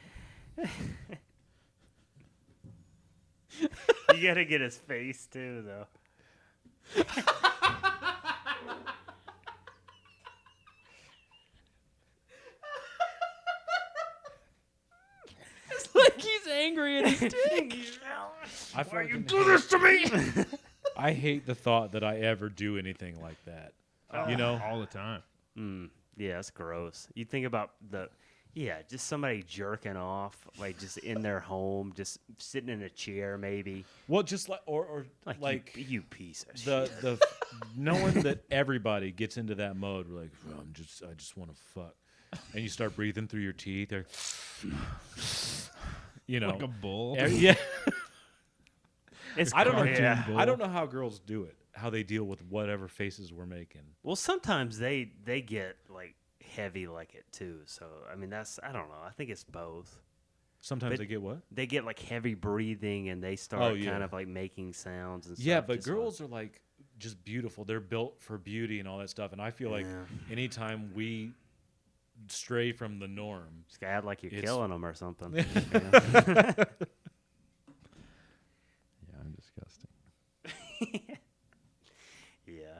You gotta get his face too, though. It's like he's angry at his dick. I Why you do this to me? I hate the thought that I ever do anything like that. You know, all the time. Yeah, that's gross. You think about just somebody jerking off, like just in their home, just sitting in a chair, maybe. well, just like or like you piece of the shit. the knowing that everybody gets into that mode. We're like, oh, I just want to fuck, and you start breathing through your teeth, or Like a bull. yeah. It's I don't know. Cartoon bull. I don't know how girls do it. How they deal with whatever faces we're making. Well, sometimes they get like heavy like it too. So I mean, I don't know. I think it's both. Sometimes But- they get what? They get like heavy breathing and they start Oh, yeah. kind of like making sounds and stuff. Yeah, but just girls are like just beautiful. They're built for beauty and all that stuff. And I feel like Yeah. anytime we stray from the norm, Just act like you're It's- killing them or something. Yeah, I'm disgusting. Yeah.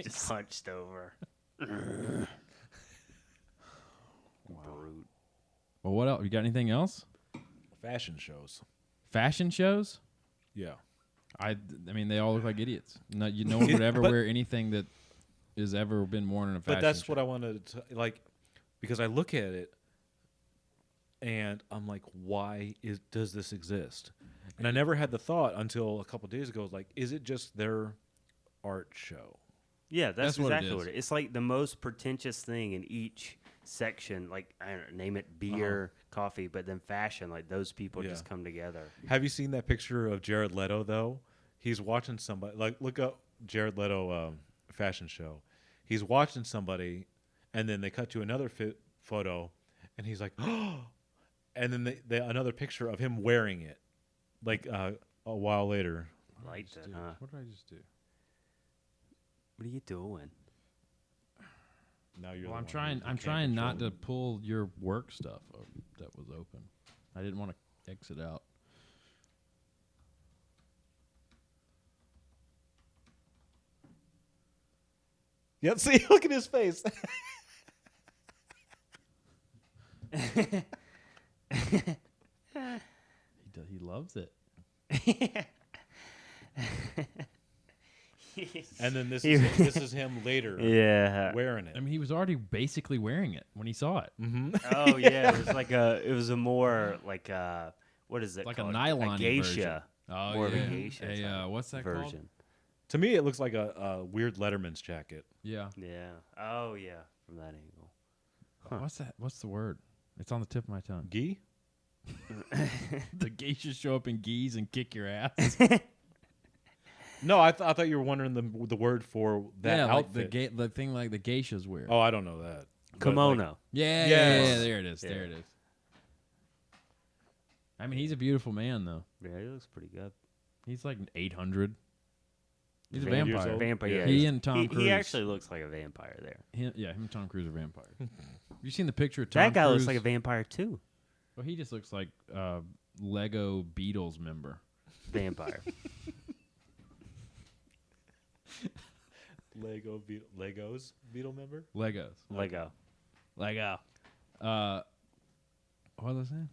Just hunched over. Brute. Well, what else? You got anything else? fashion shows. Fashion shows? Yeah. I mean, they all look like idiots. No one would ever But- wear anything that has ever been worn in a fashion But that's show. what I wanted to like, because I look at it and I'm like, why does this exist? And I never had the thought until a couple days ago, like, is it just their art show? Yeah, that's what it exactly is. what it is. It's like the most pretentious thing in each section. Like, I don't know, name it beer, coffee, but then fashion. Like, those people Yeah. just come together. Have you seen that picture of Jared Leto though? He's watching somebody. Like, look up Jared Leto fashion show. He's watching somebody, and then they cut to another photo, and he's like, oh, and then they another picture of him wearing it, like a while later. Like that, huh? What did I just do? What are you doing? Now you're. Well, the I'm one trying. who I'm can't trying not control to pull your work stuff that was open. I didn't want to exit out. Yep. See, look at his face. He loves it. And then this is him later Yeah. wearing it. I mean, he was already basically wearing it when he saw it. Oh yeah, it was a more like what is it? Like a called? nylon-y geisha. Oh More of a yeah. geisha type What's that called? version. To me, it looks like a weird Letterman's jacket. Yeah. Yeah. Oh yeah, from that angle. What's that? What's the word? It's on the tip of my tongue. Gi? The geishas show up in geese and kick your ass. No, I thought you were wondering the word for that yeah, like outfit. the thing like the geishas wear. Oh, I don't know that. But, Kimono. Yeah, Yes. yeah, there it is. There it is. I mean, he's a beautiful man, though. Yeah, he looks pretty good. He's like 800. He's a Years vampire. old? Vampire. Yeah. Yeah, He he's- and Tom Cruise. He actually looks like a vampire there. Him and Tom Cruise are vampires. You seen the picture of Tom That guy Cruise? looks like a vampire too. Well, he just looks like Lego Beatles member. Vampire. Legos Beetle member? Legos. Lego. Lego. What was I saying?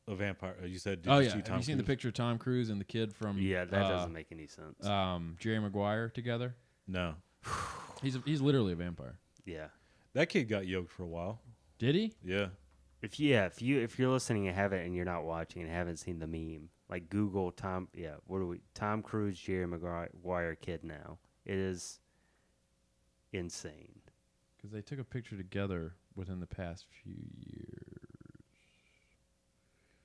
A vampire. You said. Did Oh you yeah. see Have Tom you seen the Cruise? picture of Tom Cruise and the kid from? Yeah, that doesn't make any sense. Jerry Maguire together. No, He's literally a vampire. Yeah. that kid got yoked for a while. Did he? Yeah. If you're listening and haven't and you're not watching and haven't seen the meme, like Google Tom Cruise Jerry Maguire kid now. It is insane. Because they took a picture together within the past few years.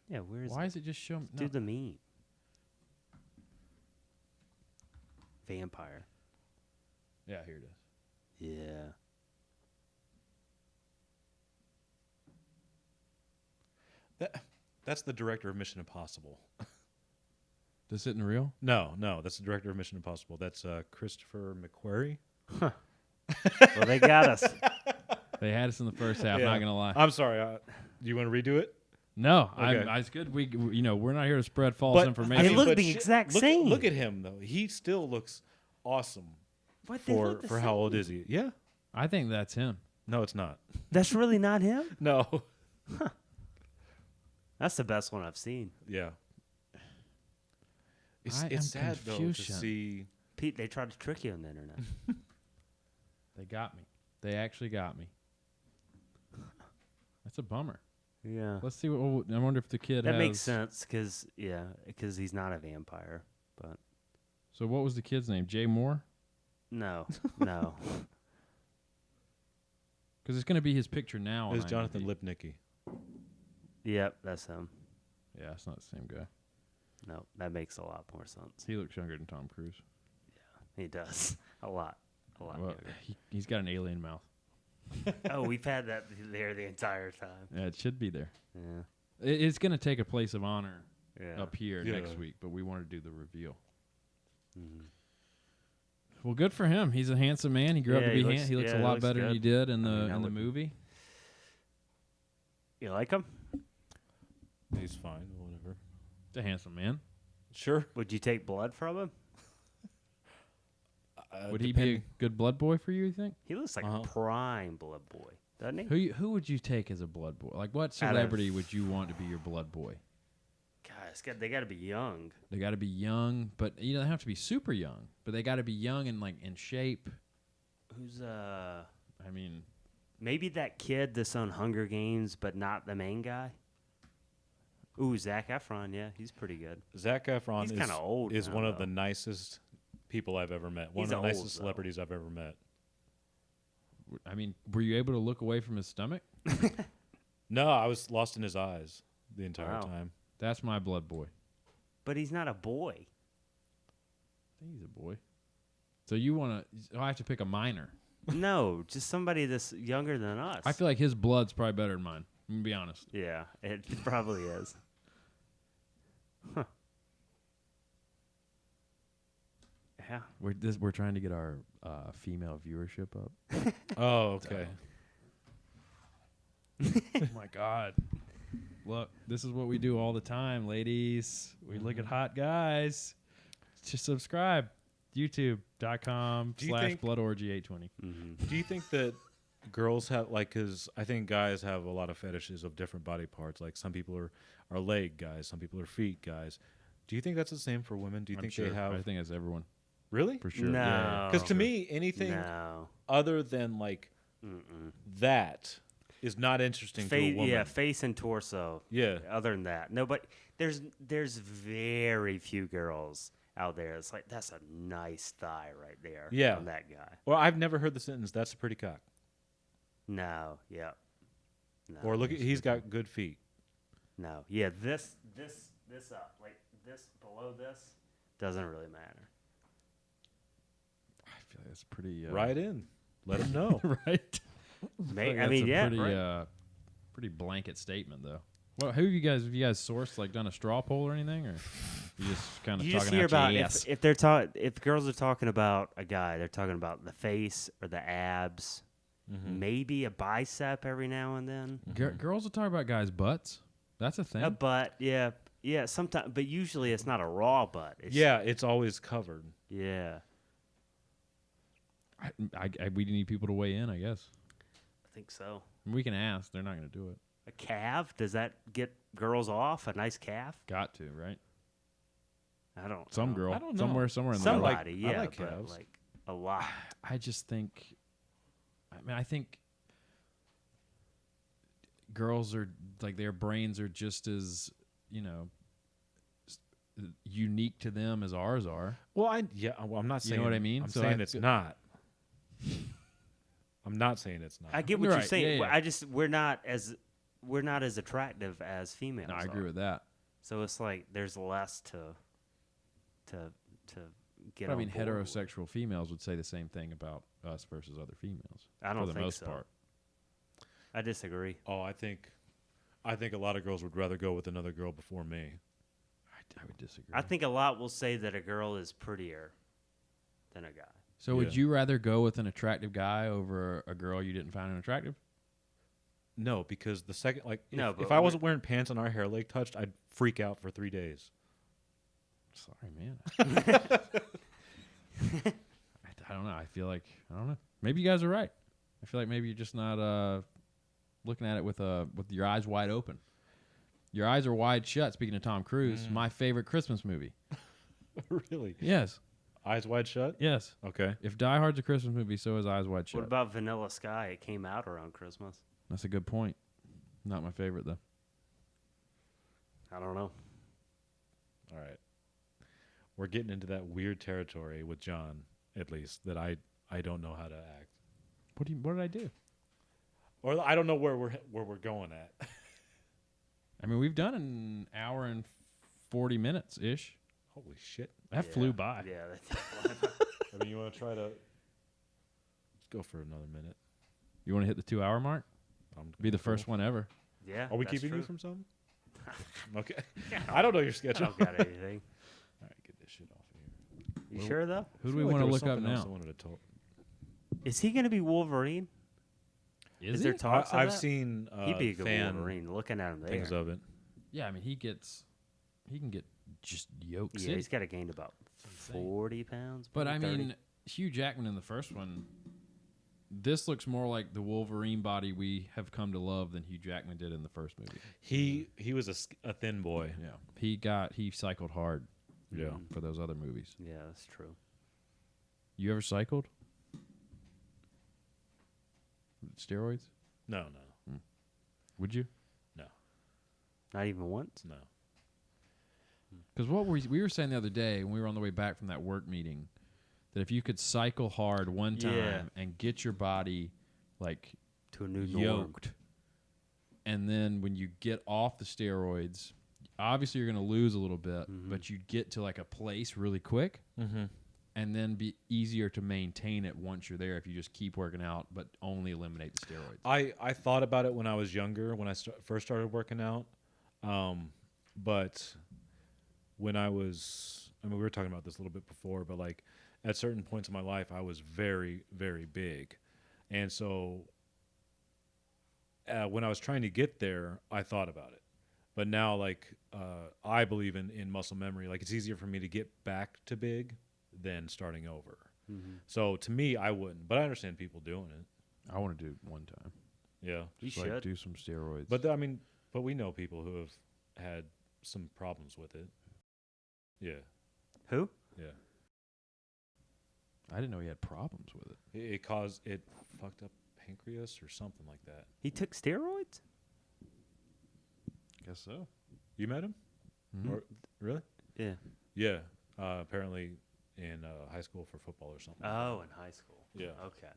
Yeah, where is Why it? is it just showing? Do the meme. Vampire. Yeah, here it is. Yeah. That's the director of Mission Impossible. This isn't real? No, that's the director of Mission Impossible. That's Christopher McQuarrie. Well, they got us. They had us in the first half, Yeah. not going to lie. I'm sorry. Do you want to redo it? No, Okay. it's good. We're not here to spread false information. They look but the exact look, same. Look at him though. He still looks awesome What, they for look the for how old same. is he? Yeah. I think that's him. No, it's not. That's really not him? No. That's the best one I've seen. Yeah. I am It's sad though to confusion. see. Pete, they tried to trick you on the internet. They got me. They actually got me. That's a bummer. Yeah. Let's see what. I wonder if the kid That has. makes sense because he's not a vampire. But So what was the kid's name? Jay Moore? no. Because it's going to be his picture now. It was on Jonathan IMDb. Lipnicki. Yep, that's him. Yeah, it's not the same guy. No, that makes a lot more sense. He looks younger than Tom Cruise. He does a lot. Well, younger. he's got an alien mouth. Oh, we've had that there the entire time. Yeah, it should be there. Yeah. It's going to take a place of honor Yeah. up here Yeah. next week, but we want to do the reveal. Mhm. Well, good for him. He's a handsome man. He grew up Yeah, to be he handsome. He looks yeah, a he lot looks better than he good. did in the I in the would- movie. You like him? He's fine. Whatever. He's a handsome man. Sure. Would you take blood from him? Would he be a good blood boy for you think? He looks like Uh-huh. a prime blood boy, doesn't he? Who would you take as a blood boy? Like what Out of- celebrity would you want to be your blood boy? Guys, they got to be young. They got to be young, but you don't have to be super young. But they got to be young and like in shape. Who's I mean, maybe that kid that's on Hunger Games, but not the main guy? Ooh, Zac Efron. Yeah, he's pretty good. Zac Efron He's is kinda old is now, one of the though. nicest people I've ever met. One He's of the old, nicest though. celebrities I've ever met. were you able to look away from his stomach? No, I was lost in his eyes the entire Wow. time. That's my blood boy. But he's not a boy. I think he's a boy. So you want to? I have to pick a minor. No, just somebody that's younger than us. I feel like his blood's probably better than mine. I'm gonna be honest. Yeah, it probably is. Huh. Yeah. We're trying to get our female viewership up. Oh, okay. Oh my God! Look, this is what we do all the time, ladies. We look at hot guys. Just subscribe. YouTube.com Do you think- /bloodorgy820. Mm-hmm. Do you think that girls have because I think guys have a lot of fetishes of different body parts. Like some people are leg guys, some people are feet guys. Do you think that's the same for women? Do you I'm think sure. they have I think that's everyone really? for sure. No. Yeah. Because to me, anything No. other than like that is not interesting to a woman. Yeah, face and torso. Yeah. Other than that, no. But there's very few girls out there. It's like that's a nice thigh right there. Yeah. on that guy. Well, I've never heard the sentence. That's a pretty cock. No. Yeah. No. Or look at he's got good feet. No. Yeah. This up like this below this doesn't really matter. I feel like that's pretty. Right in. Let him know. right. I mean, yeah. Pretty, right. pretty blanket statement though. Well, have you guys sourced like done a straw poll or anything, or you just kind of You talking just hear out about your ass? if if girls are talking about a guy, they're talking about the face or the abs, maybe a bicep every now and then. Girls will talk about guys' butts. That's a thing. A butt, yeah, sometimes, but usually it's not a raw butt. It's, Yeah, it's always covered. yeah, We need people to weigh in, I guess. I think so. We can ask. They're not going to do it. A calf, does that get girls off? A nice calf? Got to, right? I don't. Some I don't- girl. I don't know. Somewhere in there. Somebody, I yeah, like but calves. like a lot. I just think. I think girls are like their brains are just as unique to them as ours are. Well, I'm not You saying know what I mean? I'm So saying I- it's not. I'm not saying it's not. I get what You're you're right, saying. yeah, yeah. We're not as attractive as females. No, I agree are. with that. So it's like there's less to get. But I on mean, board with. heterosexual females would say the same thing about us versus other females. I don't for the think most so. part. I disagree. Oh, I think a lot of girls would rather go with another girl before me. would disagree. I think a lot will say that a girl is prettier than a guy. So would you rather go with an attractive guy over a girl you didn't find attractive? No, because the second, like, No, if but I wasn't wearing pants and our hair leg touched, I'd freak out for 3 days. Sorry, man. I don't know. I feel like I don't know. Maybe you guys are right. I feel like maybe you're just not looking at it with your eyes wide open. Your eyes are wide shut. Speaking of Tom Cruise, my favorite Christmas movie. Really? Yes. Eyes wide shut? Yes. Okay. If Die Hard's a Christmas movie, so is Eyes Wide Shut. What about Vanilla Sky? It came out around Christmas. That's a good point. Not my favorite though. I don't know. All right. We're getting into that weird territory with John, at least, that I don't know how to act. What did I do? Or I don't know where we're going at. I mean, we've done an hour and 40 minutes ish. Holy shit. That flew by. Yeah, I mean, you want to try to... Let's go for another minute. You want to hit the 2 hour mark? Be the first one ever. yeah. Are we that's keeping true. you from something? Okay. I don't know your I schedule. don't got anything. All right, get this shit off of here. You sure though? Who do I we feel like want to there was look up something else now? I wanted to talk. Is he going to be Wolverine? Is there talks of I've that? seen He'd be a good fan Wolverine. Looking at him there. things of it. Yeah, I mean, he can get just yoked. Yeah, he's got to gain about 40 pounds. But I maybe 30. mean, Hugh Jackman in the first one, this looks more like the Wolverine body we have come to love than Hugh Jackman did in the first movie. He was a thin boy. Yeah, he cycled hard. Yeah. For those other movies. Yeah, that's true. You ever cycled? Steroids? No. Would you? No. Not even once? No. Because what we were saying the other day when we were on the way back from that work meeting, that if you could cycle hard one time Yeah. and get your body like To a new norm. yoked, and then when you get off the steroids, obviously you're going to lose a little bit, but you get to like a place really quick, and then be easier to maintain it once you're there if you just keep working out but only eliminate the steroids. I thought about it when I was younger, when I first started working out. But when I mean, we were talking about this a little bit before, but like at certain points in my life, I was very, very big. And so when I was trying to get there, I thought about it. But now, like, I believe in muscle memory. Like, it's easier for me to get back to big than starting over. So to me, I wouldn't. But I understand people doing it. I want to do it one time. Yeah. You Just, like, should. do some steroids. But but we know people who have had some problems with it. Yeah. Who? Yeah. I didn't know he had problems with it. It fucked up pancreas or something like that. He took steroids? Guess so. You met him? Or, really? Yeah. Yeah. Apparently in high school for football or something. Oh, in high school. Yeah. Okay.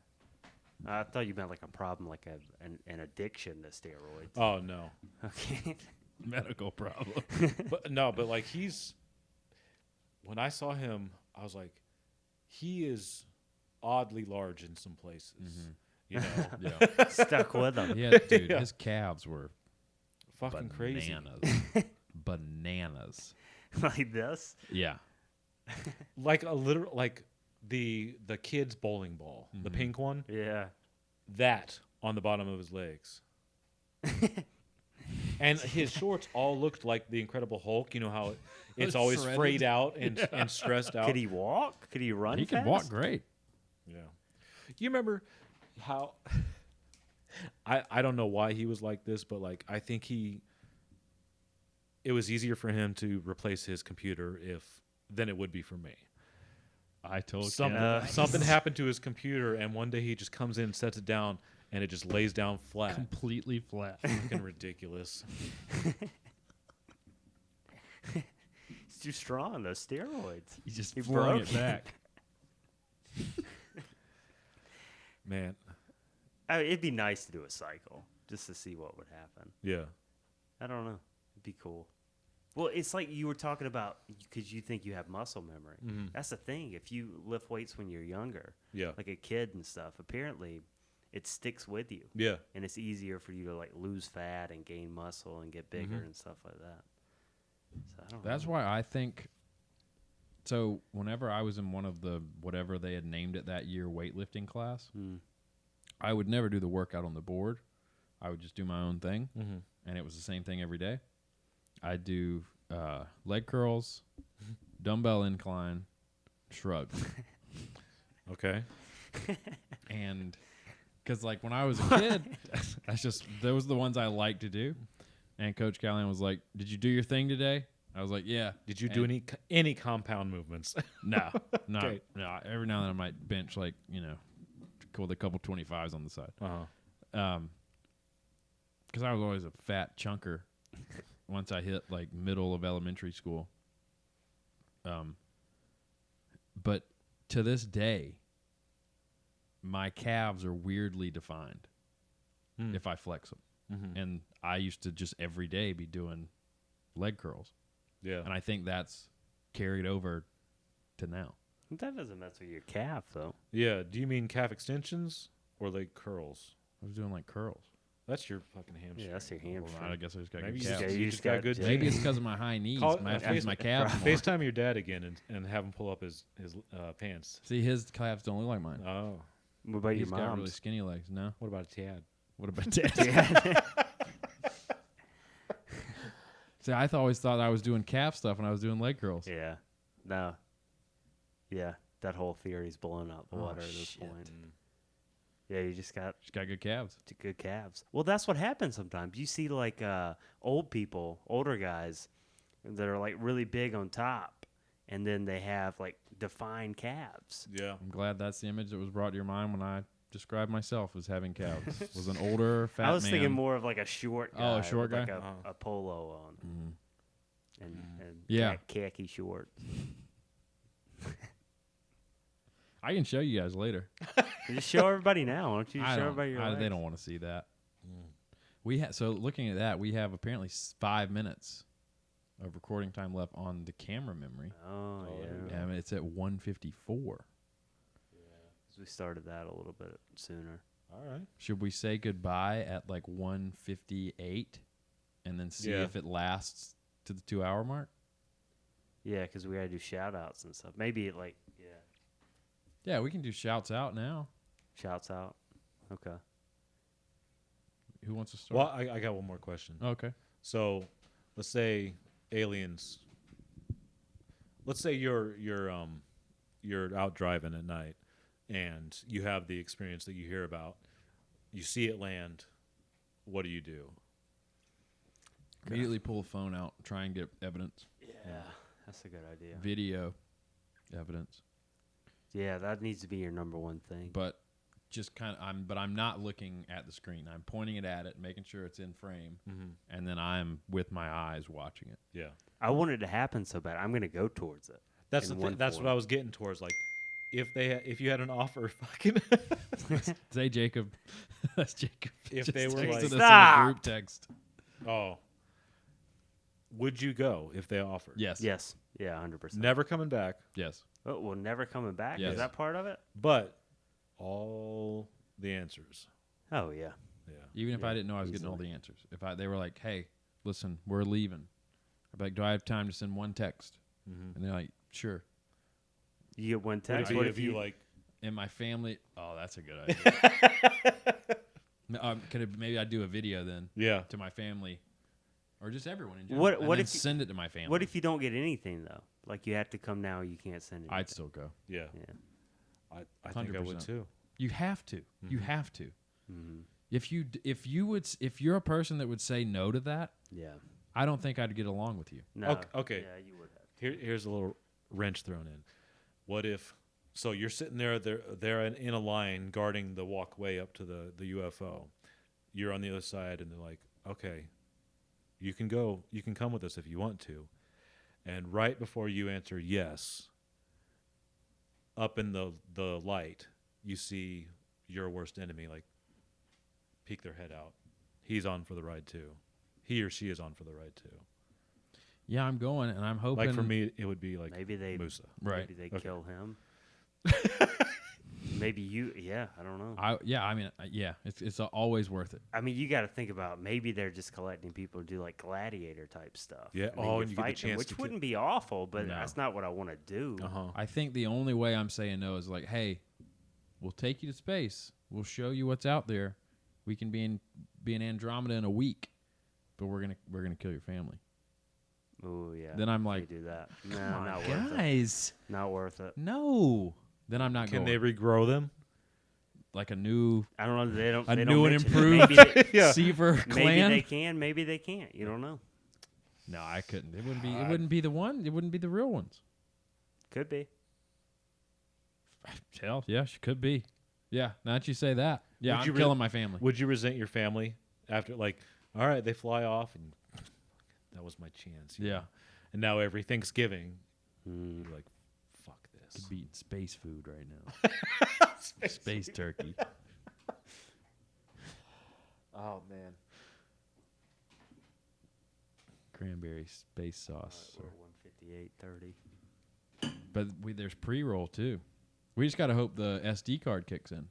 I thought you meant like a problem, like an addiction to steroids. Oh, no. Okay. Medical problem. but like when I saw him, I was like, he is oddly large in some places. You know? Yeah. Stuck with him. Dude, his calves were Fucking crazy. Bananas. Like this? Yeah. Like a literal, like the kid's bowling ball, the pink one, Yeah. that on the bottom of his legs. And his shorts all looked like the Incredible Hulk. You know how it's always Shredded. frayed out and stressed out. Could he walk? Could he run? He fast? can walk great. Yeah. You remember how I don't know why he was like this, but like I think it was easier for him to replace his computer than it would be for me. I told Something happened to his computer, and one day he just comes in, sets it down, and it just lays down flat. completely flat. Fucking ridiculous. He's too strong. Those steroids. He just He flung broke it back. Man. It'd be nice to do a cycle just to see what would happen. Yeah. I don't know. It'd be cool. Well, it's like you were talking about because you think you have muscle memory. That's the thing. If you lift weights when you're younger, Yeah. like a kid and stuff, apparently it sticks with you. Yeah. And it's easier for you to like lose fat and gain muscle and get bigger and stuff like that. So I don't That's know. why I think. So whenever I was in one of the whatever they had named it that year weightlifting class, I would never do the workout on the board. I would just do my own thing, and it was the same thing every day. I'd do leg curls, dumbbell incline, shrug, Okay. and because like when I was a kid, those are the ones I liked to do. And Coach Callahan was like, "Did you do your thing today?" I was like, "Yeah." Did you do any compound movements? No, no, Okay. no. Every now and then I might bench like with a couple 25s on the side. Because I was always a fat chunker once I hit like middle of elementary school. But to this day, my calves are weirdly defined if I flex them. And I used to just every day be doing leg curls. Yeah. And I think that's carried over to now. That doesn't mess with your calf, though. Yeah. Do you mean calf extensions or leg curls? I was doing like curls. That's your fucking hamstring. Yeah, that's your hamstring. Well, I guess I just got Maybe good you calves. just, Yeah, you you just just got got good maybe Maybe genes. it's because of my high knees. Call- I have to face- use my calves more. FaceTime your dad again and have him pull up his pants. See, his calves don't look like mine. Oh. What about He's your got really mom's? skinny legs. No. What about Tad? What about that? See, I always thought I was doing calf stuff when I was doing leg curls. Yeah. No. Yeah, that whole theory's blowing out the Oh, water at this shit. point. Yeah, you just got She's got good calves. good calves. Well, that's what happens sometimes. You see like old people, older guys that are like really big on top, and then they have like defined calves. Yeah. I'm glad that's the image that was brought to your mind when I described myself as having calves. Was an older, fat man. I was thinking more of like a short guy. Oh, a short with, like guy? a polo on. And Yeah. khaki shorts. I can show you guys later. You just show everybody now. Why don't you I show don't- everybody your they legs? don't want to see that. We so looking at that, we have apparently 5 minutes of recording time left on the camera memory. Oh, yeah. And it's at 1:54. So we started that a little bit sooner. All right. Should we say goodbye at like 1:58 and then see Yeah. if it lasts to the 2-hour mark? Yeah, because we got to do shout outs and stuff. Maybe like, Yeah, we can do shouts out now. shouts out. Okay. Who wants to start? Well, I got one more question. Okay. So, let's say aliens. Let's say you're out driving at night, and you have the experience that you hear about. You see it land. What do you do? Immediately pull a phone out, try and get evidence, Yeah, that's a good idea. video evidence. Yeah, that needs to be your number one thing. But just I'm not looking at the screen. I'm pointing it at it, making sure it's in frame, and then I'm with my eyes watching it. Yeah. I want it to happen so bad. I'm going to go towards it. That's in the one thing. That's what form. I was getting towards. Like, if you had an offer, fucking, Say Jacob. That's Jacob. If just they were texted like- us in Stop! a group text. oh, would you go if they offered? Yes. Yes. Yeah, 100%. Never coming back, Yes. Oh, well, never coming back? Yes. Is that part of it? but all the answers. Oh, yeah. Yeah. Even if I didn't know I was getting all the answers. If they were like, "Hey, listen, we're leaving," I'd be like, "Do I have time to send one text?" And they're like, "Sure." You get one What text. if, What you, if if you like? And my family. Oh, that's a good idea. Maybe I'd do a video then Yeah. to my family, or just everyone in general. What- and what then if you- send it to my family? What if you don't get anything, though? Like, you have to come now, you can't send it. I'd still go. Yeah. Yeah. I think I would 100%. too. You have to. You Mm-hmm. have to. If you're a person that would say no to that, Yeah. I don't think I'd get along with you. No. Okay. Yeah, you would have. Here's a little wrench thrown in. What if? So you're sitting there in a line guarding the walkway up to the UFO. You're on the other side, and they're like, "Okay, you can go. You can come with us if you want to." And right before you answer yes, up in the light, you see your worst enemy like peek their head out. He's on for the ride too. He or she is on for the ride too. Yeah, I'm going, and I'm hoping. Like for me, it would be like Maybe they Musa. Right. Maybe they Okay. kill him. Maybe you. Yeah, I don't know. It's always worth it. I mean, you got to think about maybe they're just collecting people to do like gladiator type stuff. Yeah. And then Oh, you and you get the fight them, chance which to kill- wouldn't be awful, but No. that's not what I want to do. I think the only way I'm saying no is like, hey, we'll take you to space. We'll show you what's out there. We can be in Andromeda in a week, but we're gonna kill your family. Oh yeah. Then I'm they like, do that. No, not worth it. guys, Not worth it. no. Then I'm not Can going. they regrow them? Like a new I don't know. They don't. A they new don't and mention it. improved Maybe they, Seaver maybe clan. they can. Maybe they can't. You don't know. No, I couldn't. It wouldn't be the one. It wouldn't be the real ones. Could be. Hell, yeah, she could be. Yeah, now that you say that. Yeah, Would you I'm killing my family. Would you resent your family after, like, all right, they fly off, and that was my chance. you Yeah. know? And now every Thanksgiving, Mm. you're like, fuck this. Could be eating space food right now. space turkey. Oh man. Cranberry space sauce. We're 158.30. But there's pre-roll too. We just got to hope the SD card kicks in.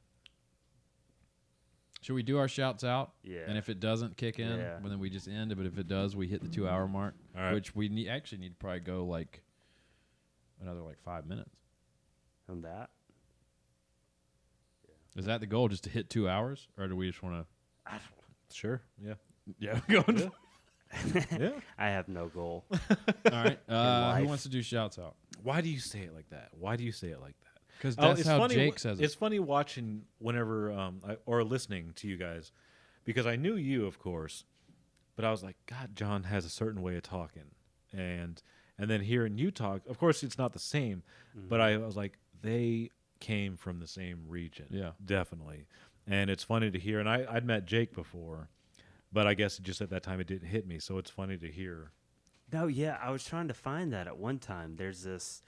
Should we do our shouts out? Yeah. And if it doesn't kick in, Yeah. well, then we just end it. But if it does, we hit the 2 hour mark, All right. which we actually need to probably go like another like 5 minutes. On that. Is that the goal, just to hit 2 hours, or do we just want to? Sure. Yeah. Yeah, going. Yeah. I have no goal. All right. Who life. wants to do shouts out? Why do you say it like that? Why do you say it like that? Because that's it's how funny, Jake says It's it. funny watching whenever or listening to you guys, because I knew you, of course, but I was like, God, John has a certain way of talking, and then hearing you talk, of course, it's not the same, but I was like, they came from the same region, Yeah. definitely, and it's funny to hear. And I'd met Jake before, but I guess just at that time it didn't hit me, so it's funny to hear. No, yeah, I was trying to find that at one time. There's this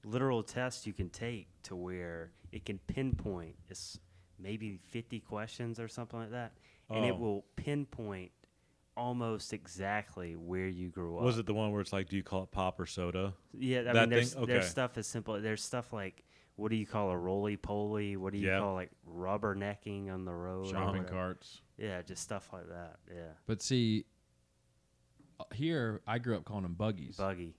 literal test you can take to where it can pinpoint. It's maybe 50 questions or something like that, and Oh. it will pinpoint almost exactly where you grew up. Was it the one where it's like, do you call it pop or soda? Yeah, I that mean, there's thing? Okay. stuff as simple. There's stuff like, what do you call a roly-poly? What do you Yeah. call like rubbernecking on the road? or Shopping whatever. carts. Yeah, just stuff like that. Yeah, But see, here I grew up calling them buggies. buggy.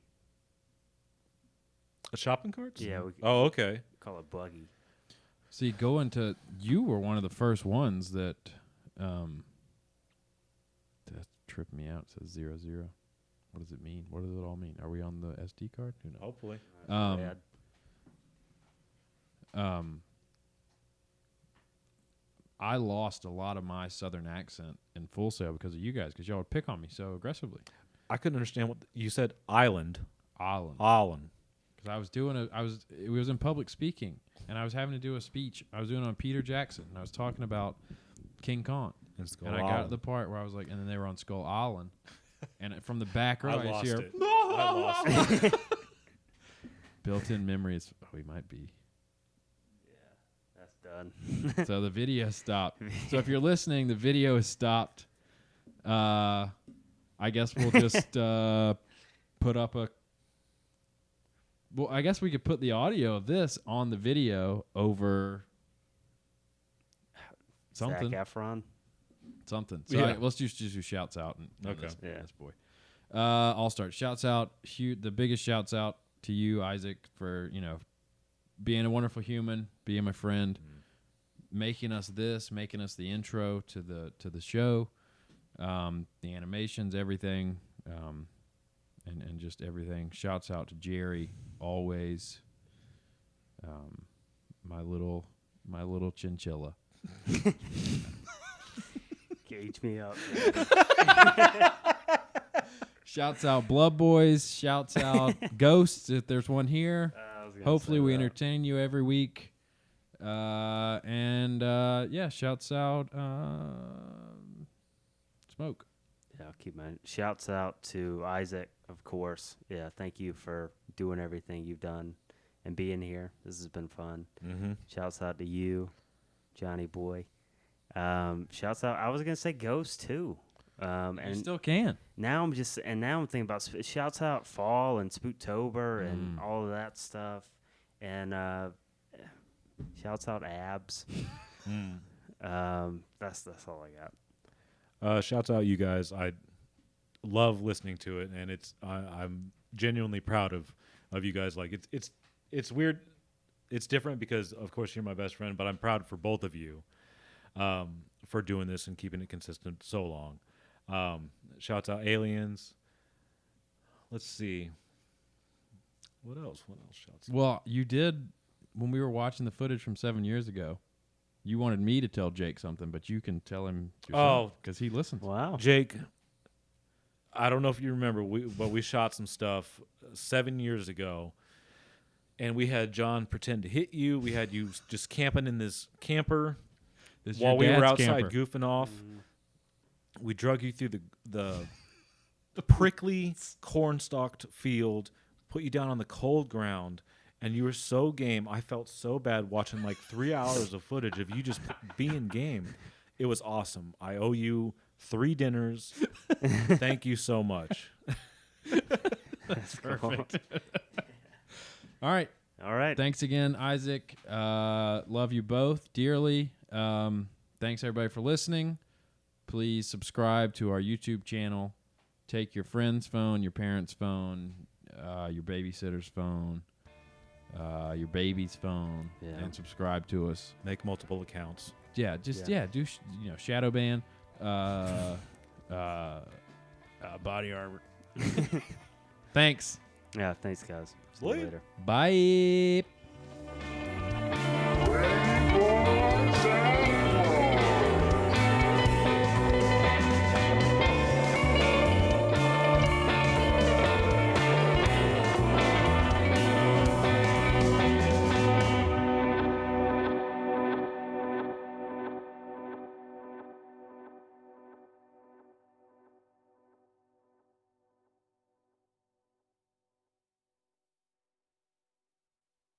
A shopping carts? Yeah, we Oh, okay. call it buggy. See, you were one of the first ones that tripped me out. It says 00. What does it mean? What does it all mean? Are we on the SD card? Who knows? Hopefully. Rad. I lost a lot of my southern accent in Full Sail because of you guys, because y'all would pick on me so aggressively. I couldn't understand what you said. Island. Island. Island. Because I was it was in public speaking, and I was having to do a speech. I was doing it on Peter Jackson, and I was talking about King Kong. And I got to the part where I was like, and then they were on Skull Island, and from the back row, I I lost hear, it. I lost it. built-in memory is, we might be. That's done. So the video stopped. So if you're listening, the video is stopped. I guess we'll just put up a. Well, I guess we could put the audio of this on the video over something. Zac Efron. Something. So Yeah. let's just do shouts out. And Okay. Yeah. This boy. I'll start. Shouts out. The biggest shouts out to you, Isaac, for being a wonderful human, being my friend, making us the intro to the show, the animations, everything, and just everything. Shouts out to Jerry, always. My little chinchilla. Gauge me up. Shouts out Blood Boys. Shouts out Ghosts, if there's one here. Hopefully we entertain you every week. Yeah, shouts out Smoke. Yeah, I'll keep my shouts out to Isaac, of course. Yeah, thank you for doing everything you've done and being here. This has been fun. Mm-hmm. Shouts out to you, Johnny boy. Shouts out. I was gonna say Ghost too. You And still can. now I'm thinking about shouts out Fall and Spooktober and all of that stuff. And Shouts out Abs. That's all I got. Shouts out you guys. I love listening to it, and I'm genuinely proud of you guys. Like it's weird. It's different because of course you're my best friend, but I'm proud for both of you for doing this and keeping it consistent so long. Shouts out Aliens. Let's see. What else? Shouts out? Well, you did when we were watching the footage from 7 years ago. You wanted me to tell Jake something, but you can tell him yourself because he listens. Wow. Jake, I don't know if you remember, but we shot some stuff 7 years ago, and we had John pretend to hit you. We had you just camping in this camper while we were outside goofing off. We drug you through the prickly corn-stalked field, put you down on the cold ground, and you were so game. I felt so bad watching like 3 hours of footage of you just being game. It was awesome. I owe you 3 dinners. Thank you so much. That's Perfect. All right. All right. Thanks again, Isaac. Love you both dearly. Thanks, everybody, for listening. Please subscribe to our YouTube channel. Take your friend's phone, your parents' phone, your babysitter's phone, your baby's phone, and subscribe to us. Make multiple accounts. Yeah, do shadow ban, body armor. Thanks. Yeah, thanks, guys. See you later. Bye.